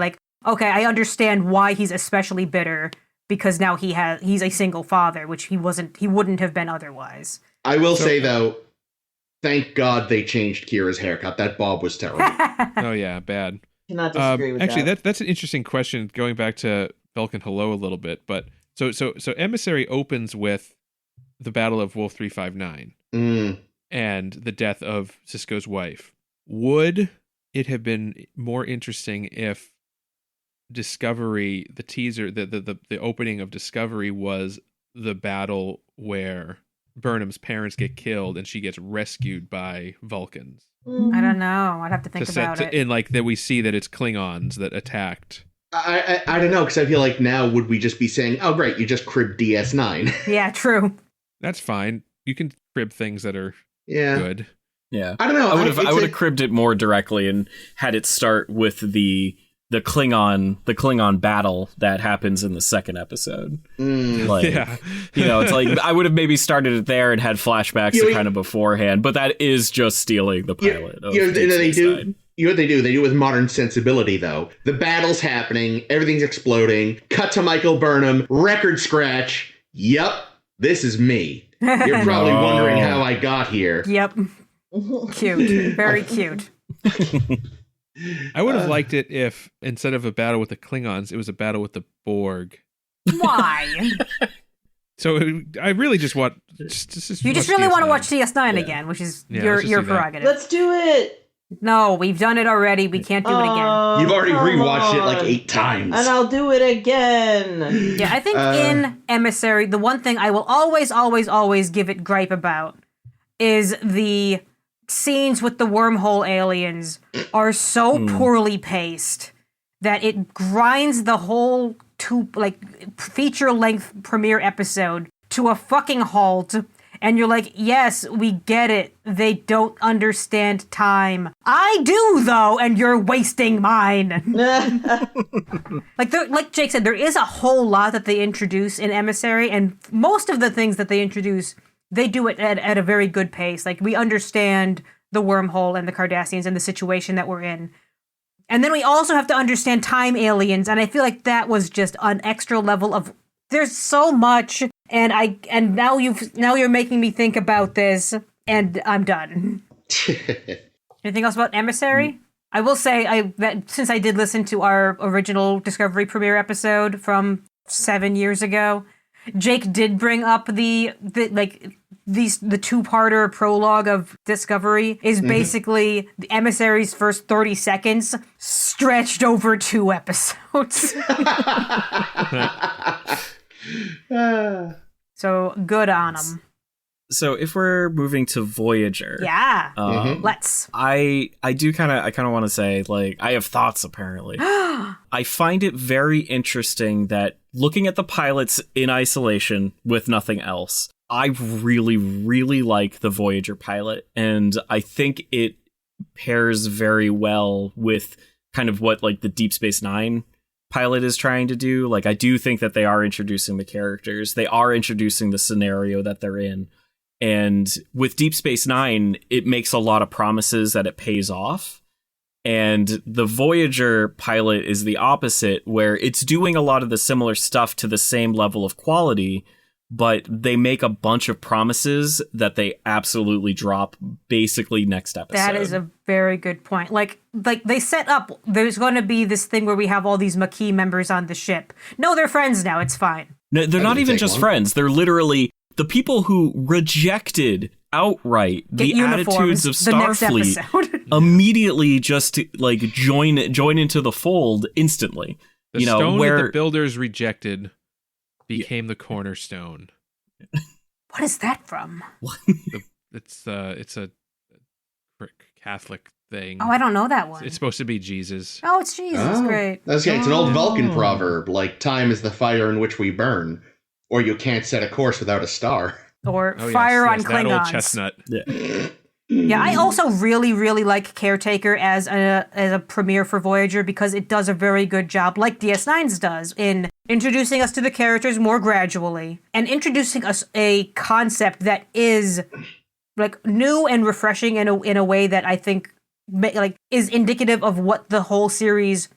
okay, I understand why he's especially bitter because now he's a single father, which he wouldn't have been otherwise. I will say though, thank God they changed Kira's haircut. That bob was terrible. Oh yeah, bad. Cannot disagree with actually, that. That's an interesting question. Going back to Vulcan Hello a little bit, but so Emissary opens with the Battle of Wolf 359 and the death of Sisko's wife. Would it have been more interesting if Discovery, the teaser, the opening of Discovery was the battle where Burnham's parents get killed and she gets rescued by Vulcans? I don't know. I'd have to think about it. And that we see that it's Klingons that attacked I don't know, because I feel like now would we just be saying, oh, great, you just cribbed DS9? Yeah, true. That's fine. You can crib things that are good. Yeah. I don't know. I would have cribbed it more directly and had it start with the Klingon battle that happens in the second episode. It's like I would have maybe started it there and had flashbacks to kind of beforehand, but that is just stealing the pilot. They do. You know what they do? They do it with modern sensibility, though. The battle's happening, everything's exploding. Cut to Michael Burnham, record scratch. Yup, this is me. You're probably wondering how I got here. Yep. Cute. Very cute. I would have liked it if, instead of a battle with the Klingons, it was a battle with the Borg. Why? So I really just want... You just really want to watch DS9 again, which is your prerogative. Let's do it! No, we've done it already. We can't do it again. You've already rewatched it like 8 times. And I'll do it again. Yeah, I think in Emissary, the one thing I will always give it gripe about is the scenes with the wormhole aliens are so poorly paced that it grinds the whole feature-length premiere episode to a fucking halt. And you're like, yes, we get it. They don't understand time. I do, though, and you're wasting mine. Like Jake said, there is a whole lot that they introduce in Emissary, and most of the things that they introduce, they do it at a very good pace. Like, we understand the wormhole and the Cardassians and the situation that we're in. And then we also have to understand time aliens, and I feel like that was just an extra level of... There's so much... And now you're making me think about this, and I'm done. Anything else about Emissary? I will say that since I did listen to our original Discovery premiere episode from 7 years ago, Jake did bring up the 2-parter prologue of Discovery is basically the Emissary's first 30 seconds stretched over 2 episodes. So good on them. So if we're moving to Voyager, let's. I kind of want to say, like, I have thoughts. Apparently, I find it very interesting that looking at the pilots in isolation with nothing else, I really, really like the Voyager pilot, and I think it pairs very well with kind of what like the Deep Space Nine pilot is trying to do. Like, I do think that they are introducing the characters, they are introducing the scenario that they're in, and with Deep Space Nine, it makes a lot of promises that it pays off, and the Voyager pilot is the opposite, where it's doing a lot of the similar stuff to the same level of quality, but they make a bunch of promises that they absolutely drop basically next episode. That is a very good point. Like they set up, there's going to be this thing where we have all these Maquis members on the ship. No, they're friends now. It's fine. No, they're not even just friends. They're literally the people who rejected outright the attitudes of Starfleet immediately just to, like, join into the fold instantly. The stone that the builders rejected became the cornerstone. What is that from? It's a Catholic thing. Oh, I don't know that one. It's supposed to be Jesus. Oh, it's Jesus. Great. That's okay. It's an old Vulcan proverb, like time is the fire in which we burn, or you can't set a course without a star. Or fire on Klingons. That old chestnut. Yeah, I also really, really like Caretaker as a premiere for Voyager because it does a very good job, like DS9's does, in introducing us to the characters more gradually and introducing us a concept that is like new and refreshing in a way that I think like is indicative of what the whole series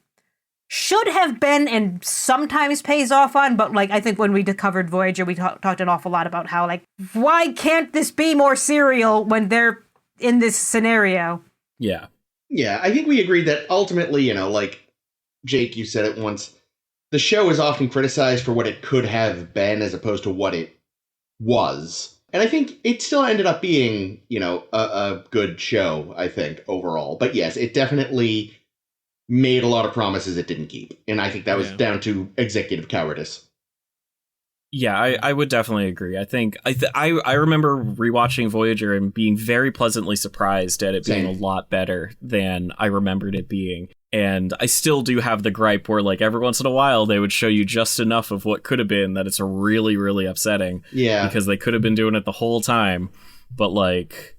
should have been and sometimes pays off on. But like I think when we covered Voyager, we talked an awful lot about how like why can't this be more serial when they're in this scenario. Yeah, I think we agreed that ultimately, like Jake, you said it once, the show is often criticized for what it could have been as opposed to what it was. And I think it still ended up being, a good show, I think, overall. But yes, it definitely made a lot of promises it didn't keep. And I think that was down to executive cowardice. Yeah, I would definitely agree. I think I remember rewatching Voyager and being very pleasantly surprised at it being a lot better than I remembered it being. And I still do have the gripe where, like, every once in a while they would show you just enough of what could have been that it's really, really upsetting. Yeah. Because they could have been doing it the whole time. But, like...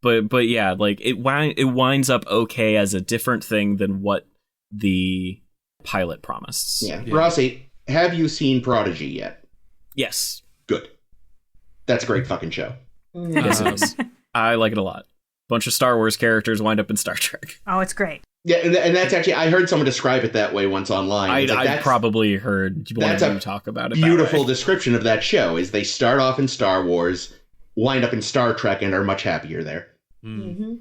But yeah, like, it winds up okay as a different thing than what the pilot promised. Yeah. Rossi, have you seen Prodigy yet? Yes. Good. That's a great fucking show. Yes, it is. I like it a lot. Bunch of Star Wars characters wind up in Star Trek. Oh, it's great. Yeah, and that's actually, I heard someone describe it that way once online. I probably heard one of you talk about it. Beautiful description of that show is they start off in Star Wars, wind up in Star Trek, and are much happier there. Mm-hmm.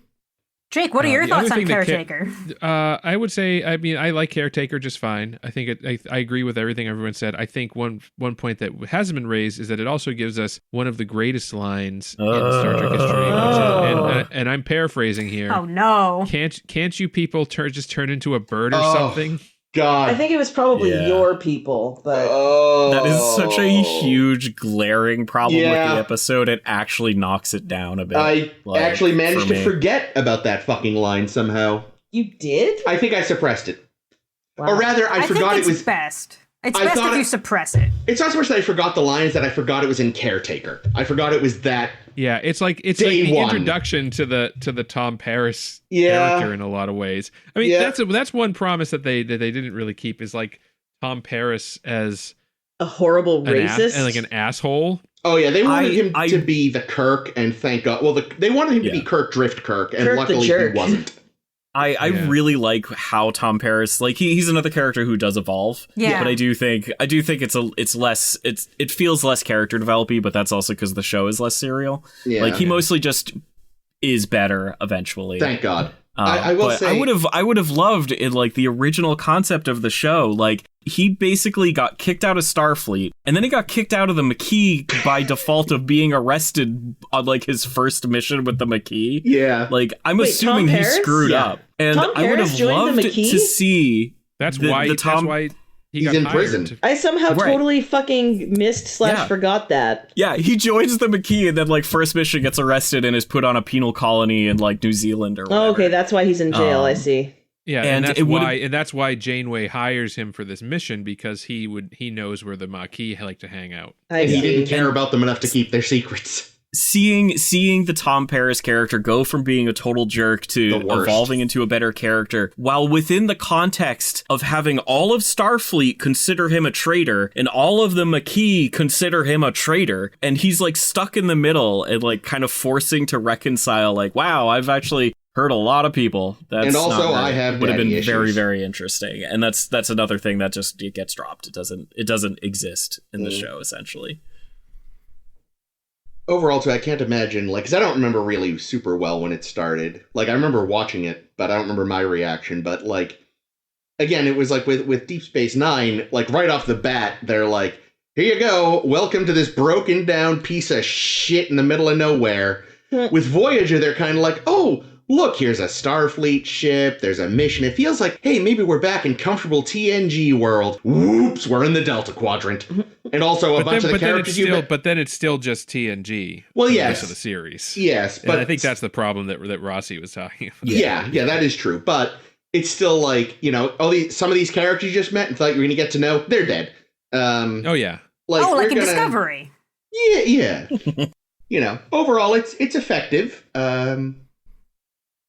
Jake, what are your thoughts on Caretaker? I would say, I mean, I like Caretaker just fine. I think I agree with everything everyone said. I think one point that hasn't been raised is that it also gives us one of the greatest lines in Star Trek history. And I'm paraphrasing here. Oh no! Can't you people just turn into a bird or something? God. I think it was probably your people, but that is such a huge glaring problem with the episode. It actually knocks it down a bit. I actually managed to forget about that fucking line somehow. You did? I think I suppressed it. Wow. Or rather, I forgot think it was best. It's best if you suppress it. It's not so much that I forgot the lines, that I forgot it was in Caretaker. I forgot it was that. Yeah, it's like the introduction to the Tom Paris character in a lot of ways. I mean, that's one promise that they didn't really keep, is like Tom Paris as a horrible racist and like an asshole. Oh yeah, they wanted him to be the Kirk, and thank God. Well, they wanted him to be Kirk Drift Kirk, and luckily he wasn't. I really like how Tom Paris, like, he's another character who does evolve. Yeah. But I do think it feels less character developy, but that's also because the show is less serial. Yeah. Like, he mostly just is better eventually. Thank God. I will say, I would have loved in, like, the original concept of the show. Like, he basically got kicked out of Starfleet, and then he got kicked out of the Maquis by default of being arrested on, like, his first mission with the Maquis. Yeah. Like, I'm assuming he screwed up. And I would have loved to see that's why he's in prison. I somehow totally fucking missed / forgot that. Yeah, he joins the Maquis and then, like, first mission gets arrested and is put on a penal colony in, like, New Zealand or whatever. Oh, okay, that's why he's in jail. I see. Yeah, and that's why Janeway hires him for this mission, because he knows where the Maquis like to hang out. He didn't care about them enough to keep their secrets. Seeing the Tom Paris character go from being a total jerk to evolving into a better character, while within the context of having all of Starfleet consider him a traitor and all of the Maquis consider him a traitor, and he's, like, stuck in the middle and, like, kind of forcing to reconcile, like, wow, I've actually hurt a lot of people. And also I have would have been issues. Very, very interesting. And that's another thing that just it gets dropped. It doesn't exist in the show, essentially. Overall, too, I can't imagine, like, because I don't remember really super well when it started. Like, I remember watching it, but I don't remember my reaction. But, like, again, it was like with Deep Space Nine, like, right off the bat, they're like, here you go, welcome to this broken down piece of shit in the middle of nowhere. With Voyager, they're kind of like, oh, look, here's a Starfleet ship, there's a mission. It feels like, hey, maybe we're back in comfortable TNG world. Whoops, we're in the Delta Quadrant. And also a bunch of the characters but then it's still just TNG. Well, yes. The rest of the series. Yes, but and I think that's the problem that Rossi was talking about. Yeah, that is true. But it's still like, you know, some of these characters you just met and thought you were going to get to know, they're dead. Oh, yeah. Like in Discovery. Yeah. You know, overall, it's effective.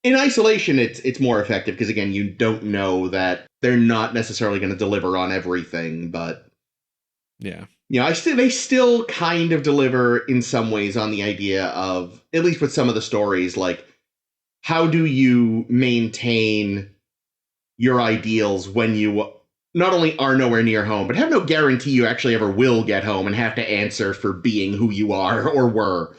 In isolation, it's more effective because, again, you don't know that they're not necessarily going to deliver on everything, but yeah, you know, they still kind of deliver in some ways on the idea of, at least with some of the stories, like, how do you maintain your ideals when you not only are nowhere near home, but have no guarantee you actually ever will get home and have to answer for being who you are or were.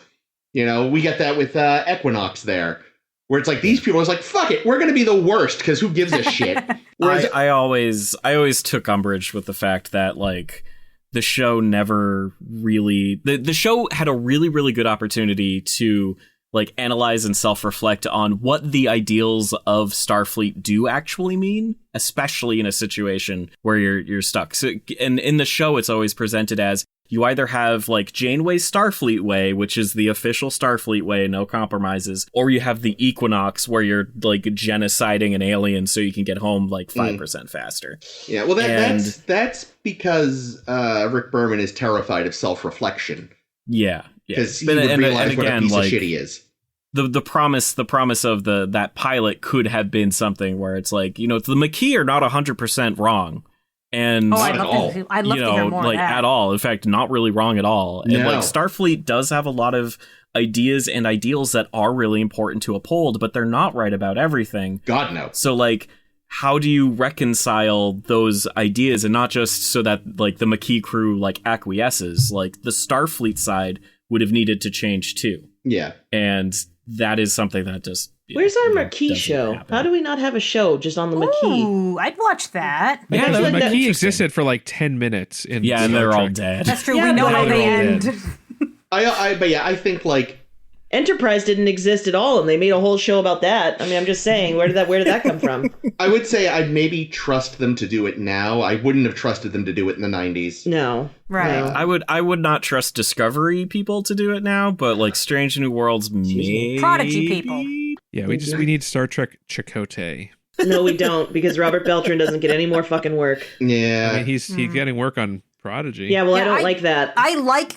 You know, we get that with Equinox there. Where it's like, these people are like, fuck it, we're going to be the worst, because who gives a shit? I always took umbrage with the fact that, like, the show never really... The show had a really, really good opportunity to, like, analyze and self-reflect on what the ideals of Starfleet do actually mean, especially in a situation where you're stuck. So, and in the show, it's always presented as, you either have like Janeway's Starfleet way, which is the official Starfleet way, no compromises, or you have the Equinox where you're like genociding an alien so you can get home like 5% faster. Yeah, well, that's because Rick Berman is terrified of self-reflection. Yeah, because he would realize what a piece of shit he is. The promise of that pilot could have been something where it's like, the Maquis are not 100% wrong. And I'd love to hear more like of that. at all. In fact, not really wrong at all. No. And like Starfleet does have a lot of ideas and ideals that are really important to uphold, but they're not right about everything. God, no. So like, how do you reconcile those ideas, and not just so that like the Maquis crew like acquiesces? Like the Starfleet side would have needed to change too. Yeah. And that is something that just... Where's our Maquis show? Happen. How do we not have a show just on the Maquis? Ooh, I'd watch that. Yeah, the like Maquis existed for like 10 minutes. In and Star they're all Trek. dead. That's true. Yeah, we know but how they end. I think like Enterprise didn't exist at all, and they made a whole show about that. I mean, I'm just saying, where did that come from? I would say I'd maybe trust them to do it now. I wouldn't have trusted them to do it in the 90s. No. Right. No. I would not trust Discovery people to do it now, but like Strange New Worlds, maybe. Prodigy people. Yeah, we need Star Trek Chakotay. No, we don't, because Robert Beltran doesn't get any more fucking work. Yeah. I mean, he's getting work on Prodigy. Yeah, well, I don't like that. I like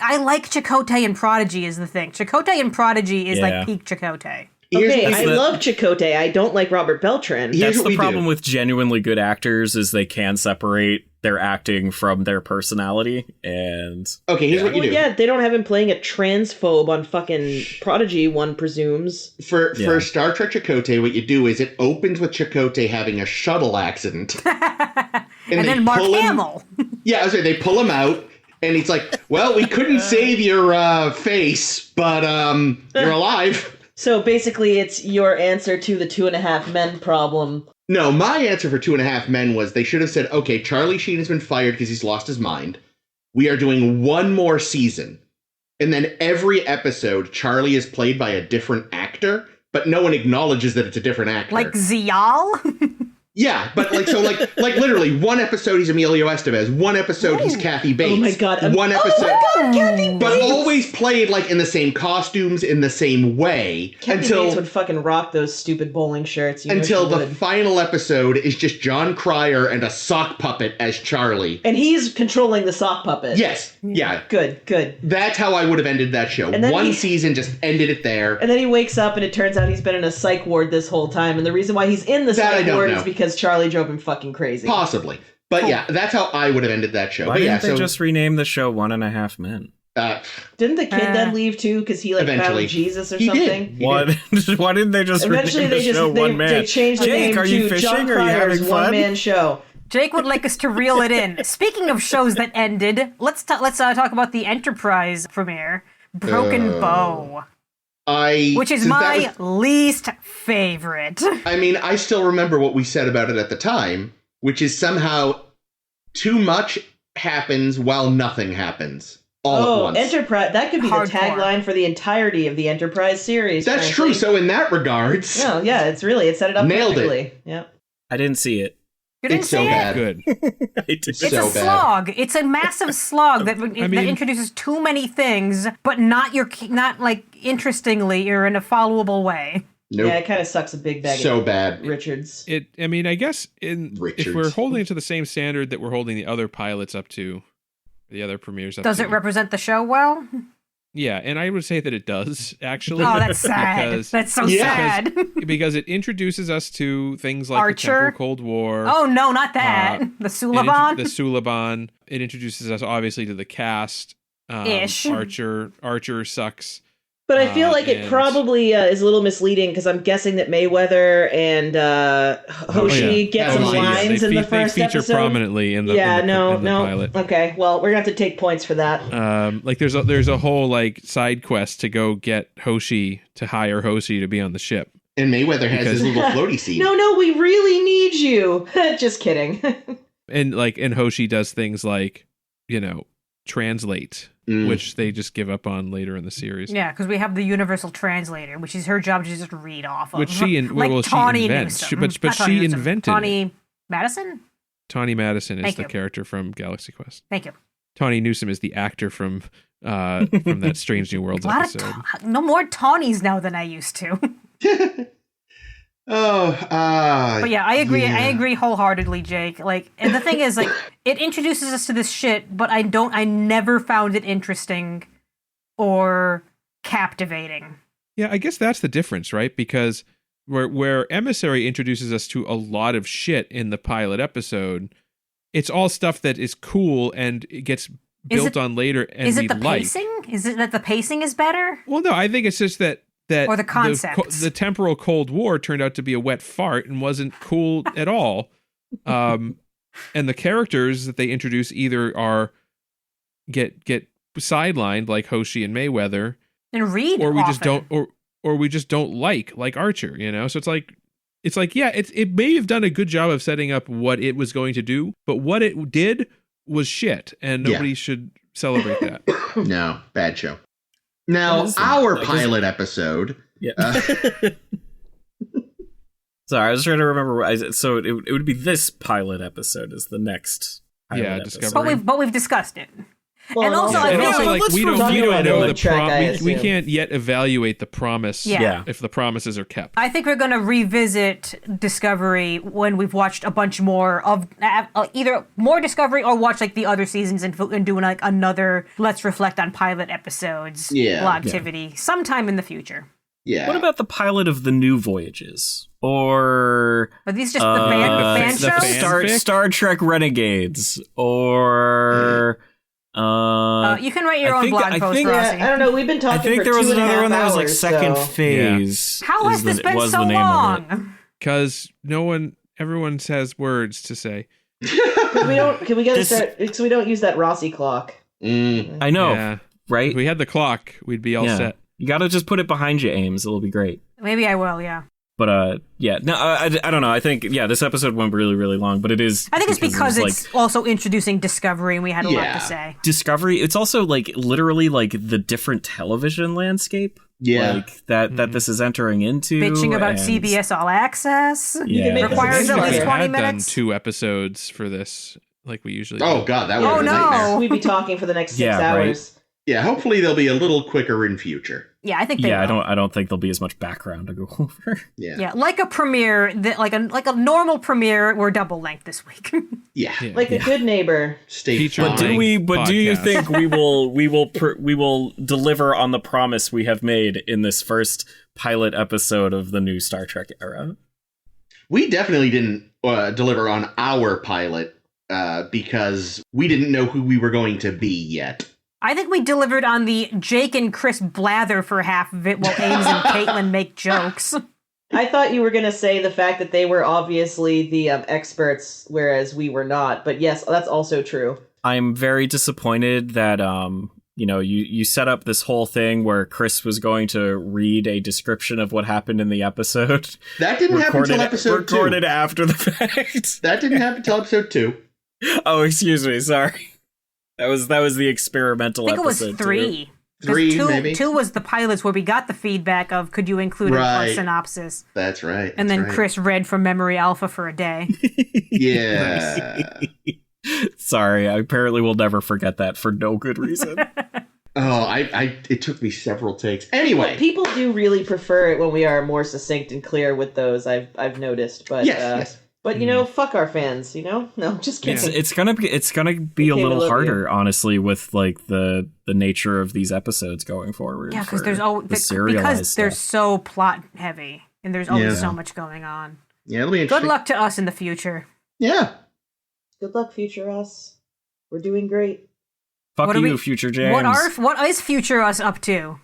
Chakotay and Prodigy is the thing. Chakotay and Prodigy is like peak Chakotay. Okay, I love Chakotay. I don't like Robert Beltran. That's the problem with genuinely good actors, is they can separate their acting from their personality. And okay, here's what you do. Yeah, they don't have him playing a transphobe on fucking Prodigy, one presumes. For Star Trek Chakotay, what you do is it opens with Chakotay having a shuttle accident. and then Mark Hamill. Yeah, I was saying, they pull him out, and he's like, well, we couldn't save your face, but you're alive. So basically, it's your answer to the 2.5 Men problem. No, my answer for 2.5 Men was they should have said, okay, Charlie Sheen has been fired because he's lost his mind. We are doing one more season. And then every episode, Charlie is played by a different actor, but no one acknowledges that it's a different actor. Like Zial? Yeah, but like literally one episode he's Emilio Estevez, one episode he's Kathy Bates. Oh my god! One episode, Kathy Bates! But always played like in the same costumes, in the same way. Kathy Bates would fucking rock those stupid bowling shirts. Until the final episode is just John Cryer and a sock puppet as Charlie, and he's controlling the sock puppet. Yes, yeah, good. That's how I would have ended that show. One season, just ended it there. And then he wakes up, and it turns out he's been in a psych ward this whole time, and the reason why he's in the psych ward is because Charlie drove him fucking crazy. Possibly. But yeah, that's how I would have ended that show. Why didn't they just rename the show 1.5 Men? Didn't the kid then leave too because he found Jesus or something? Why didn't they just rename the show One Man? They changed the name are you to fishing? John Are you having Cryer's fun? one-man show. Jake would like us to reel it in. Speaking of shows that ended, let's talk about the Enterprise premiere, Broken Bow. Which is my least favorite. I mean, I still remember what we said about it at the time, which is somehow too much happens while nothing happens all at once. Enterprise. That could be Hardcore. The tagline for the entirety of the Enterprise series. That's true. So in that regards... No, yeah, it set it up nailed perfectly. It. Yeah. I didn't see it. You didn't it's so bad. Good. It's a slog. It's a massive slog that introduces too many things, but not like interestingly or in a followable way. Nope. Yeah, it kind of sucks a big bag. So of bad. Richards. I guess if we're holding it to the same standard that we're holding the other pilots up to, the other premieres up to. Does it represent the show well? Yeah, and I would say that it does, actually. Oh, that's sad. That's so sad. Because it introduces us to things like Archer. the Temporal Cold War. Oh, no, not that. The Suliban. The Suliban. It introduces us, obviously, to the cast. Ish. Archer sucks. But I feel like it probably is a little misleading because I'm guessing that Mayweather and Hoshi get some lines in the first episode. They feature prominently in the pilot. Okay, well, we're going to have to take points for that. There's a whole side quest to go get Hoshi, to hire Hoshi to be on the ship. And Mayweather has his little floaty scene. No, we really need you. Just kidding. and Hoshi does things like, translate. Which they just give up on later in the series. Yeah, because we have the universal translator, which is her job to just read off of. Which she invents. But she invented Tawny Madison? Tawny Madison is the character from Galaxy Quest. Thank you. Tawny Newsome is the actor from that Strange New Worlds episode. No more Tawnies now than I used to. But yeah, I agree. Yeah. I agree wholeheartedly, Jake. Like, and the thing is, like, it introduces us to this shit, but I never found it interesting or captivating. Yeah, I guess that's the difference, right? Because where Emissary introduces us to a lot of shit in the pilot episode, it's all stuff that is cool and it gets built on later. And is it the pacing? Is it that the pacing is better? Well, no, I think it's just that or the concept. The temporal Cold War turned out to be a wet fart and wasn't cool at all. And the characters that they introduce either get sidelined like Hoshi and Mayweather, and Reed, or we often. just don't, or we just don't like Archer, you know. So it's like yeah, it may have done a good job of setting up what it was going to do, but what it did was shit, and nobody should celebrate that. No, bad show. Now, our pilot episode. Yeah. Sorry, I was trying to remember. So it would be this pilot episode is the next pilot episode. Discovery. But we've discussed it. Well, and also like we don't know the promise. We can't yet evaluate the promise. Yeah. If the promises are kept. I think we're going to revisit Discovery when we've watched a bunch more of either more Discovery or watch like the other seasons and do like another let's reflect on pilot episodes blogtivity sometime in the future. Yeah. What about the pilot of the New Voyages? Or are these just the fan shows? Star Trek Renegades or. You can write your own blog post, Rossi. I don't know. We've been talking. I think for there was another one that was like second so. phase. How has this been so long? Because everyone has words to say. Can we get to start? Because we don't use that Rossi clock. I know, right? If we had the clock, we'd be all set. You got to just put it behind you, Ames. It'll be great. Maybe I will. Yeah. But I don't know. I think this episode went really, really long. But it is. I think it's because it's also introducing Discovery, and we had a lot to say. Discovery. It's also like literally like the different television landscape. Yeah, like that this is entering into. Bitching about CBS All Access. Yeah, requires at least 20 minutes. Done 2 episodes for this, like we usually. Oh do. God, that would be a nightmare. We'd be talking for the next 6 hours. Right? Yeah, hopefully they'll be a little quicker in future. Yeah, I think they will. I don't think there'll be as much background to go over. Yeah, like a premiere, like a normal premiere, we're double length this week. Like a good neighbor. But do you think we will deliver on the promise we have made in this first pilot episode of the new Star Trek era? We definitely didn't deliver on our pilot because we didn't know who we were going to be yet. I think we delivered on the Jake and Chris blather for half of it while Ames and Caitlin make jokes. I thought you were going to say the fact that they were obviously the experts, whereas we were not. But yes, that's also true. I'm very disappointed that, you set up this whole thing where Chris was going to read a description of what happened in the episode. That didn't happen until episode 2. Recorded after the fact. That didn't happen until episode 2. Oh, excuse me. Sorry. That was the experimental episode. I think it was 3. 3, maybe? 2 was the pilots where we got the feedback of could you include a synopsis. That's right. And then Chris read from memory alpha for a day. Yeah. Sorry, I apparently will never forget that for no good reason. It took me several takes. Anyway. People do really prefer it when we are more succinct and clear with those, I've noticed. But yes. But fuck our fans, No, just kidding. It's gonna be a little harder, honestly, with like the nature of these episodes going forward. Yeah, because they're so plot heavy and there's always so much going on. Yeah, it'll be interesting. Good luck to us in the future. Yeah. Good luck, future us. We're doing great. Fuck you, future James. What is future us up to?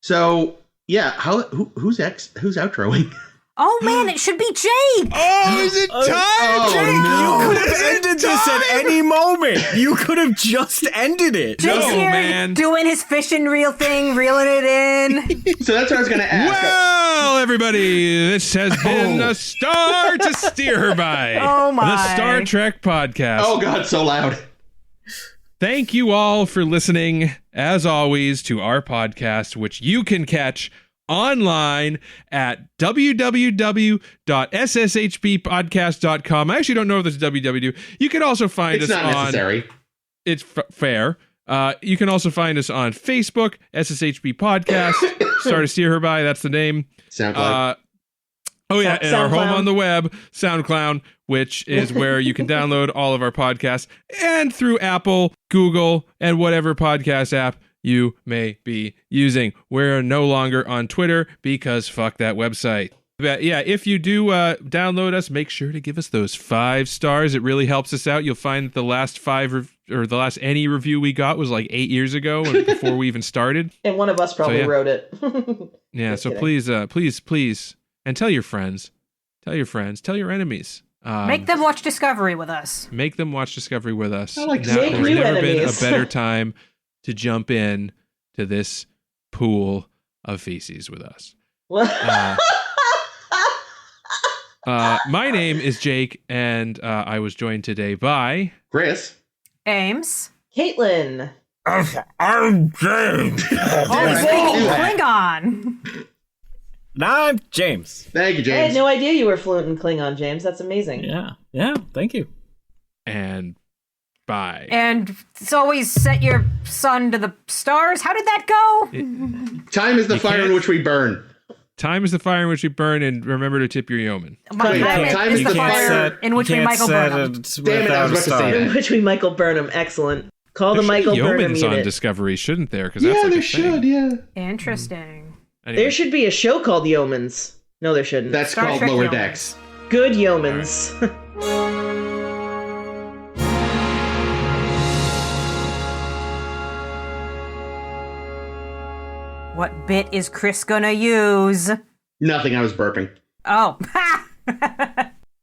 So who's outroing? Oh man, it should be Jake! Oh, is it time, Jake? No. You could have ended this at any moment. You could have just ended it. Jake's here doing his fishing reel thing, reeling it in. So that's what I was going to ask. Well, everybody, this has been a star to steer her by. Oh my. The Star Trek podcast. Oh God, so loud. Thank you all for listening, as always, to our podcast, which you can catch online at www.sshbpodcast.com. I actually don't know if there's a www. You can also find us on... It's not necessary. it's fair. You can also find us on Facebook, SSHB Podcast. Sorry to steer her by. That's the name. SoundCloud. And our home on the web, SoundCloud, which is where you can download all of our podcasts, and through Apple, Google, and whatever podcast app you may be using. We're no longer on Twitter because fuck that website. But yeah, if you do download us, make sure to give us those 5 stars. It really helps us out. You'll find that the last the last any review we got was like 8 years ago, and before we even started. And one of us probably wrote it. Yeah, so kidding. please, and tell your friends, tell your enemies. Make them watch Discovery with us. Make them watch Discovery with us. I like there's never been a better time to jump in to this pool of feces with us. My name is Jake, and I was joined today by Chris, Ames, Caitlin. I'm James. Klingon. I'm James. Thank you, James. I had no idea you were fluent in Klingon, James. That's amazing. Yeah. Thank you. And bye. And it's always set your sun to the stars. How did that go? Time is the fire in which we burn. Time is the fire in which we burn, and remember to tip your yeoman. Time is the fire in which we Michael Burnham. Damn it, I was about to say that. In which we Michael Burnham. Excellent. Call the Michael Burnham unit. On Discovery, shouldn't there? Because that's like there should. Yeah. Interesting. Anyway. There should be a show called Yeomans. No, there shouldn't. That's Star called Trek Lower Yeomans. Decks. Good Yeomans. What bit is Chris gonna use? Nothing, I was burping. Oh.